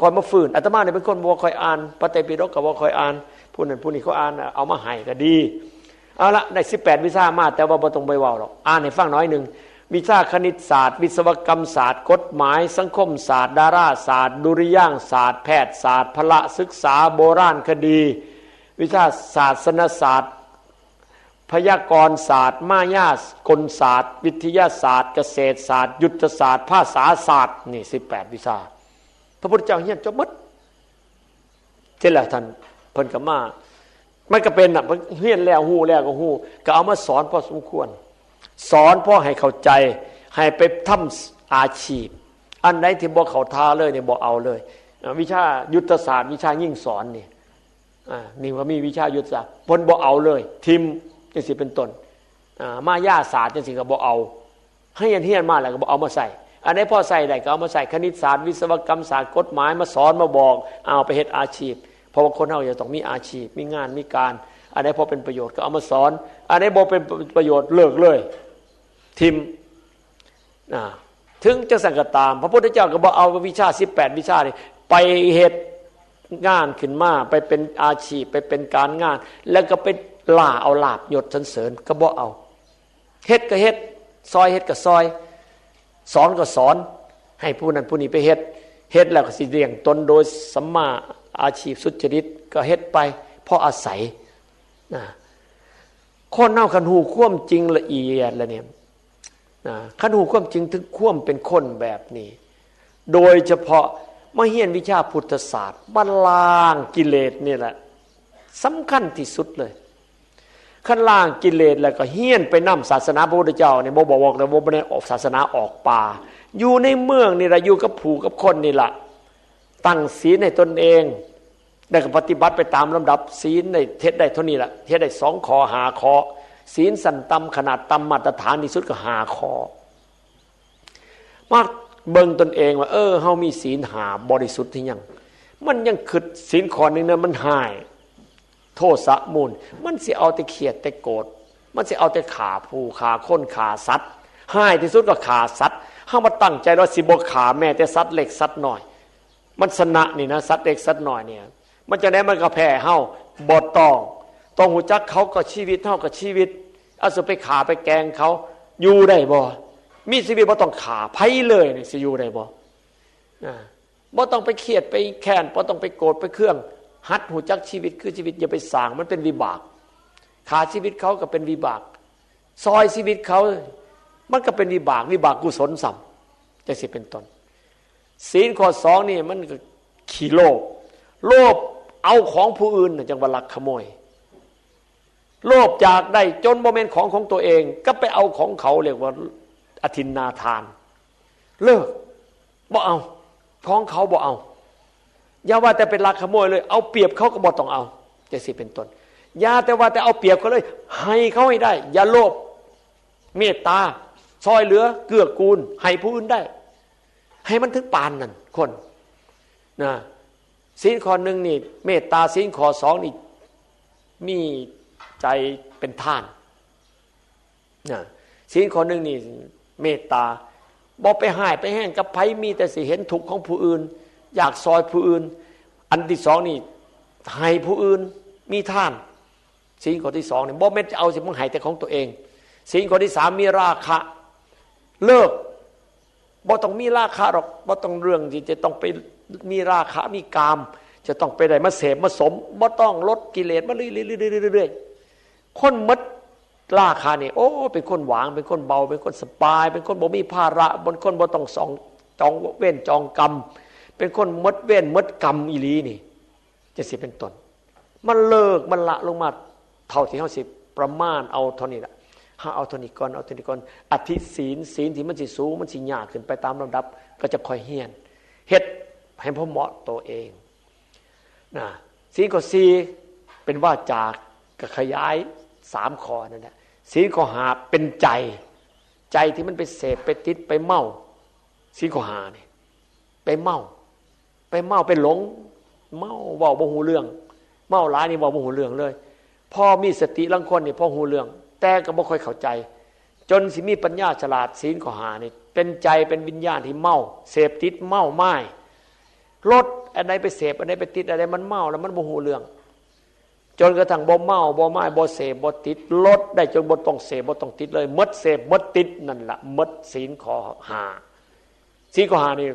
Speaker 2: คอยมาฟื้นอาตมาเนี่ยเป็นคนบ่ค่อยอ่านพระไตรปิฎกก็บ่ค่อยอ่านผู้นั้นผู้นี้เขาอ่านเอามาให้ก็ดี เอาละได้18วิชามาแต่ว่าบ่ต้องไปเว้าหรอกอ่านให้ฟังน้อยหนึ่งวิชาคณิตศาสตร์วิศวกรรมศาสตร์กฎหมายสังคมศาสตร์ดาราศาสตร์ดุริยางค์ศาสตร์แพทยศาสตร์พละศึกษาโบราณคดีวิชาศาสนศาสตร์พยากรณ์ศาสตร์มายากลศาสตร์วิทยาศาสตร์เกษตรศาสตร์ยุทธศาสตร์ภาษาศาสตร์นี่18วิชาพระพุทธเจ้าเฮียนจบหมดเจ้าล่ะท่านเพิ่นก็มามันก็เป็นน่ะเฮียนแล้วฮู้แล้วก็ฮู้ก็เอามาสอนพอสมควรสอนพ่อให้เข้าใจให้ไปทำอาชีพอันไหนที่บ่เข้าท่าเลยเนี่ยบ่เอาเลยวิชายุทธศาสตร์วิชายิ่งสอนนี่นี่ว่ามีวิชายุทธศาสตร์เพิ่นบ่เอาเลยทิมจังสิเป็นต้นมายาศาสตร์จังสิก็บ่เอาให้เฮียนมาแล้วก็บ่เอามาใส่อันไหนพอใส่ได้ก็เอามาใส่คณิตศาสตร์วิศวกรรมศาสตร์กฎหมายมาสอนมาบอกเอาไปเฮ็ดอาชีพเพราะว่าคนเฮาจะต้องมีอาชีพมีงานมีการอันไหนพอเป็นประโยชน์ก็เอามาสอนอันไหนบ่เป็นประโยชน์เลิกเลยทิมถึงจะสังกตามพระพุทธเจ้าก็บอกเอาวิชา18วิชานี่ไปเหตุงานขึ้นมาไปเป็นอาชีพไปเป็นการงาน แล้วก็ไปล่าเอาลาภยศสรรเสริญก็บอกเอาเฮ็ดก็เฮ็ดซอยเฮ็ดก็ซอยสอนก็สอนให้ผู้นั้นผู้นี้ไปเฮ็ดแล้วก็สิเลี้ยงตนโดยสัมมาอาชีพสุจริตก็เฮ็ดไปเพราะอาศัยคนเน่าคันหูความจริงละเอียดแล้วเนี่ยขันหูความจริงถึงความเป็นคนแบบนี้โดยเฉพาะมาเฮียนวิชาพุทธศาสตร์มาล้างกิเลสนี่แหละสำคัญที่สุดเลยขั้นล้างกิเลสแล้วก็เฮียนไปนำศาสนาพระพุทธเจ้าเนี่ยบอกแล้วบ่ได้ออกศาสนาออกป่าอยู่ในเมืองนี่แหละอยู่กับผู้กับคนนี่แหละตั้งศีลในตนเองได้ก็ปฏิบัติไปตามลำดับศีลในเทศได้เท่านี้แหละเทศได้2ข้อ5ข้อศีลสันต่ำขนาดต่ำมาตรฐานที่สุดก็5ข้อมาเบิ่งตนเองว่าเฮามีศีล5บริสุทธิ์ที่ยังมันยังคิดศีลข้อนึงนั้นมันหายโทสะมูลมันสิเอาแต่เครียดแต่โกรธมันสิเอาแต่ฆ่าผู้ฆ่าคนฆ่าสัตว์หายที่สุดก็ฆ่าสัตว์เฮามาตั้งใจว่าสิบ่ฆ่าแม้แต่สัตว์เล็กสัตว์น้อยมันชนะนี่นะสัตว์เล็กสัตว์น้อยเนี่ยมันจะได้มันก็แพ้เฮาบ่ต้องหูจักเขาก็ชีวิตเฮาก็ชีวิตเอาสิไปฆ่าไปแกล้งเขาอยู่ได้บ่มีชีวิตบ่ต้องฆ่าไผเลยนี่สิอยู่ได้บ่บ่ต้องไปเครียดไปแค้นบ่ต้องไปโกรธไปเครื่องหัดหูจักชีวิตคือชีวิตอย่าไปสร้างมันเป็นวิบากฆ่าชีวิตเขาก็เป็นวิบากซอยชีวิตเขามันก็เป็นวิบากกุศลสัมจังสิเป็นต้นศีลข้อ2นี่มันก็ขี้โลภเอาของผู้อื่นจังว่าลักขโมยโลภอยากได้จนบ่แม่นของตัวเองก็ไปเอาของเขาเรียกว่าอทินนาทานเลิกบ่เอาของเขาบ่เอาอย่าว่าแต่เป็นลักขโมยเลยเอาเปรียบเขาก็บ่ต้องเอาจังสิเป็นต้นอย่าแต่ว่าแต่เอาเปรียบเขาเลยให้เขาให้ได้อย่าโลภเมตตาซอยเหลือเกื้อกูลให้ผู้อื่นได้ให้มันถึงปานนั้นคนนะศีลข้อ1นี่เมตตาศีลข้อ2นี่มีใจเป็นท่านนะศีลข้อ1นี่เมตตาบ่ไปหายไปแห้งกับไผมีแต่สิเห็นทุกข์ของผู้อื่นอยากซอยผู้อื่นอันที่2นี่ให้ผู้อื่นมีท่านศีลข้อที่2นี่บ่แม่นจะเอาสิมึงให้แต่ของตัวเองศีลข้อที่3มีราคะเลิกบ่ต้องมีราคะหรอกบ่ต้องเรื่องที่จะต้องไปมีราคะมีกามจะต้องไปได้มาเสพมาสมบ่ต้องลดกิเลสมาเรื่อยๆคนหมดราคะนี่โอ้เป็นคนหวางเป็นคนเบาเป็นคนสบายเป็นคนบ่มีภาระบนคนบ่ต้องจองเว้นจองกรรมเป็นคนหมดเว้นหมดกรรมอีหลีนี่จะสิเป็นต้นมันเลิกมันละลงมาเท่าที่เฮาสิประมาณเอาเท่านี้ล่ะเอาเท่านี้ก่อนอธิศีลที่มันสิสูงมันสิยากขึ้นไปตามลำดับก็จะค่อยเฮียนเฮ็ดให้พอเหมาะตัวเองนะศีลข้อ4เป็นวาจาก็ขยาย3ข้อนั่นแหละศีลข้อ5เป็นใจที่มันไปเสพไปติดไปเมาศีลข้อ5นี่ไปเมาไปหลงเมาเว้าบ่ฮู้เรื่องเมาหลายนี่เว้าบ่ฮู้เรื่องเลยพอมีสติลังคนนี่พอฮู้เรื่องแต่ก็บ่ค่อยเข้าใจจนสิมีปัญญาฉลาดศีลข้อ5นี่เป็นใจเป็นวิญญาณที่เมาเสพติดเมาไม้ลดอันไหนไปเสพอันไหนไปติดอันไหนมันเมาแล้วมันบ่ฮู้เรื่อง จนกระทั่งบ่เมาบ่ไม้บ่เสพบ่ติดลดได้จนบ่ต้องเสพบ่ต้องติดเลยมดเสพมดติดนั่นล่ะมดศีลข้อห้าศีลข้อห้านี่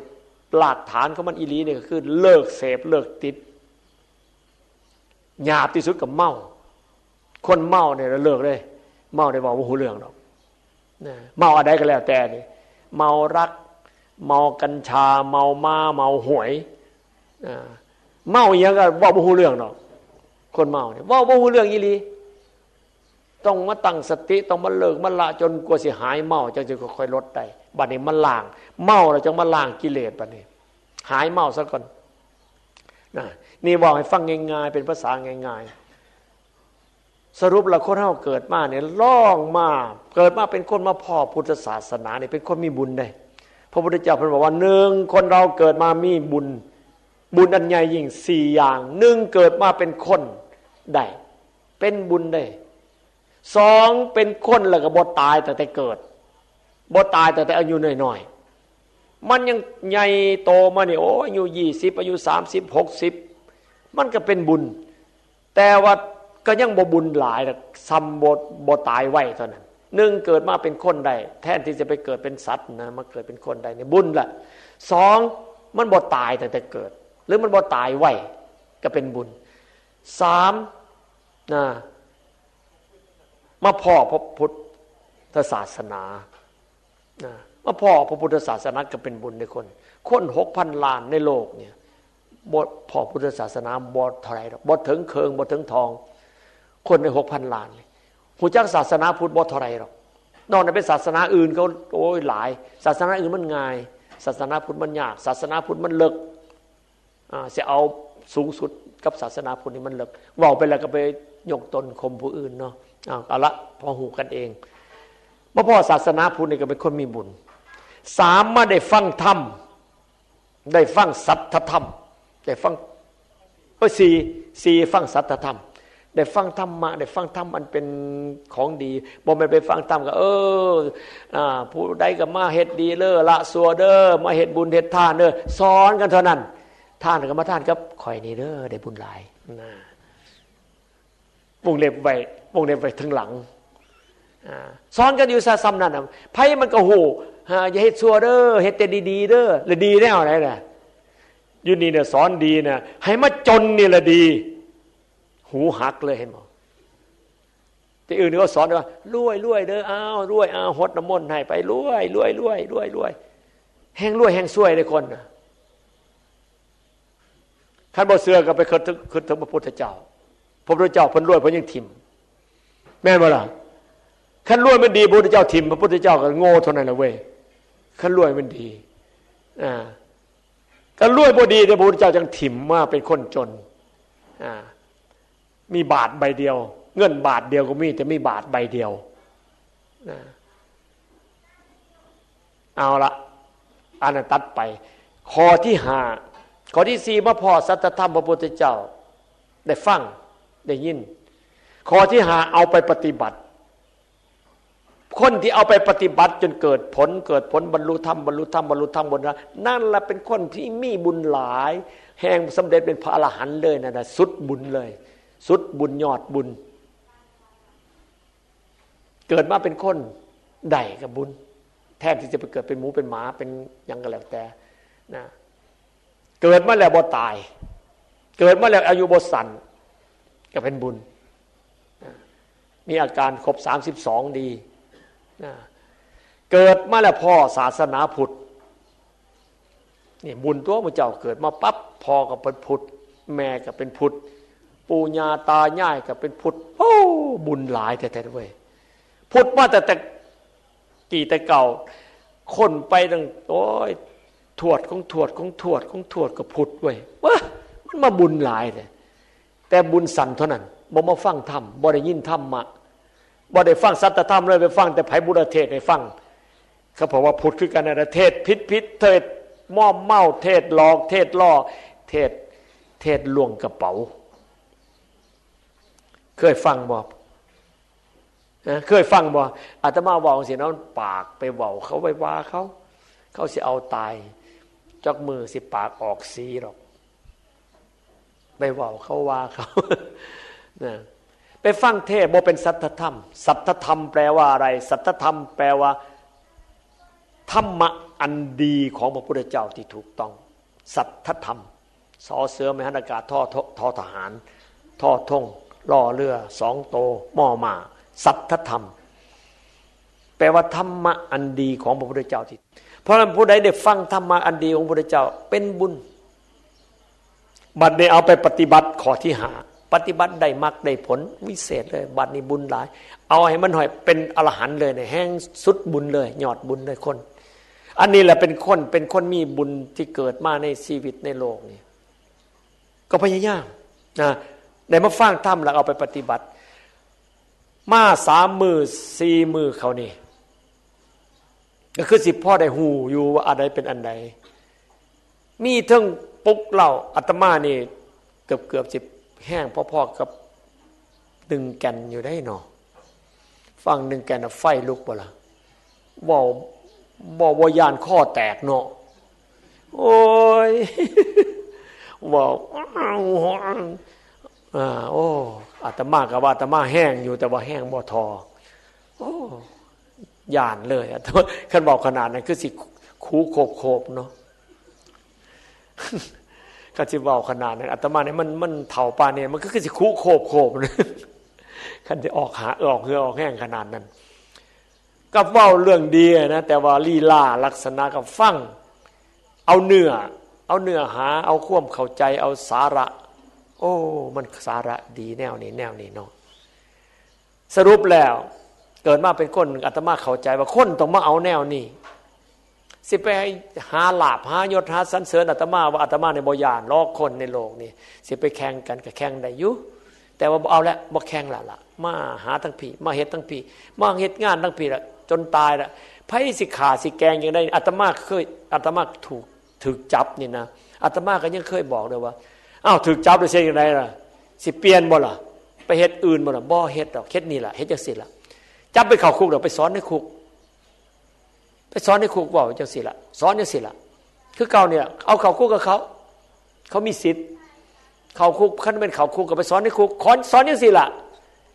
Speaker 2: รากฐานของมันอีหลีนี่ก็คือเลิกเสพเลิกติดหยาบที่สุดกับเมาคนเมาเนี่ยเลิกเลยเมาได้บอกว่าหูเรื่องหรอกเมาอะไรก็แล้วแต่นี่เมารักเมากัญชาเมามาเมาหวยเมาอย่างก็ว่าบ่หูเรื่องหรอกคนเมาเนี่ยว่าบ่หูเรื่องอีหลีต้องมาตั้งสติต้องมาเลิกมาละจนกว่าสิหายเมาจังจะค่อยลดได้บัดนี้มันล้างเมาแล้วจังมาล้างกิเลสบัดนี้หายเมาซะก่อนนี่บอกให้ฟังง่ายๆเป็นภาษาง่ายๆสรุปแล้วคนเฮาเกิดมาเนี่ยล่องมาเกิดมาเป็นคนมาพ่อพุทธศาสนาเนี่ยเป็นคนมีบุญได้พระพุทธเจ้าเพิ่นบอกว่า1คนเราเกิดมามีบุญอันใหญ่ยิ่ง4อย่าง1เกิดมาเป็นคนได้เป็นบุญได้2เป็นคนแล้วก็บ่ตายแต่เกิดบ่ตายแต่อายุน้อยๆมันยังใหญ่โตมานี่โอ้อายุ20อายุ30 60มันก็เป็นบุญแต่ว่าก็ยังบ่บุญหลายซ้ำบ่ตายไวเท่านั้น1เกิดมาเป็นคนได้แทนที่จะไปเกิดเป็นสัตว์นะมาเกิดเป็นคนได้นี่บุญละ2มันบ่ตายแต่เกิดหรือมันบ่ตายไวก็เป็นบุญ3นะมาพ่อพระพุทธศาสนามาพ่อพระพุทธศาสนาก็เป็นบุญในคน 6,000 ล้านในโลกเนี่ยบ่พ่อพุทธศาสนาบ่เท่าไหร่หรอกบ่ถึงเคิงบ่ถึงทองคนใน 6,000 ล้านเลยหูจักศาสนาพุทธบ่เท่าไหร่หรอกนอกนั้นเป็นศาสนาอื่นเขาโอ้ยหลายศาสนาอื่นมันง่ายศาสนาพุทธมันยากศาสนาพุทธมันเลิกสิเอาสูงสุดกับศาสนาพุทธนี่มันเลิกเว้าไปแล้วก็ไปยกตนข่มผู้อื่นเนาะเอาละพอหูกันเองเมื่อพ่อศาสนาพุทธนี่ก็เป็นคนมีบุญ3มาได้ฟังธรรมได้ฟังสัทธธรรมได้ฟัง4ฟังสัทธธรรมได้ฟังธรรมะได้ฟังธรรมอันเป็นของดีบ่แม่นไปฟังธรรมก็ผู้ใดก็มาเฮ็ดดีเด้อละซัวเด้อมาเฮ็ดบุญเฮ็ดทานเด้อสอนกันเท่านั้นทานก็มาทานกับข่อยนี่เด้อได้บุญหลายวงเล็บไว้ถึงหลังสอนกันอยู่ซะซ้ำนั่นน่ะไผมันก็ฮู้อย่าเฮ็ดซัวเด้อเฮ็ดแต่ดีๆเด้อแล้วดีแนวไหนน่ะอยู่นี่เนี่ยสอนดีน่ะให้มาจนนี่ละดีหูหักเลยเห็นบ่ที่อื่นเขาสอนว่ารวยเด้อรวยหดน้ำมนต์ให้ไปรวยแห่งรวยแห่งซวยเลยคนน่ะคันบ่เชื่อก็ไปคิดถึงพระพุทธเจ้าพระพุทธเจ้าเพิ่นรวยเพิ่นยังทิ่มแม่นบ่ล่ะคันรวยมันดีพระพุทธเจ้าทิ่มพระพุทธเจ้าก็โง่เท่านั้นแหละเว้ยคันรวยมันดีคันรวยบ่ดีแต่พระพุทธเจ้าจังทิ่มมาเป็นคนจนมีบาทใบเดียวเงินบาทเดียวก็มีแต่มีบาทใบเดียวเอาละอันนั้นตัดไปข้อที่5ข้อที่4มาพ่อสัทธธรรมพระพุทธเจ้าได้ฟังได้ยินข้อที่5เอาไปปฏิบัติคนที่เอาไปปฏิบัติจนเกิดผลบรรลุธรรมบนนั้นนั่นแหละเป็นคนที่มีบุญหลายแห่งสำเร็จเป็นพระอรหันต์เลยนั่นน่ะสุดบุญเลยสุดบุญยอดบุญเกิดมาเป็นคนได้กับบุญแทนที่จะไปเกิดเป็นหมูเป็นหมาเป็นยังก็แล้วแต่นะเกิดมาแล้วบ่ตายเกิดมาแล้วอายุบ่สั้นก็เป็นบุญมีอาการครบ32ดีนะเกิดมาแล้วพ่อศาสนาพุทธนี่บุญตัวพระเจ้าเกิดมาปั๊บพ่อก็เป็นพุทธแม่ก็เป็นพุทธปู่ย่าตายายก็เป็นพุทธโอ้บุญหลายแท้ๆเว้ยพุทธมาแต่กี่แต่เก่าคนไปตั้งโอ้ยทวดของทวดก็พุทธเว้ยว้ามันมาบุญหลายเลยแต่บุญสั่นเท่านั้นบ่มาฟังธรรมบ่ได้ยินธรรมะบ่ได้ฟังสัทธธรรมเลยไปฟังแต่ไผบุรเทศให้ฟังเขาบอกว่าพุทธคือกันนะเทศพิษเทศม่อมเมาเทศหลอกเทศล่อเทศลวงกระเป๋าเคยฟังบ่เคยฟังบ่อาตมาบอกสิเนาะปากไปเว้าเขาไปว่าเขาสิเอาตายจักมือสิปากออกสีหรอกไปเว้าเขาว่าเขา นะไปฟังเทศน์บ่เป็นสัทธธรรมสัทธธรรมแปลว่าอะไรสัทธธรรมแปลว่าธรรมะอันดีของพระพุทธเจ้าที่ถูกต้องสัทธธรรมสอเสือมหันอากาศท่อทหารท่อทงล่อเรือสองโตหม้อมาสัทธธรรมแปลว่าธรรมะอันดีของพระพุทธเจ้าที่เพราะฉะนั้นผู้ใดได้ฟังธรรมะอันดีของพระพุทธเจ้าเป็นบุญบัดนี้เอาไปปฏิบัติข้อที่หาปฏิบัติได้มรรคได้ผลวิเศษเลยบัดนี้บุญหลายเอาให้มันหน่อยเป็นอรหันต์เลยเนี่ยแห้งสุดบุญเลยยอดบุญเลยคนอันนี้แหละเป็นคนมีบุญที่เกิดมาในชีวิตในโลกนี้ก็พยายามนะได้มาฟังธรรมแล้วเอาไปปฏิบัติมา3 มื้อ4 มื้อเขานี่ก็คือสิพ่อได้หูอยู่ว่าอะไรเป็นอันใดมีทั้งปุกเล่าอาตมานี่เกือบสิแห้งพ่อๆกับดึงแก่นอยู่ได้เนาะฟังดึงแก่นไฟลุกบ่ล่ะบ่ยานข้อแตกเนาะโอ้ยว้าวโอ้อาตมาก็ว่าอาตมาแห้งอยู่แต่ว่าแห้งบ่ทอโอ้ย่านเลยอาตมาคันบอกขนาดนั้นคือสิคูโคบเนาะก็สิเว้าขนาดนั้นอาตมาเนี่ยมันเฒ่าปานนี้มันก็คือสิคูโคบนะคันสิออกเหงื่อออกแห้งขนาดนั้นก็เว้าเรื่องดีนะแต่ว่าลีลาลักษณะกับฟังเอาเนื้อหาเอาความเข้าใจเอาสาระโอ้มันสาระดีแนวนี้เนาะสรุปแล้วเกิดมาเป็นคนอาตมาเข้าใจว่าคนต้องมาเอาแนวนี้สิไปหาลาภหายศหาสรรเสริญอาตมาว่าอาตมาในบ่ยานล้อคนในโลกนี้สิไปแข่งกันก็แข่งได้อยู่แต่ว่าเอาละบ่แข่งละมาหาทั้งพี่มาเฮ็ดทั้งพี่มาเฮ็ดงานทั้งพี่ละจนตายละไผสิขาสิแกงอย่างใดอาตมาถูกจับนี่นะอาตมาก็ยังเคยบอกเลยว่าอ้าวถูกจับได้เช่นอย่างไรล่ะสิเปลี่ยนบ่ล่ะไปเฮ็ดอื่นบ่ล่ะบ่เฮ็ดดอกเฮ็ดนี่ล่ะเฮ็ดจังซี่ล่ะจับไปเข้าคุกดอกไปสอนในคุกไปสอนในคุกว่าจังซี่ล่ะสอนจังซี่ล่ะคือเก่าเนี่ยเอาเข้าคุกกับเขามีสิทธิ์เข้าคุกคันเป็นเข้าคุกก็ไปสอนในคุกสอนจังซี่ล่ะ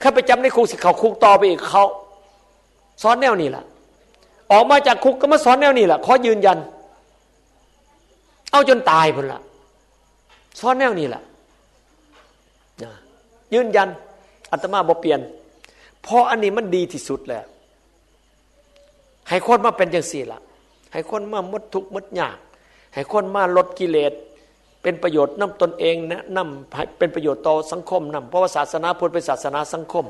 Speaker 2: คันไปจับในคุกสิเข้าคุกต่อไปอีกเขาสอนแนวนี้ล่ะออกมาจากคุกก็มาสอนแนวนี้ล่ะขอยืนยันเอาจนตายพุ่นล่ะสอนแนวนี้ล่ะยืนยันอาตมาบ่เปลี่ยนเพราะอันนี้มันดีที่สุดแล้วให้คนมาเป็นจังซี่ล่ะให้คนมาหมดทุกข์หมดยากให้คนมาลดกิเลสเป็นประโยชน์นำตนเองนะนำเป็นประโยชน์ต่อสังคมนำเพราะว่าศาสนาพุทธเป็นศาสนาสังคม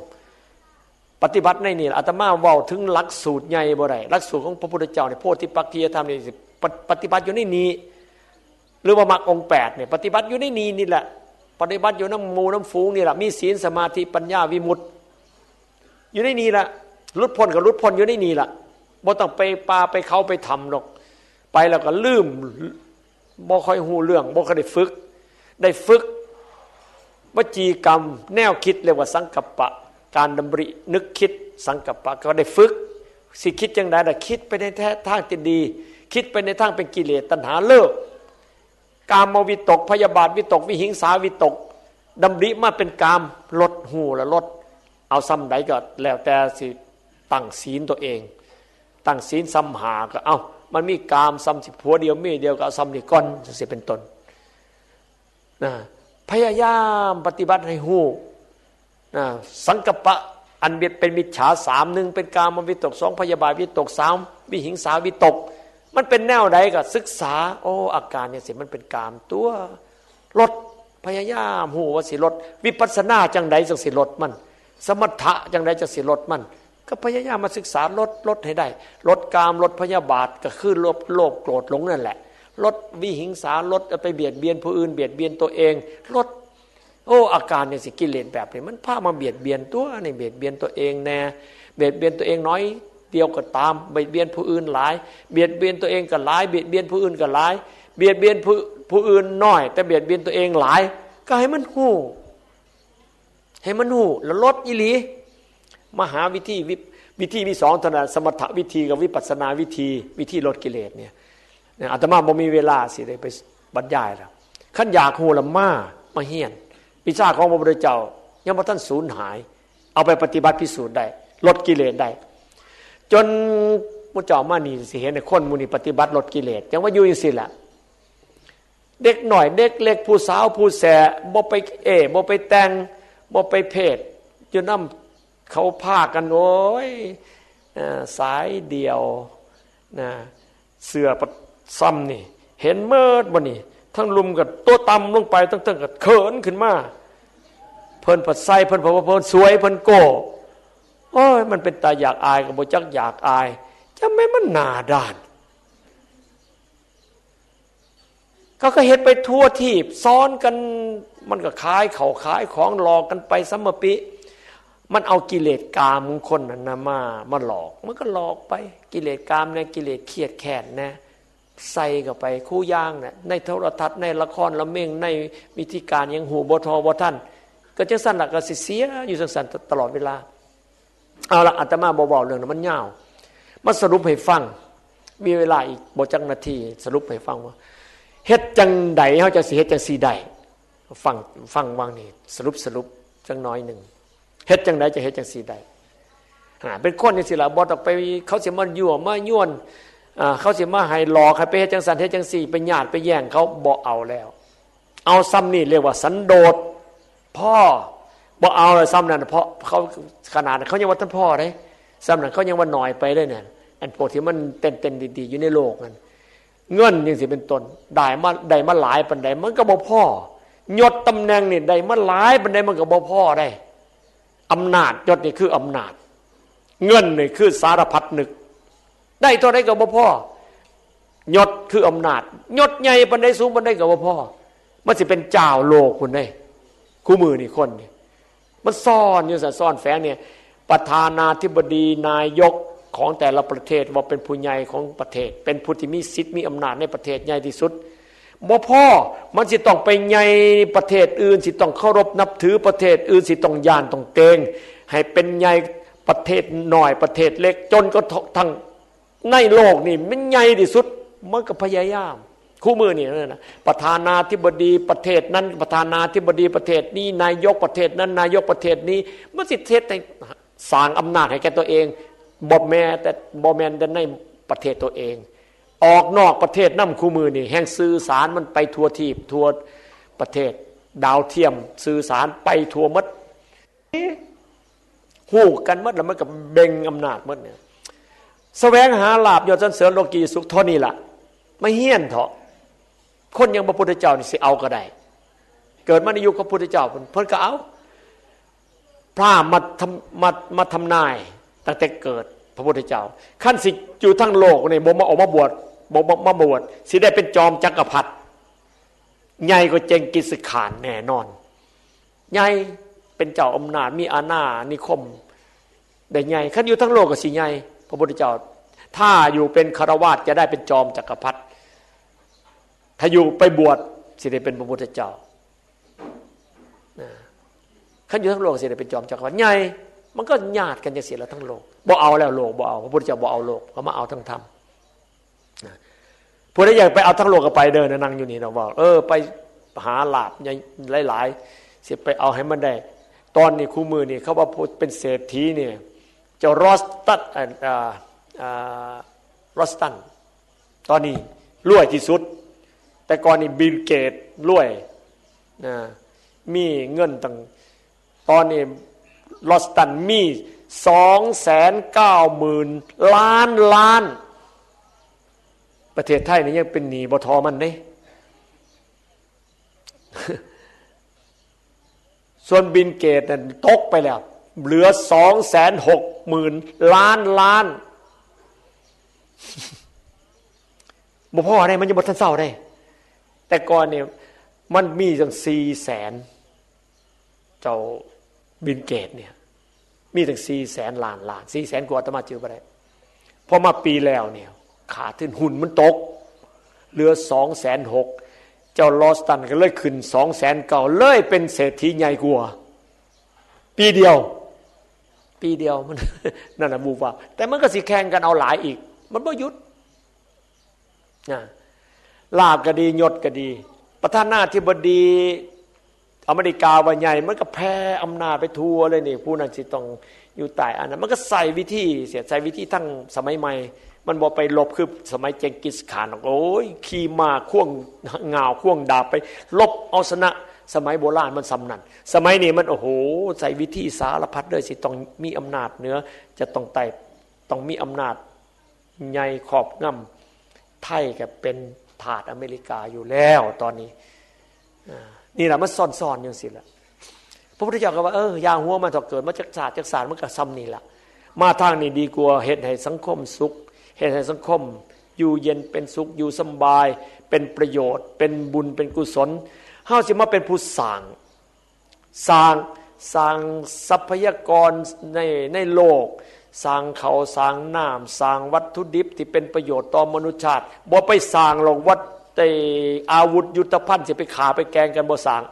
Speaker 2: ปฏิบัติในนี่อาตมาเว้าถึงหลักสูตรใหญ่บ่ได้หลักสูตรของพระพุทธเจ้าเนี่ยโพธิปักขิยธรรมนี่ปฏิบัติอยู่ในนี้หรือว่ามรรคองค์8เนี่ยปฏิบัติอยู่ในนี้นี่แหละปฏิบัติอยู่น้ำหมู่น้ำฝูงนี่แหละมีศีลสมาธิปัญญาวิมุตติอยู่ในนี้แหละหลุดพ้นกับหลุดพ้นอยู่ในนี้แหละบ่ต้องไปปาไปเขาไปทำหรอกไปแล้วก็ลืมบ่ค่อยหูเรื่องบ่ค่อยได้ฝึกวจีกรรมแนวคิดเรียกว่าสังกัปปะการดำรินึกคิดสังกัปปะก็ได้ฝึกสิคิดจังได๋ล่ะคิดไปในทางที่ดีคิดไปในทางเป็นกิเลสตัณหาเลิกกามวิตกพยาบาทวิตกวิหิงสาวิตกดำริมาเป็นกามลดหูละลดเอาซ้ำใดก็แล้วแต่สิตั้งศีลตัวเองตั้งศีลซ้ำหาก็เอามันมีกามซ้ำสิผัวเดียวเมียเดียวก็เอาซ้ำนี่ก่อนสิเป็นต้นนะพยายามปฏิบัติให้หูนะสังกัปปะอันเป็นมิจฉา3 1เป็นกามวิตก2พยาบาทวิตก3วิหิงสาวิตกมันเป็นแนวใดก็ศึกษาโอ้อาการเนี่ยสิมันเป็นกามตัวลดพยายามหูว่าสิลดวิปัสสนาจังใดจังสิลดมันสมถะจังใดจังสิลดมันก็พยายามมาศึกษาลดให้ได้ลดกามลดพยาบาทก็คือโลภโกรธหลงนั่นแหละลดวิหิงสาลดไปเบียดเบียนผู้อื่นเบียดเบียนตัวเองลดโอ้อาการเนี่ยสิกิเลสแบบนี้มันพามาเบียดเบียนตัวนี่เบียดเบียนตัวเองแน่เบียดเบียนตัวเองน้อยเดียวก็ตามเบียดเบียนผู้อื่นหลายเบียดเบียนตัวเองก็หลายเบียดเบียนผู้อื่นก็หลายเบียดเบียนผู้อื่นน้อยแต่เบียดเบียนตัวเองหลายก็ให้มันหู้แล้วลดอีหลีมหาวิธีมี2เท่านั้นสมถะวิธีกับวิปัสสนาวิธีลดกิเลสเนี่ยอาตมาบ่มีเวลาสิได้ไปบรรยายแล้วคันอยากฮู้ละมาเฮียนวิชาของพระพุทธเจ้า ยังบ่ท่านสูญหายเอาไปปฏิบัติพิสูจน์ได้ลดกิเลสได้จนมุเจ้ามานี่สิเห็นในคนมุนี่ปฏิบัติลดกิเลสยังว่าอยู่จังซี่ล่ะเด็กหน่อยเด็กเล็กผู้สาวผู้แสบ่ไปบ่ไปแต่งบ่ไปเพศอยู่นำเขาพากันโอ้ยสายเดียวนะเสื้อซ้ำนี่เห็นเมิดบ่นี่ทั้งลุมกับตัวต่ำลงไปตั้งกับเขินขึ้นมาเพิ่นปัดไส้เพิ่นบอกว่าเพิ่นสวยเพิ่นโก้โอ้ยมันเป็นตาอยากอายกับบ่จักอยากอายจะไม่มันหน้าด้านเขาก็เฮ็ดไปทั่วทีบซ้อนกันมันก็ขายเขาขายของหลอกกันไปซัมมปิมันเอากิเลสกามของคนนั้นนะมาหลอกมันก็หลอกไปกิเลสกามเนี่ยกิเลสเครียดแค้นนะใส่เข้าไปคู่ย่างเนี่ยในโทรทัศน์ในละครละเม่งในวิธีการยังหูบ่ทอบ่ท่านก็จังซั่นล่ะก็สิเสียอยู่จังซั่นตลอดเวลาเอาล่ะอาตมาบ่เว้าเรื่องนั้นมันยาวมาสรุปให้ฟังมีเวลาอีกบ่จักนาทีสรุปให้ฟังว่าเฮ็ดจังใดเฮาจะสิเฮ็ดจังซี่ได้ฟังวางนี่สรุปจังน้อยนึงเฮ็ดจังไดจะเฮ็ดจังซี่ได้เป็นคนจังซี่ล่ะบ่ต้องไปเขาสิมายั่วมาย้วนเขาสิมาให้หลอกให้ไปเฮ็ดจังซั่นเฮ็ดจังซี่ไปญาติไปแย่งเขาบ่เอาแล้วเอาซ้ำนี่เรียกว่าสันโดษพ่อบ่เอาเลยซ้ำนั่นเพราะเขาขนาดเขายังว่าท่านพ่อเด้ซ้ำนั่นเขายังว่าน้อยไปเลยเนี่ยอันพวกที่มันเต้นๆดีๆอยู่ในโลกนั่นเงินจังสิเป็นต้นได้มาหลายปานใดมันก็บ่พอยศตำแหน่งนี่ได้มาหลายปานใดมันก็บ่พอได้อำนาจยศนี่คืออำนาจเงินนี่คือสารพัดนึกได้เท่าใดก็บ่พอยศคืออำนาจยศใหญ่ปานใดสูงปานใดก็บ่พอมันสิเป็นเจ้าโลกพุ่นได้คู่มือนี่คนนี่มันซ่อนอยู่ซ่อนแฝงเนี่ยประธานาธิบดีนายกของแต่ละประเทศว่าเป็นผู้ใหญ่ของประเทศเป็นผู้ที่มีสิทธิ์มีอำนาจในประเทศใหญ่ที่สุดบ่พอมันสิต้องไปใหญ่ประเทศอื่นสิต้องเคารพนับถือประเทศอื่นสิต้องย่านต้องเกรงให้เป็นใหญ่ประเทศน้อยประเทศเล็กจนก็ทั้งในโลกนี่มันใหญ่ที่สุดมันก็พยายามคู่มือนี่นะประธานาธิบดีประเทศนั้นประธานาธิบดีประเทศนี้นายกประเทศนั้นนายกประเทศนี้มันสิเทศในสร้างอำนาจให้แก่ตัวเองบ่แม่นในประเทศตัวเองออกนอกประเทศนำคู่มือนี่แห่งสื่อสารมันไปทั่วทีปทั่วประเทศดาวเทียมสื่อสารไปทั่วหมดฮู้กันหมดแล้วมันก็เบ่งอำนาจหมดเนี่ยแสวงหาลาภยศสรรเสริญโลกีสุขเท่านี้ล่ะไม่เฮี้ยนเถาะคนอย่างพระพุทธเจ้านี่สิเอาก็ได้เกิดมาในยุคพระพุทธเจ้าเพิ่นก็เอาพระมาทำนายตั้งแต่เกิดพระพุทธเจ้าขั้นสิอยู่ทั้งโลกนี่บ่มาออกมาบวชบ่มาบวชสิได้เป็นจอมจักรพรรดิใหญ่กว่าเจงกิสข่านแน่นอนใหญ่เป็นเจ้าอำนาจมีอาณานิคมได้ใหญ่ขั้นอยู่ทั้งโลกก็สิใหญ่พระพุทธเจ้าถ้าอยู่เป็นฆราวาสจะได้เป็นจอมจักรพรรดิถ้าอยู่ไปบวชสิได้เป็นพระพุทธเจ้าขั้นอยู่ทั้งโลกสิได้เป็นจอมจักรพรรดิใหญ่มันก็ญาติกันจะเสียแล้วทั้งโลกบ่เอาแล้วโลกบ่เอาพระพุทธเจ้าบ่เอาโลกเขามาเอาทั้งธรรมผู้ใดอยากไปเอาทั้งโลกก็ไปเดินนั่งอยู่นี่เราบอกไปหาลาภหลายๆสิไปเอาให้มันได้ตอนนี้คู่มือนี่เขาว่าเป็นเศรษฐีเนี่ยเจ้ารอสตันตอนนี้รวยที่สุดแต่ก่อนนี่บิลเกตรวยนะมีเงินตั้งตอนนี้ลอสตันมี290,000 ล้านประเทศไทยนี่ยังเป็นหนี้บ่ทอมันเด้ส่วนบิลเกตนั้นตกไปแล้วเหลือ260,000 ล้านบ่พอได้มันยังบ่ทันเศร้าได้แต่ก่อนเนี่ยมันมีตั้ง400,000เจ้าบิลเกตเนี่ยมีตั้ง400,000 ล้าน400,000 กว่าอาตมาจื้อบ่ได้พอมาปีแล้วเนี่ยขาดทุนหุ้นมันตกเหลือ260,000เจ้าลอสตันก็เลยขึ้น290,000เลยเป็นเศรษฐีใหญ่กว่าปีเดียวมัน นั่นน่ะบูว่าแต่มันก็สิแข่งกันเอาหลายอีกมันบ่หยุดนะลาภก็ดียศก็ดีประธานาธิบดี อเมริกาว่าใหญ่มันก็แพ้อำนาจไปทั่วเลยนี่ผู้นั้นสิต้องอยู่ใต้อันนั้นมันก็ใส่วิธีเสียใส่วิธีทั้งสมัยใหม่มันบ่ไปลบคือสมัยเจงกิสข่านโอ้ยขี่ม้าข่วงงาวข่วงดาบไปลบเอาชนะสมัยโบราณมันสำนันสมัยนี้มันโอ้โหใส่วิธีสารพัดเลยสิต้องมีอำนาจเหนือจะต้องไต่ต้องมีอำนาจใหญ่ครอบงำไทยกับเป็นทาสอเมริกาอยู่แล้วตอนนี้นี่แหละมันซ่อนๆอย่างสิละพระพุทธเจ้าก็ว่ายาหัวมันถ้าเกิดมาจากศาสตร์จากศาสตร์มันก็ซ้ำนี่ละมาทางนี้ดีกว่าเฮ็ดให้สังคมสุขเฮ็ดให้สังคมอยู่เย็นเป็นสุขอยู่สบายเป็นประโยชน์เป็นบุญเป็นกุศลเฮาสิมาเป็นผู้สร้างทรัพยากรในโลกสร้างเขาสร้างน้ำสร้างวัตถุดิบที่เป็นประโยชน์ต่อมนุษยชาติบ่ไปสร้างหรอกวัดอาวุธยุทธภัณฑ์สิไปฆ่าไปแกงกันบ่สร้าง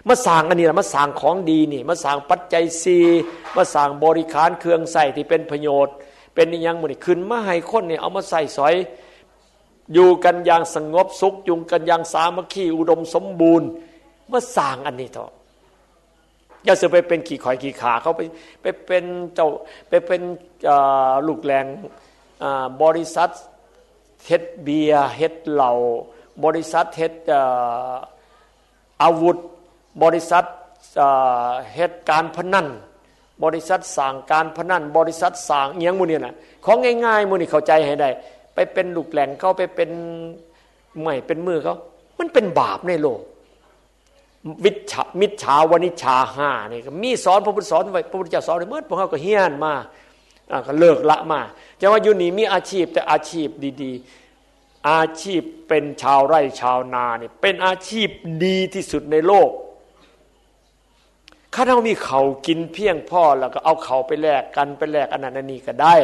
Speaker 2: มาสร้างอันนี้ล่ะมาสร้างของดีนี่มาสร้างปัจจัย4มาสร้างบริการเครื่องใช้ที่เป็นประโยชน์เป็นอีหยังหมดนี่ขึ้นมาให้คนนี่เอามาใส่สอยอยู่กันอย่างสงบสุขอยู่กันอย่างสามัคคีอุดมสมบูรณ์มาสร้างอันนี้ต่ออย่าเสือไปเป็นขี่ข่อยขี่ขาเขาไปเป็นเจ้าไปเป็นลูกแรงบริษัทเฮ็ดเบียร์เฮ็ดเหล้าบริษัทเฮ็ดอาวุธบริษัทเฮ็ดการพนันบริษัทสร้างการพนันบริษัทสร้างเอียงหมู่นี่น่ะของง่ายๆหมู่นี่เข้าใจให้ได้ไปเป็นลูกแหล่งเขาไปเป็นไม่เป็นมือเขามันเป็นบาปในโลกมิจฉาวณิชฌาห้านี่ก็มีสอนพระพุทธสอนไว้พระพุทธเจ้าสอนไว้เมื่อพวกเขาก็เฮี้ยนมาก็เลิกละมาจะว่าอยู่นี่มีอาชีพแต่อาชีพดีๆอาชีพเป็นชาวไร่ชาวนานี่เป็นอาชีพดีที่สุดในโลกข้าเรามีเขากินเพียงพอแล้วก็เอาเขาไปแลกกันไปแลกอันนั้นอันนี้ก็ได้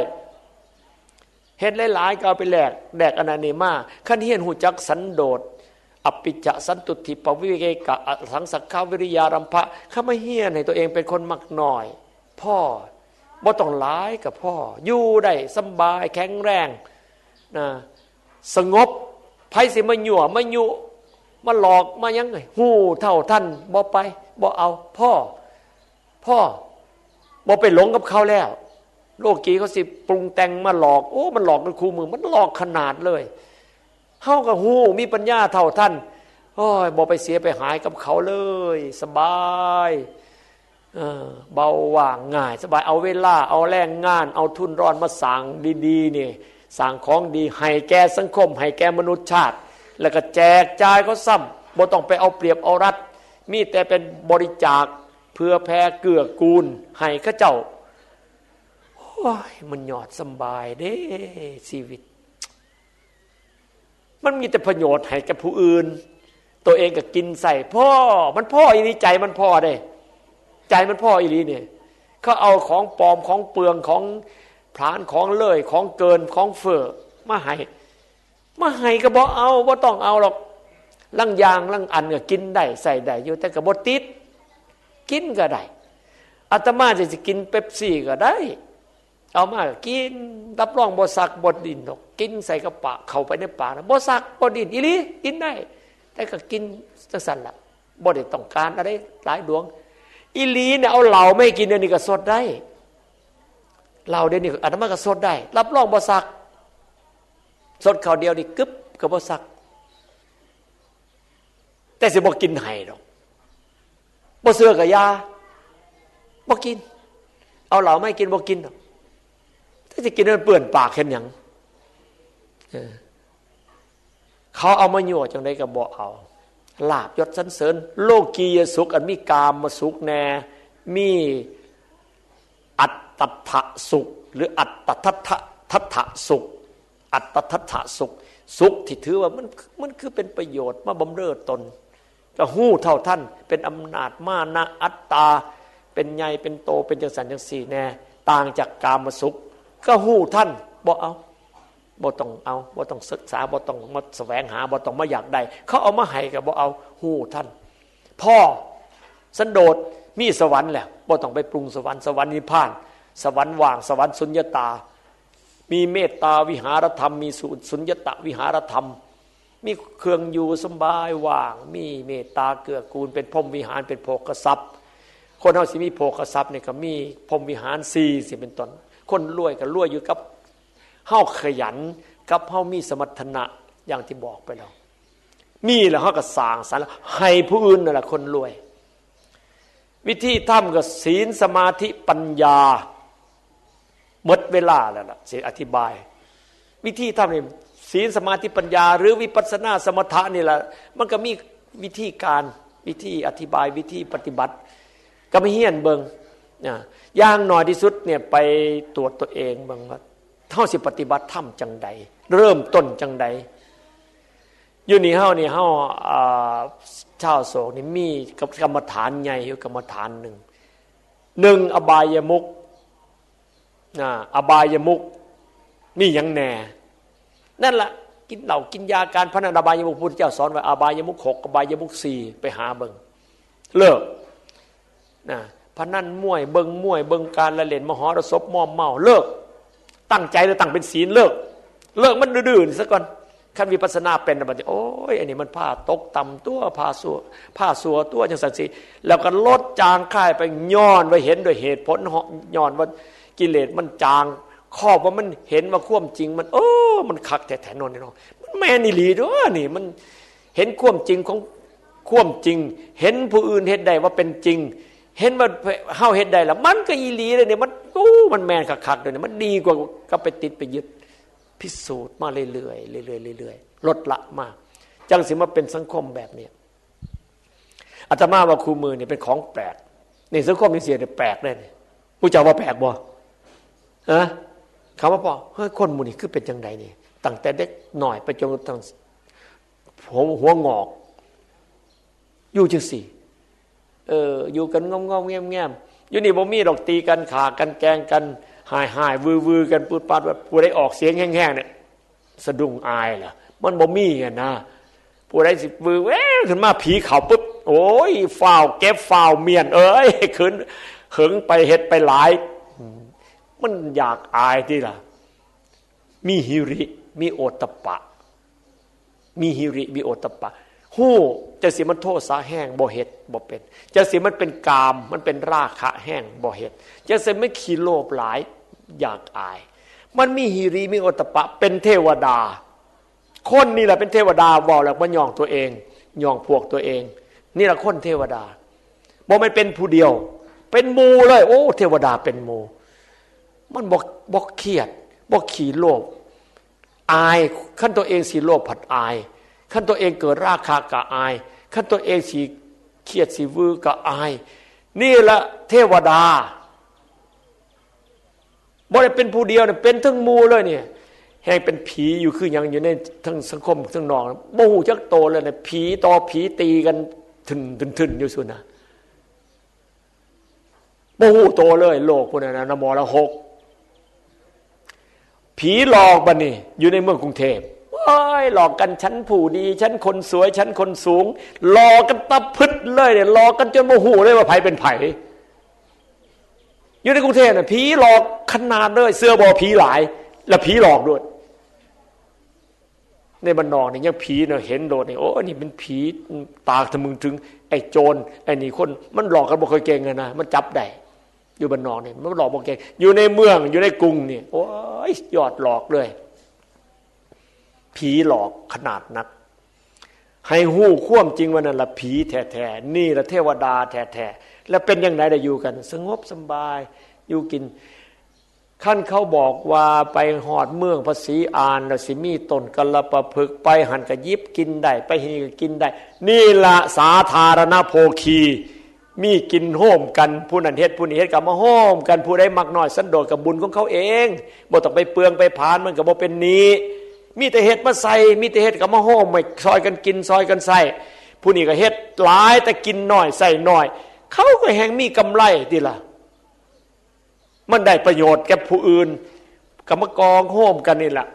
Speaker 2: เฮ็ดหลายๆก็เอาไปแลกอันนั้นนี่มาขั้นเฮียนหูจักสันโดษอภิจะสันตุติปวิเวกะสังสักขวิริยารัมภะข้าไม่เฮียนให้ตัวเองเป็นคนมักน้อยพ่อบ่ต้องหลายกับพ่ออยู่ได้สบายแข็งแรงนะสงบไผสิมายั่วมายุมาหลอกมายังไงฮู้เท่าท่านบ่ไปบ่เอาพ่อบ่ไปหลงกับเขาแล้วโลกีเขาสิปรุงแต่งมาหลอกโอ้มันหลอกกันคู่มือมันหลอกขนาดเลยเฮาก็ฮู้มีปัญญาเท่าท่านโอ้ยบ่ไปเสียไปหายกับเขาเลยสบายเบาว่างง่ายสบายเอาเวลาเอาแรงงานเอาทุนร้อนมาสร้างดีๆนี่สร้างของดีให้แก่สังคมให้แก่มนุษยชาติแล้วก็แจกจ่ายเขาซ้ำบ่ต้องไปเอาเปรียบเอารัดมีแต่เป็นบริจาคเพื่อแผ่เกื้อกูลให้ข้าเจ้าโอ้ยมันยอดสบายเด้ชีวิตมันมีแต่ประโยชน์ให้กับผู้อื่นตัวเองก็กินใส่พ่อมันพ่ออีนี่ใจมันพ่อได้ใจมันพ่ออีนี่เนี่ยเขาเอาของปลอมของเปลืองของผลาญของเล่ยของเกินของเฟ้อมาให้ก็บ่เอาบ่ต้องเอาหรอกลังยางลังอันก็กินได้ใส่ได้อยู่แต่ก็บ่ติดกินก็ได้อาตมาจะกินเป๊ปซี่ก็ได้เอามากินรับรองบ่สักบ่ดินหรอกกินใส่กระปากเข้าไปในปากนะบ่สักบ่ดินอีหลีกินได้แต่ก็กินจังซั่นล่ะบ่ได้ต้องการอะไรหลายดวงอีหลีเนี่ยเอาเหล้าไม่กินเดี๋ยวนี้ก็สดได้เหล้าเดี๋ยวนี้อาตมาก็สดได้รับรองบ่สักสดข้าวเดียวนี่กึบก็บ่สักแต่สิบ่กินให้ดอกบ่เชื่อก็ยาบ่กินเอาเหล้าไม่กินบ่กินดอกถ้าจะกินมันเปื้อนปากเห็นหยังเขาเอามายั่วจังไดก็บ่เอาลาภยศสรรเสริญโลกียสุขอันมีกามมาสุขแน่มีอัตตถะสุขหรืออัตตทัฏฐะสุขอัตตทัฏฐะสุขสุขที่ถือว่ามันคือเป็นประโยชน์มาบำเรอตนก็ฮู้เท่าท่านเป็นอำนาจมานะอัตตาเป็นใหญ่เป็นโตเป็นจังสันจังสี่แน่ต่างจากกามสุขก็ฮู้ท่านบ่เอาบ่ต้องเอาบ่ต้องศึกษาบ่ต้องมาแสวงหาบ่ต้องมาอยากได้เขาเอามาให้ก็บ่เอาฮู้ท่านพ่อสันโดษมีสวรรค์แหละบ่ต้องไปปรุงสวรรค์สวรรค์นิพพานสวรรค์ว่างสวรรค์สุญญตามีเมตตาวิหารธรรมมีสุญญตวิหารธรรม มีเครื่องอยู่สบายว่างมีเมตตาเกื้อกูลเป็นพรหมวิหารเป็นโภคทรัพย์คนเฮาสิมีโภคทรัพย์นี่ก็มีพรหมวิหาร4สิเป็นต้นคนรวยก็รวยอยู่กับเฮาขยันกับเฮามีสมรรถนะอย่างที่บอกไปแล้วมีแล้วเฮาก็สร้างสรรค์ให้ผู้อื่นนั่นแหละคนรวยวิธีทำก็ศีลสมาธิปัญญาหมดเวลาแล้วล่ะสิอธิบายวิธีทำนี่ศีลสมาธิปัญญาหรือวิปัสสนาสมถะนี่แหละมันก็มีวิธีการวิธีอธิบายวิธีปฏิบัติก็ไม่เฮี้ยนเบิงอย่างน้อยที่สุดเนี่ยไปตรวจตัวเองบ้างว่าเฮาสิปฏิบัติธรรมจังใดเริ่มต้นจังใดอยู่นี่เฮาชาวโศกนี่มีกรรมฐานใหญ่อยู่กรรมฐานหนึ่งอบายมุขอบายมุขมีอย่างแน่นั่นแหละกินเหล้ากินยาการพนันอบายมุขพุทธเจ้าสอนไว้อบายมุข6อบายมุข4ไปหาเบิ่งเลิกพนันมวยเบิ่งมวยเบิ่งการละเล่นมหรสพมอมเมาเลิกตั้งใจแล้วตั้งเป็นศีลเลิกมันดื้อๆซะก่อนขั้นวิปัสสนาเป็นบัดนี้โอ้ยอันนี้มันผ้าตกต่ำตัวผ้าสัวตัวจังสันสิแล้วก็ลดจางคายไปย้อนว่าเห็นด้วยเหตุผลย้อนว่ากิเลสมันจางครอบว่ามันเห็นว่าความจริงมันมันคักแต่แท้นอนนี่เนาะมันแม่นอีหลีด้วยนี่มันเห็นความจริงของความจริงเห็นผู้อื่นเฮ็ดได้ว่าเป็นจริงเห็นว่าเฮาเฮ็ดได้แล้วมันก็อีหลีเลยเนี่ยมันแม่นคักๆด้วยเนี่ยมันดีกว่าก็ไปติดไปยึดพิสูจน์มาเรื่อยๆลดละมากจังสิมาเป็นสังคมแบบนี้อาตมาว่าคู่มือเนี่ยเป็นของแปลกนี่สังคมนี่เสียเนี่ยแปลกแน่นี่ผู้เจ้าว่าแปลกบ่ฮะคำว่าพ่อเฮ้ยคนหมู่นี่คือเป็นจังไดนี่ตั้งแต่เด็กหน่อยไปจนตั้งหัวงอกอยู่จังซี่อยู่กันงอมๆแง้มๆอยู่นี่บ่มีดอกตีกันขากันแกล้งกันหายๆวือๆกันปูดปาดว่าผู้ใดออกเสียงแห้งๆเนี่ยสะดุ้งอายล่ะมันบ่มีกันนะผู้ใดสิวือขึ้นมาผีเข้าปุ๊บโอ้ยฝ้าวเก็บฝ้าวเมียนขึ้นเหิงไปเฮ็ดไปหลายมันอยากอายที่ล่ะมีหิริมีโอตตัปปะมีหิริมีโอตตัปปะฮู้จะสิมันโทษสาแห้งบ่เฮ็ดบ่เป็นจะสิมันเป็นกามมันเป็นราคะแห้งบ่เฮ็ดจะสิไม่ขี้โลภหลายอยากอายมันมีหิริมีโอตตัปปะเป็นเทวดาคนนี่แหละเป็นเทวดาว่าแล้วมันย่องตัวเองย่องพวกตัวเองนี่แหละคนเทวดาบ่มันเป็นผู้เดียวเป็นหมู่เลยโอ้เทวดาเป็นหมู่มันบ่เครียดบ่ขี้โลภอายขั้นตัวเองสิโลภผัดอายขั้นตัวเองเกิดราคะกะอายขั้นตัวเองสิเครียดสิวือกะอายนี่แหละเทวดาบ่ได้เป็นผู้เดียวเนี่ยเป็นทั้งหมู่เลยเนี่ยแห่งเป็นผีอยู่คือยังอยู่ในทั้งสังคมทั้งนองบ่ฮู้จักโตเลยเนี่ยผีต่อผีตีกันทึนอยู่ซุน่ะบ่ฮู้โตเลยโลกพวกนั้นนะมรหกผีหลอกบัดนี้อยู่ในเมืองกรุงเทพหลอกกันฉันผู้ดีฉันคนสวยฉันคนสูงหลอกกันตะพึดเลยเนี่ยหลอกกันจนบ่ฮู้เลยว่าไผเป็นไผอยู่ในกรุงเทพน่ะผีหลอกขนาดเลยเสื้อบ่ผีหลายแล้วผีหลอกด้วยในบ้านนอกนี่ยังผีเนี่ยเห็นโดดนี่โอ้นี่เป็นผีตาทะมึงถึงไอ้โจรไอ้นี่คนมันหลอกกันบ่เคยเก่งเลยนะมันจับได้อยู่บ้านนอกนี่มันหลอกบ่เก่งอยู่ในเมืองอยู่ในกรุงนี่โอ้ยยอดหลอกเลยผีหลอกขนาดนักให้ฮู้ความจริงว่านั่นล่ะผีแท้ๆนี่ล่ะเทวดาแท้ๆแล้วเป็นยังไงได้อยู่กันสงบสบายอยู่กินขั้นเขาบอกว่าไปหอดเมืองภาษีอานแล้วสิมีต้นกัลปะพฤกษ์ไปหันก็ยิบกินได้ไปหีก็กินได้นี่ล่ะสาธารณโภคีมีกินโฮมกันผู้นั้นเฮ็ดผู้นี้เฮ็ดก็มาโฮมกันผู้ใดมักน้อยสันโดษกับบุญของเขาเองบ่ต้องไปเปลืองไปผานมันก็บ่เป็นนี้มีแต่เฮ็ดมาใส่มีแต่เฮ็ดก็มาโฮมไม่ซอยกันกินซอยกันใส่ผู้นี้ก็เฮ็ดหลายแต่กินน้อยใส่น้อยเขาก็แห่งมีกำไรติล่ะมันได้ประโยชน์แก่ผู้อื่นกรรมกองโฮมกันนี่แหละ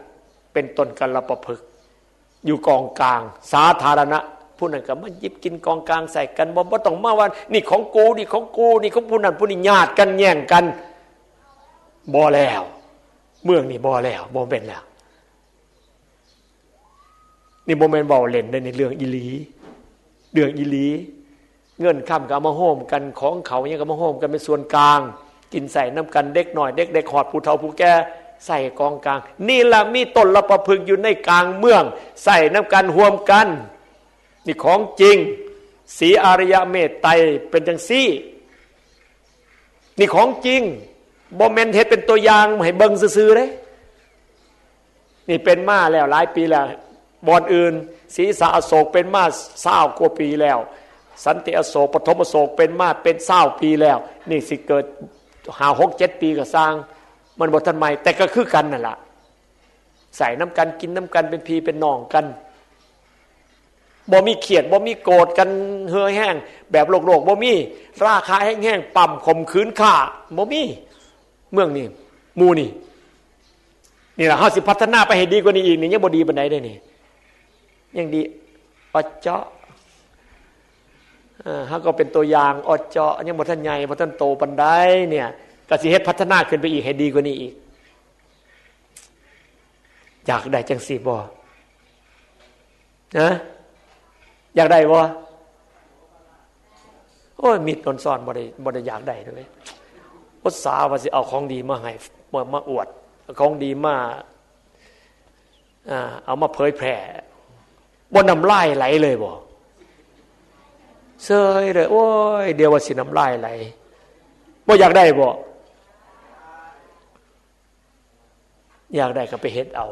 Speaker 2: เป็นต้นกัลปะพฤกษ์อยู่กองกลางสาธารณะผู้นั้นก็มาหยิบกินกองกลางใส่กันบ่ต้องมาว่านี่ของกูนี่ของกูนี่ของผู้นั้นผู้นี้ญาติกันแย่งกันบ่แล้วเมืองนี่บ่แล้วบ่เป็นแล้ว นี่โมเมนต์เบาเล่นได้ในเรื่องอีหลีเรื่องอีหลีเงินข้ามกับมาโฮมกันของเขาเนี่ยกับมาโฮมกันเป็นส่วนกลางกินใส่น้ำกันเด็กหน่อยเด็กๆหอดผู้เฒ่าผู้แก่ใส่กองกลางนี่แหละมีต้นละประพฤกอยู่ในกลางเมืองใส่น้ำกันห่วมกันนี่ของจริงสีอารยเมตไตรเป็นจังซี่นี่ของจริงบ่แม่นเฮ็ดเป็นตัวอย่างให้เบิ่งซื่อๆเด้นี่เป็นมาแล้วหลายปีแล้วบ่อนอื่นศรีสะอโศกเป็นมา20กว่าปีแล้วสันติอโศกปฐมอโศกเป็นมาเป็น20ปีแล้วนี่สิเกิด5 6 7ปีก็สร้างมันบ่ทันใหม่แต่ก็คือกันนั่นล่ะใส่น้ำกันกินน้ำกันเป็นพี่เป็นน้องกันบ่มีเขียดบ่มีโกรธกันเหือแห้งแบบโลกบ่มีราคาแห้งๆปั่มข่มขืนฆ่าบ่มีเมืองนี่หมู่นี่ล่ะเฮาสิพัฒนาไปให้ดีกว่านี้อีกนี่ยังบ่ดีปานใดเด้นี่ยังดีอเจาะเฮาก็เป็นตัวอย่างอเจาะยังบ่ทันใหญ่บ่ทันโตปานใดเนี่ยก็สิเฮ็ดพัฒนาขึ้นไปอีกให้ดีกว่านี้อีกอยากได้จังซี่บ่นะอยากได้บ่โอ้ยมีตนซ่อนบ่ได้อยากได้เลยอุตส่าห์ว่าสิเอาของดีมาให้มาอวดของดีมาเอามาเผยแพร่บ่น้ำลายไหลเลยบ่เซยเลยโอ้ยเดี๋ยวว่าสิน้ำลายไหลบ่อยากได้บ่อยากได้ก็ไปเฮ็ดเอา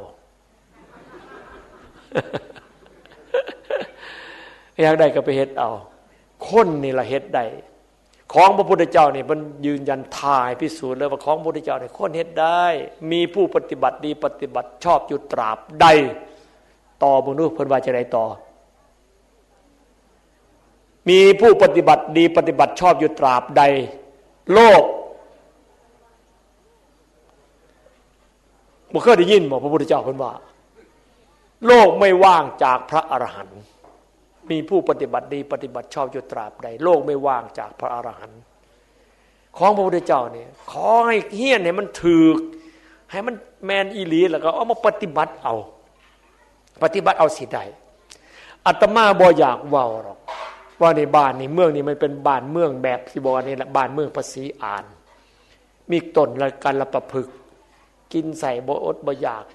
Speaker 2: อยากได้ก็ไปเฮ็ดเอาคนนี่ล่ะเฮ็ดได้ของพระพุทธเจ้านี่มันยืนยันทายพิสูจน์เลยว่าของพระพุทธเจ้านี่คนเฮ็ดได้มีผู้ปฏิบัติดีปฏิบัติชอบอยู่ตราบใดต่อบ่รู้เพิ่นว่าจะได้ต่อมีผู้ปฏิบัติดีปฏิบัติชอบอยู่ตราบใดโลกบ่เคยได้ยินบ่พระพุทธเจ้าเพิ่นว่าโลกไม่ว่างจากพระอรหันต์มีผู้ปฏิบัติดีปฏิบัติชอบอยู่ตราบใดโลกไม่ว่างจากพระอรหันต์ของพระพุทธเจ้าเนี่ยขอให้เฮี้ยนให้มันถูกให้มันแมนอีหลีแล้วก็เอามาปฏิบัติเอาสิได้อาตมาบ่อยากเว้าหรอกว่าในบ้านนี่เมืองนี่มันเป็นบ้านเมืองแบบที่บอกนี่แหละบ้านเมืองภาษีอ่านมีต้นละกันละประพฤกกินใส่บ่อดบ่อยาก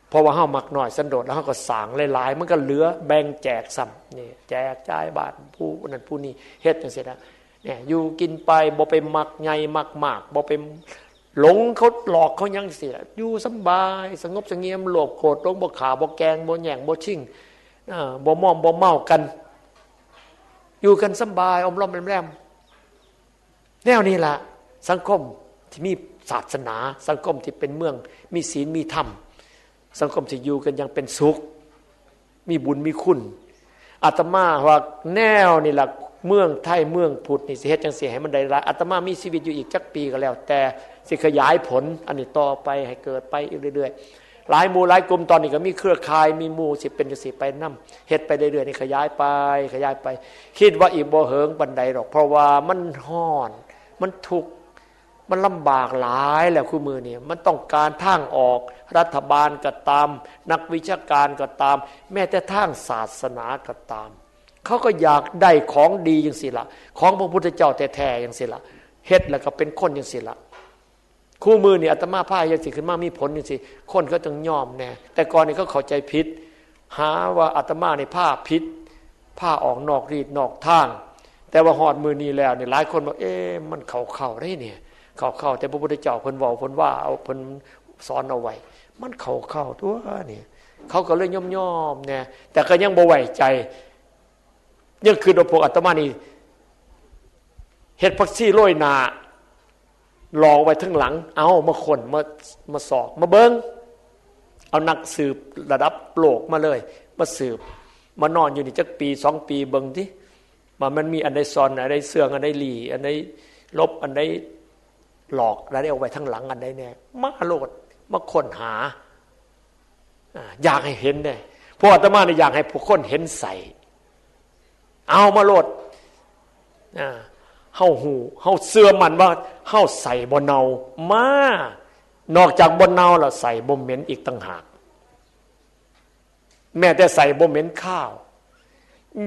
Speaker 2: เพราะว่าเฮามักน้อยสันโดษแล้วเฮาก็สร้างหลายๆมันก็เหลือแบ่งแจกซ้ำนี่แจกจ่ายบ้านผู้นั้นผู้นี้เฮ็ดจังซี่นะเนี่ยอยู่กินไปบ่ไปมักใหญ่มักมากบ่ไปหลงเขาหลอกเขายังสิอยู่สบายสงบเสงี่ยมโลภโกรธหลงบ่ขาบ่แกงบ่แย่งบ่ชิงบ่มอมบ่เมากันอยู่กันสบายอมล้อมแรมแนวนี้ล่ะสังคมที่มีศาสนาสังคมที่เป็นเมืองมีศีลมีธรรมสังคมที่อยู่กันยังเป็นสุขมีบุญมีคุณอาตมาว่าแนวนี่ล่ะเมืองไทยเมืองพุทธนี่สิเฮ็ดจังซี่ให้มันได้อาตมามีชีวิตอยู่อีกจักปีก็แล้วแต่สิขยายผลอันนี้ต่อไปให้เกิดไปอีกเรื่อยๆหลายหมู่หลายกลุ่มตอนนี้ก็มีเครือข่ายมีหมู่สิเป็นจังซี่ไปนำเฮ็ดไปเรื่อยๆนี่ขยายไปคิดว่าอีกบ่เหิงปานใดหรอกเพราะว่ามันร้อนมันทุกข์มันลำบากหลายแล้วคู่มือนี่มันต้องการทางออกรัฐบาลก็ตามนักวิชาการก็ตามแม้แต่ทางศาสนาก็ตามเขาก็อยากได้ของดีจังสิละของพระพุทธเจ้าแท้ๆจังสิละเฮ็ดแล้วก็เป็นคนจังสิละคู่มือนี่อาตมาพาจังสิขึ้นมามีผลจังสิคนเขาต้องยอมแน่แต่ก่อนนี่เขาเข้าใจผิดหาว่าอาตมาในผ้าผิดผ้าออกนอกรีดนอกทางแต่ว่าฮอดมือนี้แล้วนี่หลายคนบอกมันเข้าได้เนี่ยเข้าแต่พระพุทธเจ้าเพิ่นเว้าเพิ่นว่าเอาเพิ่นสอนเอาไว้มันเข้าตัวนี่เขาก็เลยย่อมๆเนี่ยแต่ก็ยังบ่ไว้ใจยังคือพวกอาตมานี่เฮ็ดผักซี่โรยหน้าหลอกไว้ทั้งหลังเอามาคนมาสอบมาเบิ่งเอานักสืบระดับโลกมาเลยมาสืบมานอนอยู่นี่จักปี2ปีเบิ่งติว่ามันมีอันใดซ่อนอันใดเสื่องอันใดหลีอันใดลบอันใดหลอกแล้วได้เอาไว้ทั้งหลังอันใดแน่มาโลดมาค้นหาอยากให้เห็นได้เพราะอาตมาเนี่ยอยากให้ผู้คนเห็นใส่เอามาโลดเฮาหูเฮาเสื่อมันว่าเฮาใส่บ่เนามานอกจากบ่เนาแล้วใส่บ่เหม็นอีกต่างหาก แม้แต่ใส่บ่เหม็นข้าว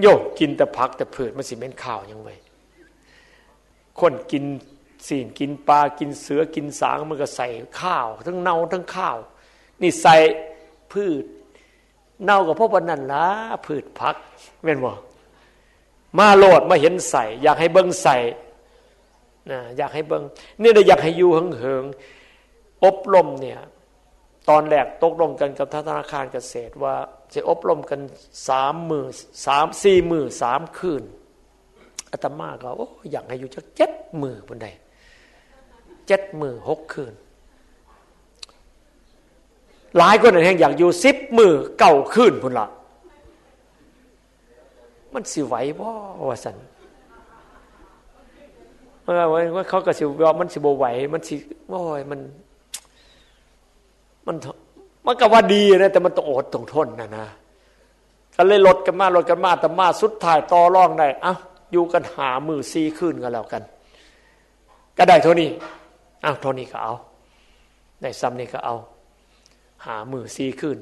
Speaker 2: โยกกินแต่ผักแต่พืชมันสิเหม็นข้าวยังไงคนกินศีลกินปลากินเสือกินสางมันก็ใส่ข้าวทั้งเน่าทั้งข้าวนี่ใส่พืชเน่ากับพวกวันนั้นละพืชผักแม่นบ่มาโลดมาเห็นใส่อยากให้เบิ่งใส่นะอยากให้เบิ่งนี่เลยอยากให้อยู่เหิงๆอบรมเนี่ยตอนแรกตกลงกันกับธนาคารเกษตรว่าจะอบรมกัน3 มื้อ4 มื้อ3 คืนอาตมาก็อยากให้อยู่จัก7 มื้อพุ่นใด7 มื้อ6 คืนหลายคนแห่งอยากอยู่10 มื้อ9 คืนพุ่นละมันสิไหวบ่ว่าซั่นว่าเขาก็สิว่ามันสิบ่ไหวมันสิโอ้ยมันก็ว่าดีนะแต่มันต้องอดต้องทนนะก็เลยลดกันมาแต่มาสุดท้ายต่อรองได้เอ้าอยู่กันหามื้อ4 คืนก็แล้วกันก็ได้เท่านี้อ้าวเท่านี้ก็เอาได้ซ้ำนี่ก็เอาหามื้อ4 คืน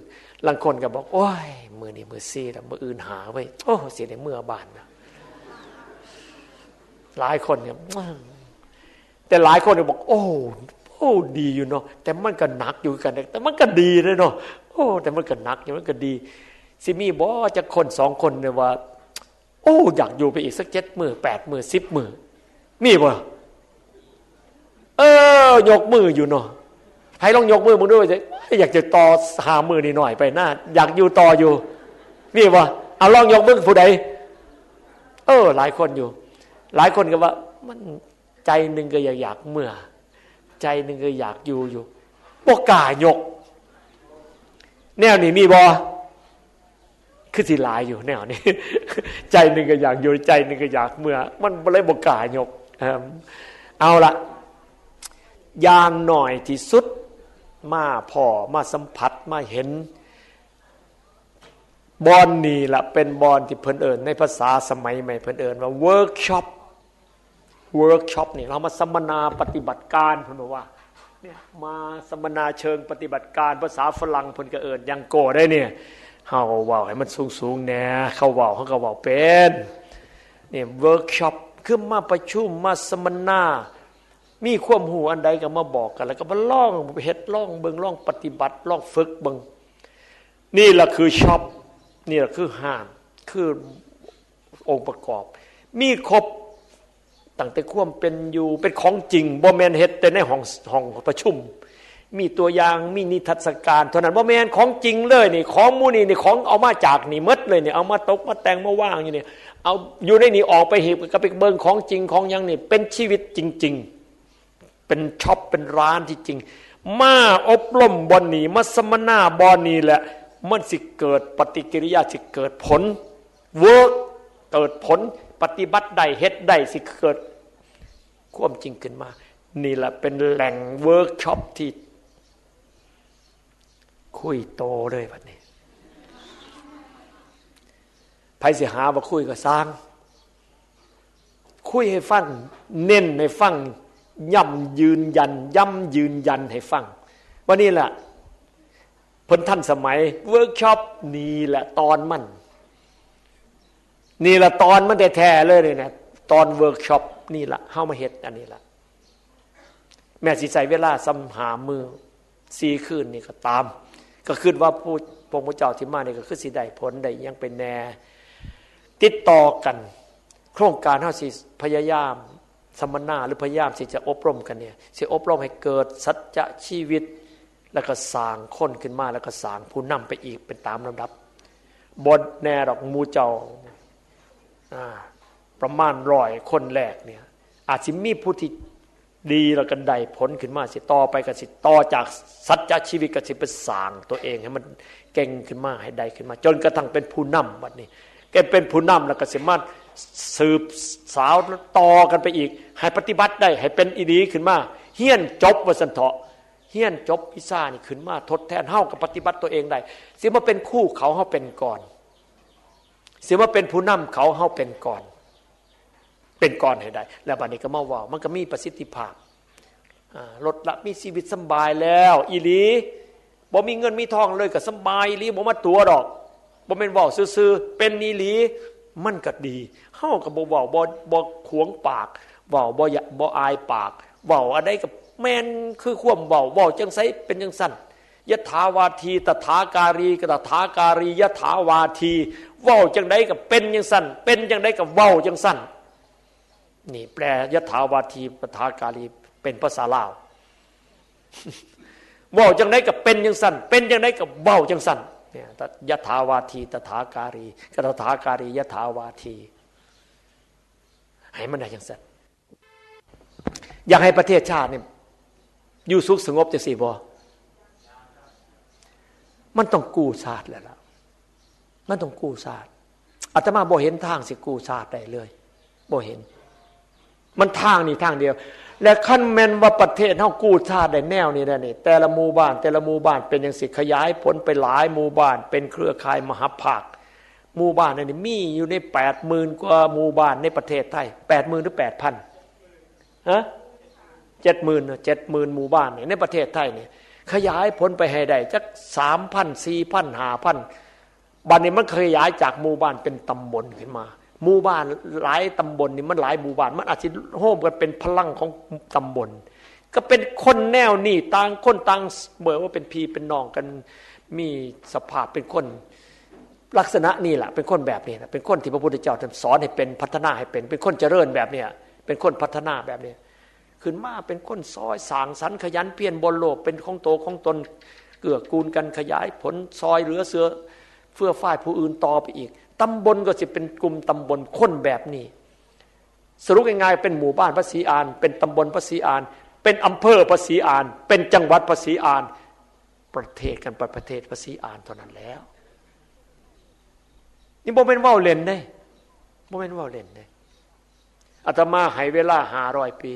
Speaker 2: บางคนก็บอกโอ้ยมื้อนี้มื้อ4แล้วมื้ออื่นหาไว้โอ้เสียได้มื้อบ้านนะหลายคนเนี่ยแต่หลายคนก็บอกโอ้ดีอยู่เนาะแต่มันก็หนักอยู่กันแต่มันก็ดีเลยเนาะโอ้แต่มันก็หนักอยู่มันก็ดีสิมีบ่จะคน2 คนเนี่ยว่าโอ้อยากอยู่ไปอีกสัก7 มื้อ8 มื้อ10 มื้อมีบ่ยกมืออยู่เนาะให้ลองยกมือมึงด้วยสิอยากจะต่อ5 มื้อนี่หน่อยไปหน้าอยากอยู่ต่ออยู่มีบ่เอาลองยกมือผู้ใดหลายคนอยู่หลายคนก็ว่ามันใจหนึ่งก็อยากเมื่อใจหนึ่งก็อยากอยู่บ่กล้ายกแนวนี้มีบ่คือสิหลายอยู่แนวนี้ใจหนึ่งก็อยากอยู่ใจหนึ่งก็อยากเมื่อมันเลยบ่กล้ายกเอาละอย่างหน่อยที่สุดมาพอมาสัมผัสมาเห็นบอนนี่ละเป็นบอนที่เพิ่นเอิญในภาษาสมัยใหม่เพิ่นเอิญว่าเวิร์กช็อปนี่เรามาสัมมนาปฏิบัติการเพิ่นบอกว่าเนี่ยมาสัมมนาเชิงปฏิบัติการภาษาฝรั่งเพิ่นก็เอิญยังโกได้เนี่ยเฮาเว้าให้มันสูงๆแน่เขาเว้าเขาก็เว้าเป็นนี่เวิร์กช็อปคือมาประชุมมาสัมมนามีความรู้อันใดก็มาบอกกันแล้วก็มาลองเฮ็ดลองเบิ่งลองปฏิบัติลองฝึกเบิ่งนี่ล่ะคือช็อปนี่แหละคือห้ามคือองค์ประกอบมีครบตั้งแต่ความเป็นอยู่เป็นของจริงบ่แม่นเฮ็ดแต่ในห้องประชุมมีตัวอย่างมีนิทรรศการเท่านั้นบ่แม่นของจริงเลยนี่ของหมู่นี่ของเอามาจากนี่หมดเลยนี่เอามาตกมาแต่งมาว่างอยู่นี่เอาอยู่ในนี่ออกไปเฮ็ดก็ไปเบิ่งของจริงของยังนี่เป็นชีวิตจริงๆเป็นช็อปเป็นร้านที่จริงมาอบรมบ่นี่มาสัมมนาบ่นี่แหละมันสิเกิดปฏิกิริยาสิเกิดผลเวิร์กเกิดผลปฏิบัติได้เฮ็ดได้สิเกิดความจริงขึ้นมานี่แหละเป็นแหล่งเวิร์กช็อปที่คุยโตเลยบัดนี้ไผสิหาว่าคุยก็สร้างคุยให้ฟังเน้นให้ฟังย้ำยืนยันให้ฟังว่านี่แหละพ้นท่านสมัยเวิร์กช็อปนี่แหละตอนมันนี่แหละตอนมันแท้ๆเลยนะตอนเวิร์กช็อปนี่แหละเฮามาเฮ็ดอันนี้ละแม่สิใส่เวลาซ้ำหามือ4 คืนนี่ก็ตามก็คิดว่าพระพุทธเจ้าที่มานี่ก็คือสิได้ผลได้ยังเป็นแน่ติดต่อกันโครงการเฮาสิพยายามสัมมนาหรือพยายามสิจะอบรมกันเนี่ยสิอบรมให้เกิดสัจจะชีวิตแล้วก็สร้างคนขึ้นมาแล้วก็สร้างผู้นำไปอีกเป็นตามลำดับบนแน่ดอกมูเจ้าประมาณ100 คนแรกเนี่ยอาจสิมีผู้ที่ดีแล้วก็ได้ผลขึ้นมาสิต่อไปก็สิต่อจากสัจจะชีวิตก็สิไปสร้างตัวเองให้มันเก่งขึ้นมาให้ได้ขึ้นมาจนกระทั่งเป็นผู้นำบัดนี้แกเป็นผู้นำแล้วก็สามารถสืบสาวต่อกันไปอีกให้ปฏิบัติได้ให้เป็นอีดีขึ้นมาเฮียนจบว่าซั่นเถาะเฮียนจบวิชานี่ขึ้นมาทดแทนเฮากับปฏิบัติตัวเองได้สิมาเป็นคู่เขาเฮาเป็นก่อนสิมาเป็นผู้นำเขาเฮาเป็นก่อนให้ได้แล้วบัดนี้ก็มาว่ามันก็มีประสิทธิภาพลดละมีชีวิตสบายแล้วอีหลีบ่มีเงินมีทองเลยก็สบายอีหลีบ่มาตัวดอก บ่แม่นเว้าซื่อๆเป็นอีหลีมันก็ดีเฮาก็บ่เว้าบ่ขวงปากเว้าบ่อายปากเว้าอันใดก็แม่นคือความเว้าจังไสเป็นจังซั่นยถาวาทีตถาการีกตถาการียถาวาทีเว้าจังไดก็เป็นจังซั่นเป็นจังไดก็เว้าจังซั่นนี่แปลยถาวาทีตถาการีเป็นภาษาลาวเว้าจังไดก็เป็นจังซั่นเป็นจังไดก็เว้าจังซั่นเนี่ยยถาวาทีตถาการีกตถาการียถาวาทีให้มันได้จังซั่นอยากให้ประเทศชาติเนี่ยอยู่สุขสงบจังซี่บ่มันต้องกู้ชาติแล้วล่ะมันต้องกู้ชาติอาตมาบ่เห็นทางสิกู้ชาติได้เลยบ่เห็นมันทางนี้ทางเดียวและขั้นแม่นว่าประเทศเฮากู้ชาติได้แนวนี้ได้นี่แต่ละหมู่บ้านเป็นจังสิขยายผลไปหลายหมู่บ้านเป็นเครือข่ายมหภาคหมู่บ้านนี่มีอยู่ใน 80,000 กว่าหมู่บ้านในประเทศไทย 80,000 หรือ 8,000 ฮะ 70,000 หมู่บ้านในประเทศไทยนี่ขยายผลไปให้ได้จัก 3,000 4,000 5,000บัดนี้มันขยายจากหมู่บ้านเป็นตำบลขึ้นมาหมู่บ้านหลายตำบลนี่มันหลายหมู่บ้านมันอาจจะโฮมกันเป็นพลังของตำบลก็เป็นคนแนวนี่ต่างคนต่างเมื่อว่าเป็นพี่เป็นน้องกันมีสภาพเป็นคนลักษณะนี่แหละเป็นคนแบบนี้นะเป็นคนที่พระพุทธเจ้าท่านสอนให้เป็นพัฒนาให้เป็นคนเจริญแบบเนี้ยเป็นคนพัฒนาแบบนี้ขึ้นมาเป็นคนซอยสร้างสรรค์ขยันเพียรบนโลกเป็นของโตของตนเกื้อกูลกันขยายผลซอยเหลือเสือเฟื่อฝ่ายผู้อื่นต่อไปอีกตำบลก็จะเป็นกลุ่มตำบลคนแบบนี้สรุปง่ายๆเป็นหมู่บ้านพระศรีอานเป็นตำบลพระศรีอานเป็นอำเภอพระศรีอานเป็นจังหวัดพระศรีอานประเทศกันประเทศพระศรีอานเท่านั้นแล้วนี่บ่เป็นว่าวเล่นเด้บ่เป็นว่าวเล่นเด้อาตมาให้เวลา500 ปี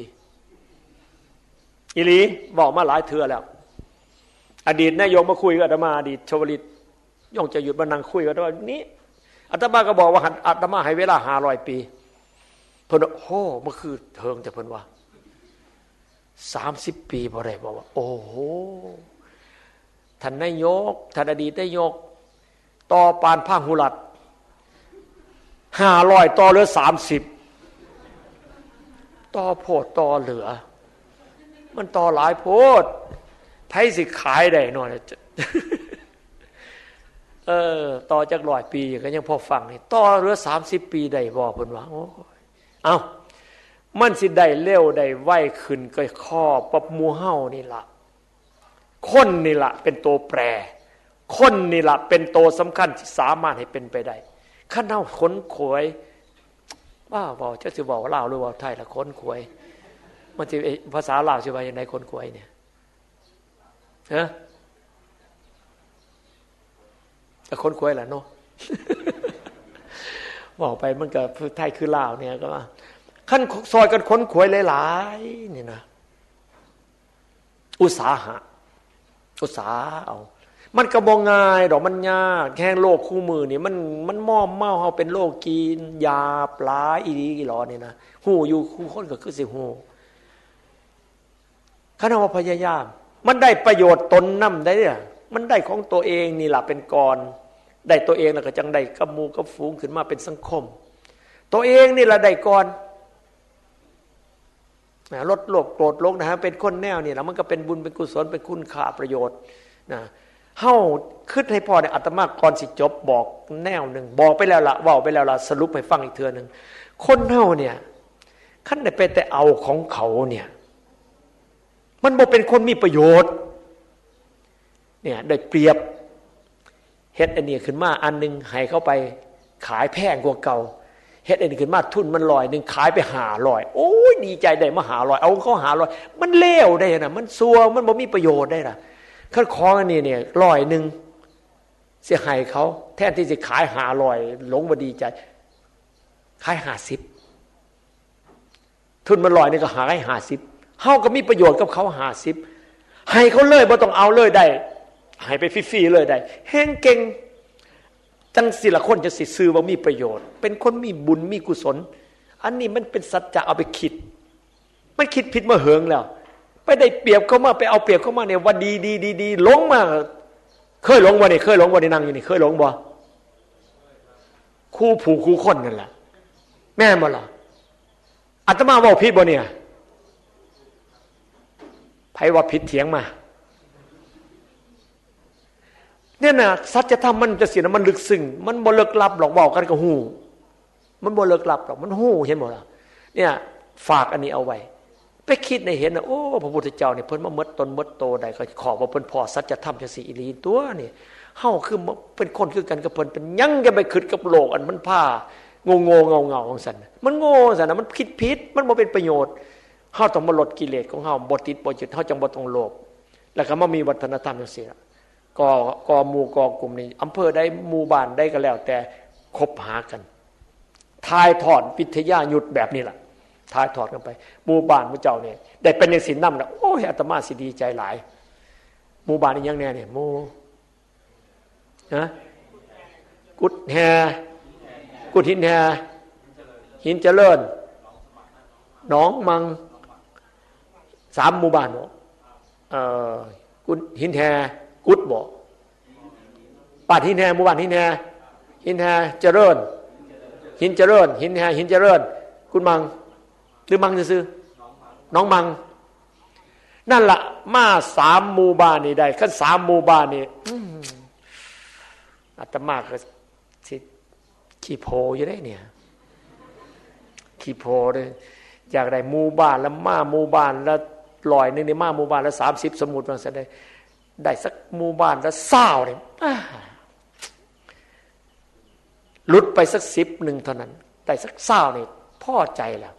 Speaker 2: อีหลีบอกมาหลายเทื่อแล้วอดีตนายกมาคุยกับอาตมาอดีตชวลิตย่องจะหยุดมานั่งคุยกันว่านี้อาตมาก็บอกว่าอาตมาให้เวลา500 ปีเพิ่นโอ้มันคือเทิงแต่เพิ่นว่า30 ปีบ่ได้บอกว่าโอ้โหท่านนายกท่านอดีตนายกต่อปานพหุรัตน์500ต่อเหลือ30ต่อโพดต่อเหลือมันต่อหลายโพดไผสิขายได้น้อยต่อจาก100 ปีก็ยังพอฟังนี่ต่อเหลือ30 ปีได้บ่เพิ่นว่าโอ้ยเอ้ามันสิได้เร็วได้ไวขึ้นก็ข้อปรับหมู่เฮานี่ล่ะคนนี่ล่ะเป็นตัวแปรคนนี่ล่ะเป็นตัวสำคัญที่สามารถให้เป็นไปได้คันเฮาขนขวยว่าเว้าจักสิเว้าลาวหรือเว้าไทยล่ะขนขวยมันสิภาษาลาวสิว่าจังได๋ขนขวยเนี่ยฮะแต่คนควยแหละเนาะ บอกไปมันก็ไทยคือลาวเนี่ยก็ว่าขั้นซอยกันค้นขวยหลายๆนี่นะอุตสาหะอุตสาเอามันก็บ่ง่ายดอกมันยากแค่โลกคู่มือนี่มันม่อมเมาเฮาเป็นโลกกินยาปลาอีหลีอีหลอนี่นะฮู้อยู่คู่คนก็คือสิฮู้คันว่าพยายามมันได้ประโยชน์ตนนำได้เนี่ยมันได้ของตัวเองนี่ล่ะเป็นก่อนได้ตัวเองแล้วก็จังได้กับหมู่กับฝูงขึ้นมาเป็นสังคมตัวเองนี่ล่ะได้ก่อนลดโลภโกรธหลงนะฮะเป็นคนแนวนี่แล้วมันก็เป็นบุญเป็นกุศลเป็นคุณค่าประโยชน์นะเฮาคิดให้พอเนี่ยอาตมาก่อนสิจบบอกแนวหนึ่งบอกไปแล้วล่ะเว้าไปแล้วล่ะสรุปให้ฟังอีกเทื่อนึงคนเฮาเนี่ยคันได้ไปแต่เอาของเขาเนี่ยมันบ่เป็นคนมีประโยชน์เนี่ยได้เปรียบเฮ็ดอันนี้ขึ้นมาอันนึงให้เขาไปขายแพงกว่าเก่าเฮ็ดอันนี้ขึ้นมาทุนมัน100ขายไป500โอ้ยดีใจได้มา500เอาเขา500มันเลวได้น่ะมันซัวมันบ่มีประโยชน์ได้ล่ะคันของอันนี้เนี่ย100สิให้เขาแทนที่จะขาย500หลงบ่ดีใจขาย50ทุนมัน100ก็หาให้50เฮาก็มีประโยชน์กับเขา50ให้เขาเลยบ่ต้องเอาเลยได้ให้ไปฟรีๆเลยได้แฮงเก่งจังสิละคนจะสิซื้อว่ามีประโยชน์เป็นคนมีบุญมีกุศลอันนี้มันเป็นสัจจะเอาไปคิดมันคิดผิดมาเหิงแล้วไปได้เปรียบเขามาไปเอาเปรียบเขามาเนี่ยว่าดีหลงมาเคยหลงบ่นี่เคยหลงบ่นี่นั่งอยู่นี่เคยหลงบ่ คู่ผู้คู่คนนั่นแหละแม่นบ่ล่ะอาตมาเว้าผิดบ่เนี่ยไผว่าผิดเถียงมาเนี่ยนะสัจธรรมมันจะสินะมันลึกซึ้งมันบ่เลิกลับหรอกเว้ากันก็ฮู้มันบ่เลิกลับหรอกมันฮู้เห็นบ่ล่ะเนี่ยฝากอันนี้เอาไว้ไปคิดในเห็นนะโอ้พระพุทธเจ้าเนี่ยเพิ่นมาหมดตนหมดโตได้ก็ขอว่าเพิ่นพอสัจธรรมจังซี่อีหลีตัวนี่เฮาคือเป็นคนคือกันกับเพิ่นเป็นยังจะไปคิดกับโลกอันมันผ้าโง่ๆเงาๆของสันมันโง่ซั่นน่ะมันคิดผิดมันบ่เป็นประโยชน์เฮาต้องมาลดกิเลสของเฮาบ่ติดบ่ยึดเฮาจังบ่ต้องโลภแล้วก็มามีวัฒนธรรมจังซี่ล่ะก่อหมู่ก่อกลุ่มนี้อำเภอใดหมู่บ้านใดก็แล้วแต่คบหากันทายทอดวิทยายุทธแบบนี้ล่ะทายทอดกันไปหมู่บ้านพระเจ้าเนี่ยได้เป็นอย่างศีลนำนะโอ้ยอาตมาสิดีใจหลายหมู่บ้านนี่ยังแน่เนี่ยหมู่นะกุดแฮกุดหินแฮหินเจริญหนองมัง3หมู่บ้านบ่กุดหินแฮกุดบ่บ้านหินแฮหมู่บ้านหินแฮหินแฮเจริญหินเจริญหินแฮหินเจริญกุดมังหรือมังซื่อน้องมังนั่นล่ะมา3หมู่บ้านนี่ได้คัน3หมู่บ้านนี่อาตมาก็สิขี้โพอยู่ได้เนี่ยขี้โพเลยอยากได้หมู่บ้านแล้วมาหมู่บ้านแล้ว100นึงนี่มาหมู่บ้านแล้ว30สมมุติว่าซะได้สักหมู่บ้านแล้ว20นี่หลุดไปสัก10นึงเท่านั้นได้สัก20นี่พอใจแล้ว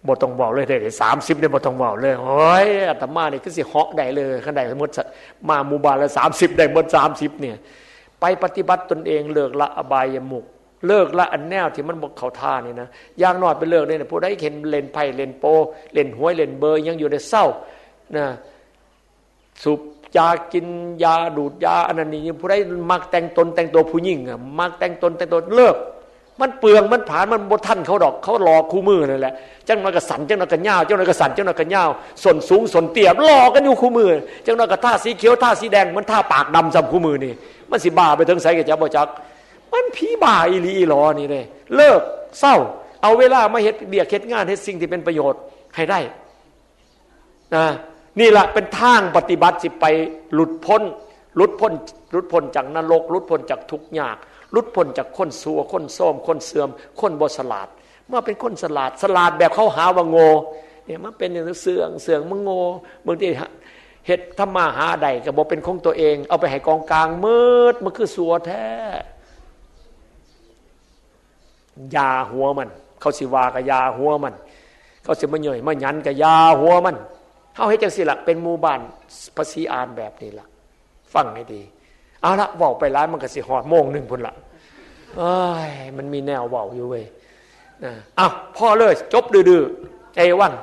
Speaker 2: บ่ต้องบอกเลยได้30เนี่ยบ่ต้องบอกเลยโอ้ยอาตมานี่คือสิเหาะได้เลยคันได้หมดมาหมู่บ้านละ30ได้หมด30เนี่ยไปปฏิบัติตนเองเลิกละอบายมุขเลิกละอันแนวที่มันบ่เข้าท่านี่นะอย่างน้อยไปเลิกได้นะผู้ใดเห็นเล่นไพ่เล่นโปเล่นหวยเล่นเบอร์ยังอยู่ในเศร้านะสูบยากินยาดูดยาอันนั้นนี่ผู้ใดมักแต่งตนแต่งตัวผู้หญิงอ่ะมักแต่งตนแต่งตัวเลิกมันเปลืองมันผานมันบ่ทันเขาดอกเขาหลอกคู่มือนั่นแหละจังน้อยก็สันจังน้อยก็ยาวจังน้อยก็สันจังน้อยก็ยาวส่วนสูงส่วนเตี้ยหลอกกันอยู่คู่มือจังน้อยก็ท่าสีเขียวท่าสีแดงมันท่าปากดำซ้ำคู่มือนี่มันสิบ้าไปถึงไสก็จะบ่จักมันผีบ้าอีหลีอีหลอนี่เด้เลิกเศร้าเอาเวลามาเฮ็ดเบียกเฮ็ดงานเฮ็ดสิ่งที่เป็นประโยชน์ให้ได้นะนี่ล่ะเป็นทางปฏิบัติสิไปหลุดพ้นจากนรกหลุดพ้นจากทุกข์ยากหลุดพ้นจากคนซัวคนโทรมคนเสื่อมคนบ่ฉลาดมาเป็นคนฉลาดแบบเขาหาว่าโง่เนี่ยมาเป็นอย่างเสื่องมึงโง่บางทีเฮ็ดทำมาหาใดก็บ่เป็นของตัวเองเอาไปให้กองกลางมืดมันคือสัวแท้ยาหัวมันเขาสิว่าก็ยาหัวมันเขาสิมาเหนื่อยมาหยันก็ยาหัวมันเฮาเฮ็ดจังซี่ล่ะเป็นหมู่บ้านภาษีอานแบบนี้ล่ะฟังให้ดีเอาละเว้าไปหลายมันก็สิฮอดโมงนึงพุ่นล่ะเอ้ยมันมีแนวเว้าอยู่เว้ยพอเลยจบดื้อๆเอวัน